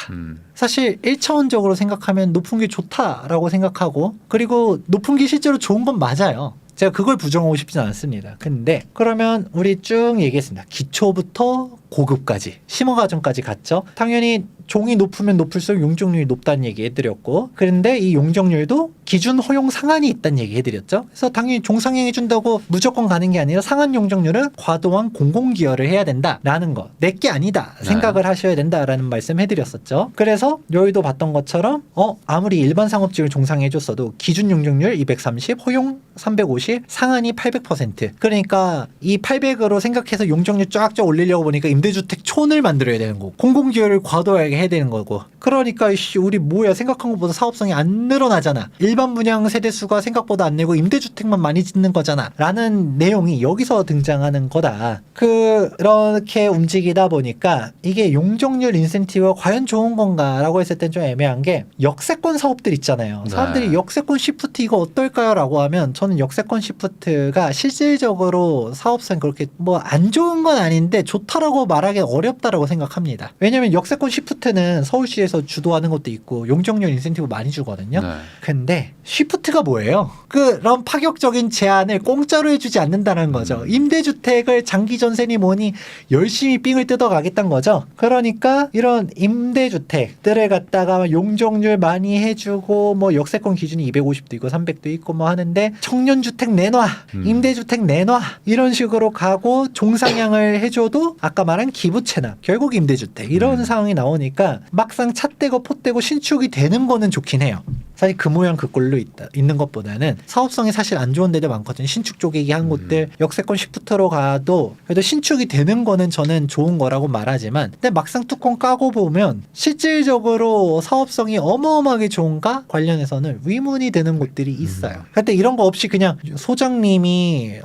사실 1차원적으로 생각하면 높은 게 좋다라고 생각하고 그리고 높은 게 실제로 좋은 건 맞아요. 제가 그걸 부정하고 싶진 않습니다. 근데 그러면 우리 쭉 얘기했습니다. 기초부터 고급까지 심화 과정까지 갔죠. 당연히 종이 높으면 높을수록 용적률이 높다는 얘기 해드렸고 그런데 이 용적률도 기준 허용 상한이 있다는 얘기 해드렸죠. 그래서 당연히 종상행해준다고 무조건 가는 게 아니라 상한 용적률은 과도한 공공기여를 해야 된다라는 거. 내게 아니다 생각을 하셔야 된다라는 말씀 해드렸었죠. 그래서 여의도 봤던 것처럼 아무리 일반 상업지를 종상해줬어도 기준 용적률 230, 허용 350, 상한이 800%. 그러니까 이 800으로 생각해서 용적률 쫙쫙 올리려고 보니까 임대주택 촌을 만들어야 되는 거고 공공기여를 과도하게 해야 되는 거고 그러니까 우리 뭐야 생각한 것보다 사업성이 안 늘어나잖아. 일반 일반 분양 세대 수가 생각보다 안 늘고 임대주택만 많이 짓는 거잖아 라는 내용이 여기서 등장하는 거다. 그렇게 움직이다 보니까 이게 용적률 인센티브가 과연 좋은 건가 라고 했을 땐 좀 애매한 게 역세권 사업들 있잖아요. 사람들이 네. 역세권 시프트 이거 어떨까요? 라고 하면 저는 역세권 시프트가 실질적으로 사업상 그렇게 뭐 안 좋은 건 아닌데 좋다라고 말하기 어렵다라고 생각합니다. 왜냐면 역세권 시프트는 서울시에서 주도하는 것도 있고 용적률 인센티브 많이 주거든요. 네. 근데 시프트가 뭐예요? 그런 파격적인 제안을 공짜로 해주지 않는다는 거죠. 임대주택을 장기 전세니 뭐니 열심히 삥을 뜯어가겠다는 거죠. 그러니까 이런 임대주택들을 갖다가 용적률 많이 해주고 뭐 역세권 기준이 250도 있고 300도 있고 뭐 하는데 청년주택 내놔, 임대주택 내놔 이런 식으로 가고 종상향을 해줘도 아까 말한 기부 채납 결국 임대주택 이런 상황이 나오니까 막상 찻대고 포대고 신축이 되는 거는 좋긴 해요. 사실 그 모양 그 꼴로 있는 것보다는 사업성이 사실 안 좋은 데도 많거든요. 신축 쪽에 얘기한 곳들 역세권 시프트로 가도 그래도 신축이 되는 거는 저는 좋은 거라고 말하지만 근데 막상 뚜껑 까고 보면 실질적으로 사업성이 어마어마하게 좋은가 관련해서는 의문이 드는 곳들이 있어요. 근데 이런 거 없이 그냥 소장님이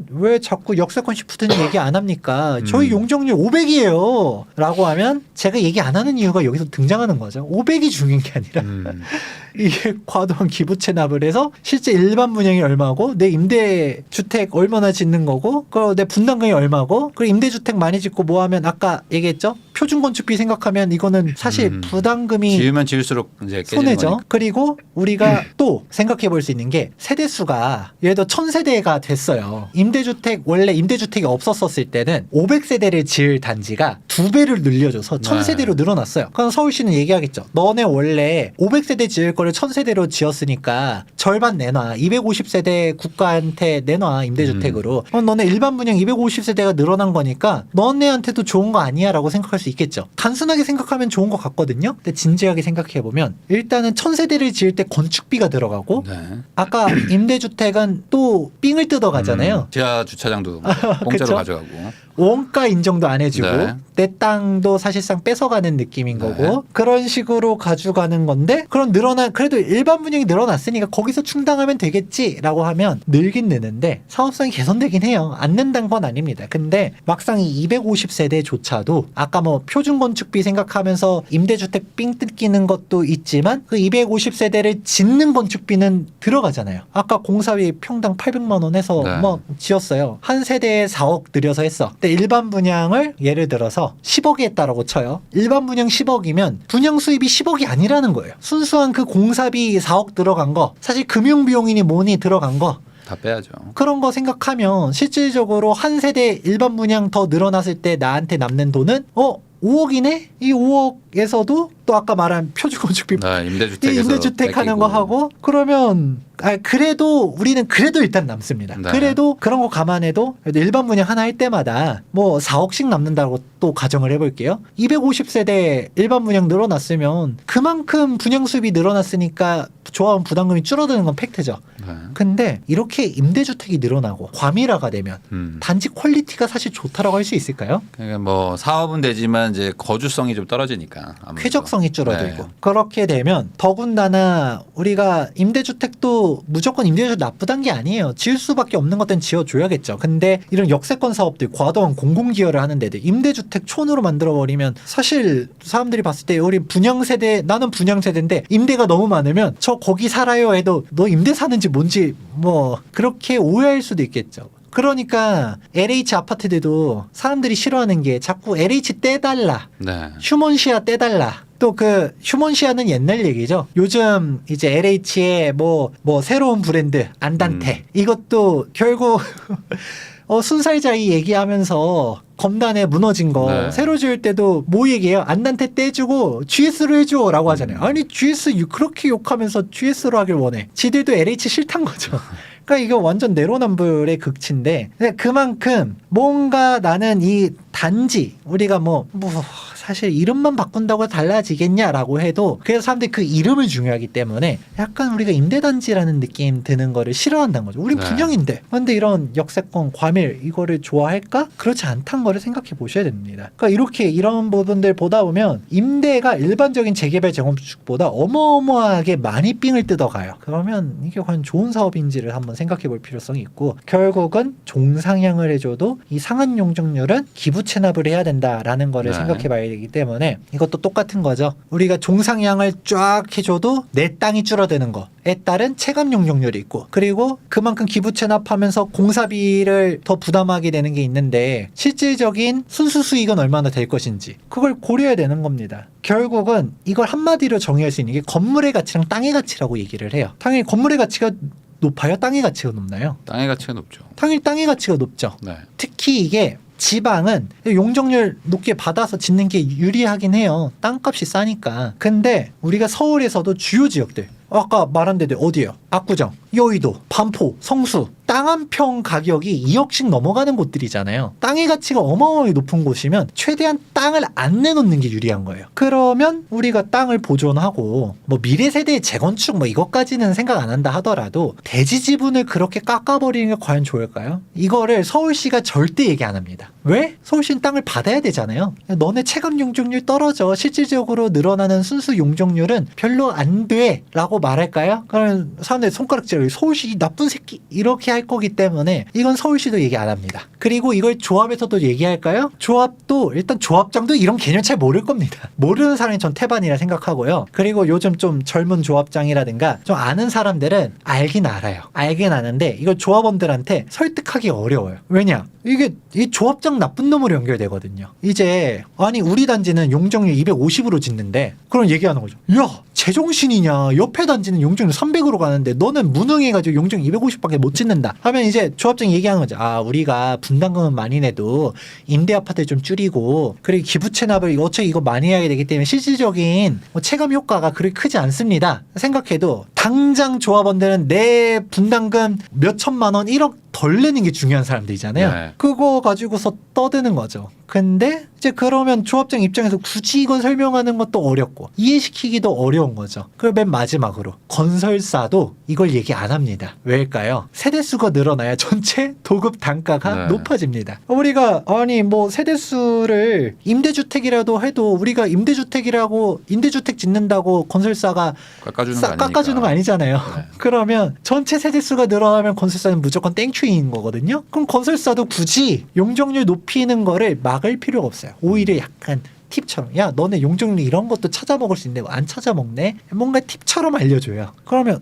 왜 자꾸 역세권 시프트는 얘기 안 합니까? 저희 용적률 500이에요 라고 하면 제가 얘기 안 하는 이유가 여기서 등장하는 거죠. 500이 중요한 게 아니라 이게 과도한 기부 채납을 해서 실제 일반 분양이 얼마고 내 임대주택 얼마나 짓는 거고 그리고 내 분담금이 얼마고 그리고 임대주택 많이 짓고 뭐 하면 아까 얘기했죠? 표준건축비 생각하면 이거는 사실 부담금이 지으면 지을수록 이제 깨지는 손해죠. 거니까. 그리고 우리가 또 생각해 볼 수 있는 게 세대수가 예를 들어 1000세대가 됐어요. 임대주택 원래 임대주택이 없었을 때는 500세대를 지을 단지가 2배를 늘려줘서 1000세대로 늘어났어요. 그럼 서울시는 얘기하겠죠. 너네 원래 500세대 지을 거를 1000세대로 지었으니까 절반 내놔. 250세대 국가한테 내놔 임대주택으로. 그럼 너네 일반 분양 250세대가 늘어난 거니까 너네한테도 좋은 거 아니야 라고 생각할 수 있겠죠. 단순하게 생각하면 좋은 것 같거든요. 근데 진지하게 생각해보면 일단은 1000세대를 지을 때 건축비가 들어가고 네. 아까 임대주택은 또 삥을 뜯어가잖아요. 지하 주차장도 공짜로 그쵸? 가져가고. 원가 인정도 안 해주고 네. 내 땅도 사실상 뺏어가는 느낌인 네. 거고 그런 식으로 가져가는 건데 그럼 그래도 일반 분양이 늘어났으니까 거기서 충당하면 되겠지라고 하면 늘긴 느는데 사업성이 개선되긴 해요. 안 는다는 건 아닙니다. 근데 막상 이 250세대조차도 아까 뭐 표준건축비 생각하면서 임대주택 삥 뜯기는 것도 있지만 그 250세대를 짓는 건축비는 들어가잖아요. 아까 공사비 평당 800만 원 해서 네. 뭐 지었어요. 한 세대에 4억 들여서 했어. 근데 일반 분양을 예를 들어서 10억에 했다라고 쳐요. 일반 분양 10억이면 분양 수입이 10억이 아니라는 거예요. 순수한 그 공사비 4억 들어간 거 사실 금융비용이니 뭐니 들어간 거 다 빼야죠. 그런 거 생각하면 실질적으로 한 세대 일반 분양 더 늘어났을 때 나한테 남는 돈은 5억이네? 이 5억에서도 또 아까 말한 표준건축비 네, 임대주택에서 임대주택 하는 거 뺏기고. 하고 그러면 그래도 우리는 그래도 일단 남습니다. 네. 그래도 그런 거 감안해도 일반 분양 하나 할 때마다 뭐 4억씩 남는다고 또 가정을 해볼게요. 250세대 일반 분양 늘어났으면 그만큼 분양 수입이 늘어났으니까 조합원 부담금이 줄어드는 건 팩트죠. 네. 근데 이렇게 임대주택이 늘어나고 과밀화가 되면 단지 퀄리티가 사실 좋다라고 할 수 있을까요? 그러니까 뭐 사업은 되지만 이제 거주성이 좀 떨어지니까 아무래도. 쾌적성이 줄어들고 네. 그렇게 되면 더군다나 우리가 임대주택도 무조건 임대주택 나쁘단 게 아니에요. 지을 수밖에 없는 것들은 지어줘야겠죠. 근데 이런 역세권 사업들 과도한 공공기여를 하는 데들 임대주택 촌으로 만들어버리면 사실 사람들이 봤을 때 우리 분양세대 나는 분양세대인데 임대가 너무 많으면 저 거기 살아요 해도 너 임대 사는지 뭔지 뭐 그렇게 오해할 수도 있겠죠. 그러니까 LH 아파트들도 사람들이 싫어하는 게 자꾸 LH 떼달라. 네. 휴먼시아 떼달라. 또 그 휴먼시아는 옛날 얘기죠. 요즘 이제 LH의 뭐 새로운 브랜드 안단테 이것도 결국 순살자이 얘기하면서 검단에 무너진 거 네. 새로 지을 때도 뭐 얘기해요? 안단테 떼주고 GS로 해줘라고 하잖아요. 아니 GS 그렇게 욕하면서 GS로 하길 원해. 지들도 LH 싫단 거죠. 그러니까 이거 완전 내로남불의 극치인데 그만큼 뭔가 나는 이 단지 우리가 뭐 사실 이름만 바꾼다고 달라지겠냐라고 해도 그래서 사람들이 그 이름을 중요하기 때문에 약간 우리가 임대단지라는 느낌 드는 거를 싫어한다는 거죠. 우리 네. 분양인데. 근데 이런 역세권, 과밀 이거를 좋아할까? 그렇지 않다는 거를 생각해 보셔야 됩니다. 그러니까 이렇게 이런 부분들 보다 보면 임대가 일반적인 재개발 재건축보다 어마어마하게 많이 삥을 뜯어가요. 그러면 이게 과연 좋은 사업인지를 한번 생각해 볼 필요성이 있고 결국은 종상향을 해줘도 이 상한 용적률은 기부 체납을 해야 된다라는 거를 네. 생각해 봐야 되기 때문에 이것도 똑같은 거죠. 우리가 종상향을 쫙 해줘도 내 땅이 줄어드는 거에 따른 체감 용적률이 있고 그리고 그만큼 기부 체납하면서 공사비를 더 부담하게 되는 게 있는데 실질적인 순수 수익은 얼마나 될 것인지 그걸 고려해야 되는 겁니다. 결국은 이걸 한마디로 정의할 수 있는 게 건물의 가치랑 땅의 가치라고 얘기를 해요. 당연히 건물의 가치가 높아요? 땅의 가치가 높나요? 땅의 가치가 높죠. 당연히 땅의 가치가 높죠. 네. 특히 이게 지방은 용적률 높게 받아서 짓는 게 유리하긴 해요. 땅값이 싸니까. 근데 우리가 서울에서도 주요 지역들 아까 말한 데들 어디예요? 압구정, 여의도, 반포, 성수 땅 한 평 가격이 2억씩 넘어가는 곳들이잖아요. 땅의 가치가 어마어마하게 높은 곳이면 최대한 땅을 안 내놓는 게 유리한 거예요. 그러면 우리가 땅을 보존하고 뭐 미래 세대의 재건축 뭐 이것까지는 생각 안 한다 하더라도 대지 지분을 그렇게 깎아버리는 게 과연 좋을까요? 이거를 서울시가 절대 얘기 안 합니다. 왜? 서울시는 땅을 받아야 되잖아요. 너네 체감 용적률 떨어져. 실질적으로 늘어나는 순수 용적률은 별로 안 돼. 라고 말할까요? 그러면 사람들이 손가락질을 서울시 나쁜 새끼 이렇게 할 거기 때문에 이건 서울시도 얘기 안 합니다. 그리고 이걸 조합에서도 얘기할까요? 조합도 일단 조합장도 이런 개념 잘 모를 겁니다. 모르는 사람이 전 태반이라 생각하고요. 그리고 요즘 좀 젊은 조합장이라든가 좀 아는 사람들은 알긴 알아요. 알긴 아는데 이걸 조합원들한테 설득하기 어려워요. 왜냐? 이게 이 조합장 나쁜 놈으로 연결되거든요. 이제 아니 우리 단지는 용적률 250으로 짓는데 그럼 얘기하는 거죠. 야 제정신이냐 옆에 단지는 용적률 300으로 가는데 너는 무능해가지고 용적률 250밖에 못 짓는다 하면 이제 조합장이 얘기하는 거죠. 아 우리가 분담금은 많이 내도 임대 아파트를 좀 줄이고 그리고 기부 체납을 어차피 이거 많이 해야 되기 때문에 실질적인 뭐 체감 효과가 그렇게 크지 않습니다. 생각해도 당장 조합원들은 내 분담금 몇 천만 원 1억 덜 내는 게 중요한 사람들이잖아요. 네. 그거 가지고서 떠드는 거죠. 근데 이제 그러면 조합장 입장에서 굳이 이걸 설명하는 것도 어렵고 이해시키기도 어려운 거죠. 그리고 맨 마지막으로 건설사도 이걸 얘기 안 합니다. 왜일까요? 세대수가 늘어나야 전체 도급 단가가 네. 높아집니다. 우리가 아니 뭐 세대수를 임대주택이라도 해도 우리가 임대주택이라고 임대주택 짓는다고 건설사가 깎아주는 거 아니니까. 깎아주는 거 아니잖아요. 네. 그러면 전체 세대수가 늘어나면 건설사는 무조건 땡큐인 거거든요. 그럼 건설사도 굳이 용적률 높이는 거를 막을 필요가 없어요. 오히려 약간 팁처럼 야 너네 용적률 이런 것도 찾아먹을 수 있는데 안 찾아먹네? 뭔가 팁처럼 알려줘요. 그러면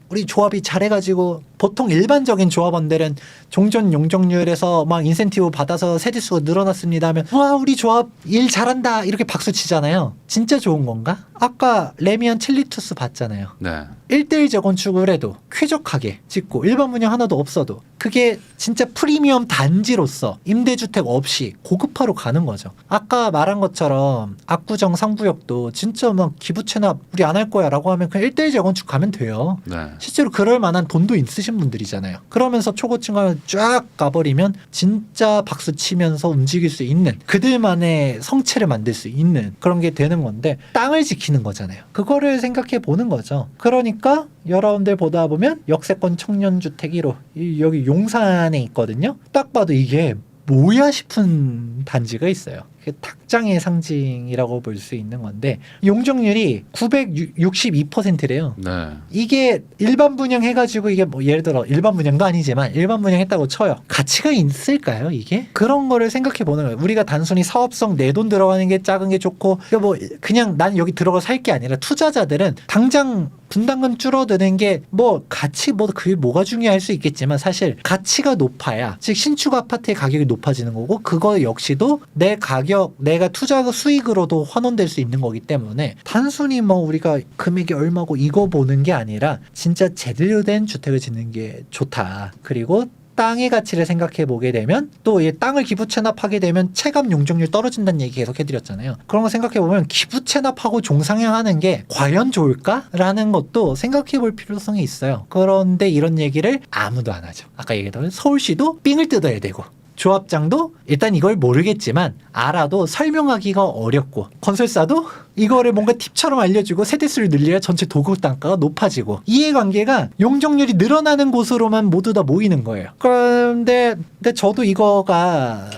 우리 조합이 잘해가지고 보통 일반적인 조합원들은 종전 용적률에서 막 인센티브 받아서 세대수가 늘어났습니다 하면 와 우리 조합 일 잘한다 이렇게 박수 치잖아요. 진짜 좋은 건가? 아까 레미안 칠리투스 봤잖아요. 네. 1대1 재건축을 해도 쾌적하게 짓고 일반 분양 하나도 없어도 그게 진짜 프리미엄 단지로서 임대주택 없이 고급화로 가는 거죠. 아까 말한 것처럼 압구정 상부역도 진짜 막 기부 체납 우리 안 할 거야 라고 하면 그냥 1대1 재건축 가면 돼요. 네. 실제로 그럴 만한 돈도 있으신 분들이잖아요. 그러면서 초고층을 쫙 가버리면 진짜 박수 치면서 움직일 수 있는 그들만의 성체를 만들 수 있는 그런 게 되는 건데 땅을 지키는 거잖아요. 그거를 생각해 보는 거죠. 그러니까 여러분들 보다 보면 역세권 청년주택 1호 여기 용산에 있거든요. 딱 봐도 이게 뭐야 싶은 단지가 있어요. 탁장의 상징이라고 볼 수 있는 건데 용적률이 962%래요. 네. 이게 일반 분양 해가지고 이게 뭐 예를 들어 일반 분양도 아니지만 일반 분양 했다고 쳐요. 가치가 있을까요 이게? 그런 거를 생각해 보는 거예요. 우리가 단순히 사업성 내 돈 들어가는 게 작은 게 좋고 뭐 그냥 난 여기 들어가 살 게 아니라 투자자들은 당장 분담금 줄어드는 게 뭐 가치 뭐 그게 뭐가 중요할 수 있겠지만 사실 가치가 높아야 즉 신축 아파트의 가격이 높아지는 거고 그거 역시도 내 가격 내가 투자 수익으로도 환원될 수 있는 거기 때문에 단순히 뭐 우리가 금액이 얼마고 이거 보는 게 아니라 진짜 제대로 된 주택을 짓는 게 좋다. 그리고 땅의 가치를 생각해 보게 되면 또 이 땅을 기부 체납하게 되면 체감 용적률 떨어진다는 얘기 계속 해드렸잖아요. 그런 거 생각해 보면 기부 체납하고 종상향하는 게 과연 좋을까라는 것도 생각해 볼 필요성이 있어요. 그런데 이런 얘기를 아무도 안 하죠. 아까 얘기했던 서울시도 삥을 뜯어야 되고 조합장도 일단 이걸 모르겠지만 알아도 설명하기가 어렵고 건설사도 이거를 뭔가 팁처럼 알려주고 세대수를 늘려야 전체 도급 단가가 높아지고 이해관계가 용적률이 늘어나는 곳으로만 모두 다 모이는 거예요. 근데 저도 이거가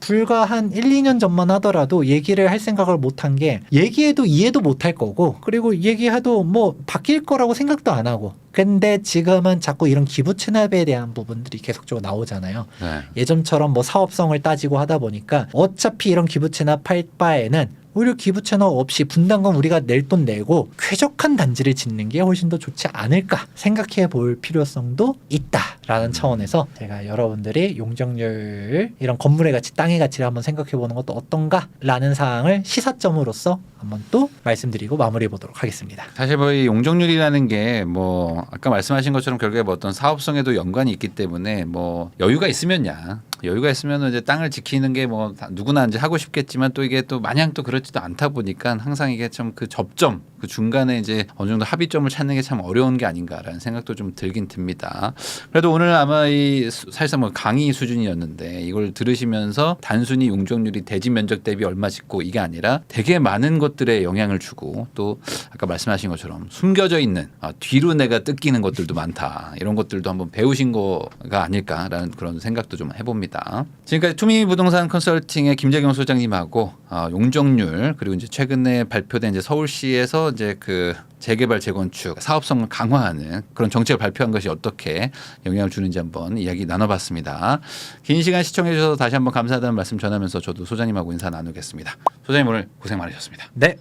불과 한 1, 2년 전만 하더라도 얘기를 할 생각을 못한 게 얘기해도 이해도 못할 거고 그리고 얘기해도 뭐 바뀔 거라고 생각도 안 하고 근데 지금은 자꾸 이런 기부 체납에 대한 부분들이 계속적으로 나오잖아요. 네. 예전처럼 뭐 사업성을 따지고 하다 보니까 어차피 이런 기부 체납할 바에는 오히려 기부 체납 없이 분담금 우리가 낼 돈 내고 쾌적한 단지를 짓는 게 훨씬 더 좋지 않을까 생각해 볼 필요성도 있다라는 차원에서 제가 여러분들이 용적률 이런 건물의 가치 땅의 가치를 한번 생각해 보는 것도 어떤가라는 사항을 시사점으로서 한번 또 말씀드리고 마무리해 보도록 하겠습니다. 사실 뭐 이 용적률이라는 게 뭐 아까 말씀하신 것처럼 결국에 뭐 어떤 사업성에도 연관이 있기 때문에 뭐 여유가 있으면야 여유가 있으면 이제 땅을 지키는 게 뭐 누구나 이제 하고 싶겠지만 또 이게 또 마냥 또 그렇지도 않다 보니까 항상 이게 좀 그 접점 그 중간에 이제 어느 정도 합의점을 찾는 게 참 어려운 게 아닌가라는 생각도 좀 들긴 듭니다. 그래도 오늘 아마 이 사실상 뭐 강의 수준이었는데 이걸 들으시면서 단순히 용적률이 대지 면적 대비 얼마 짓고 이게 아니라 되게 많은 것들에 영향을 주고 또 아까 말씀하신 것처럼 숨겨져 있는 뒤로 내가 뜯기는 것들도 많다. 이런 것들도 한번 배우신 거가 아닐까라는 그런 생각도 좀 해봅니다. 지금까지 투미부동산 컨설팅의 김재경 소장님하고 용적률 그리고 이제 최근에 발표된 이제 서울시에서 이제 그 재개발 재건축 사업성을 강화하는 그런 정책을 발표한 것이 어떻게 영향을 주는지 한번 이야기 나눠봤습니다. 긴 시간 시청해 주셔서 다시 한번 감사하다는 말씀 전하면서 저도 소장님하고 인사 나누겠습니다. 소장님 오늘 고생 많으셨습니다. 네.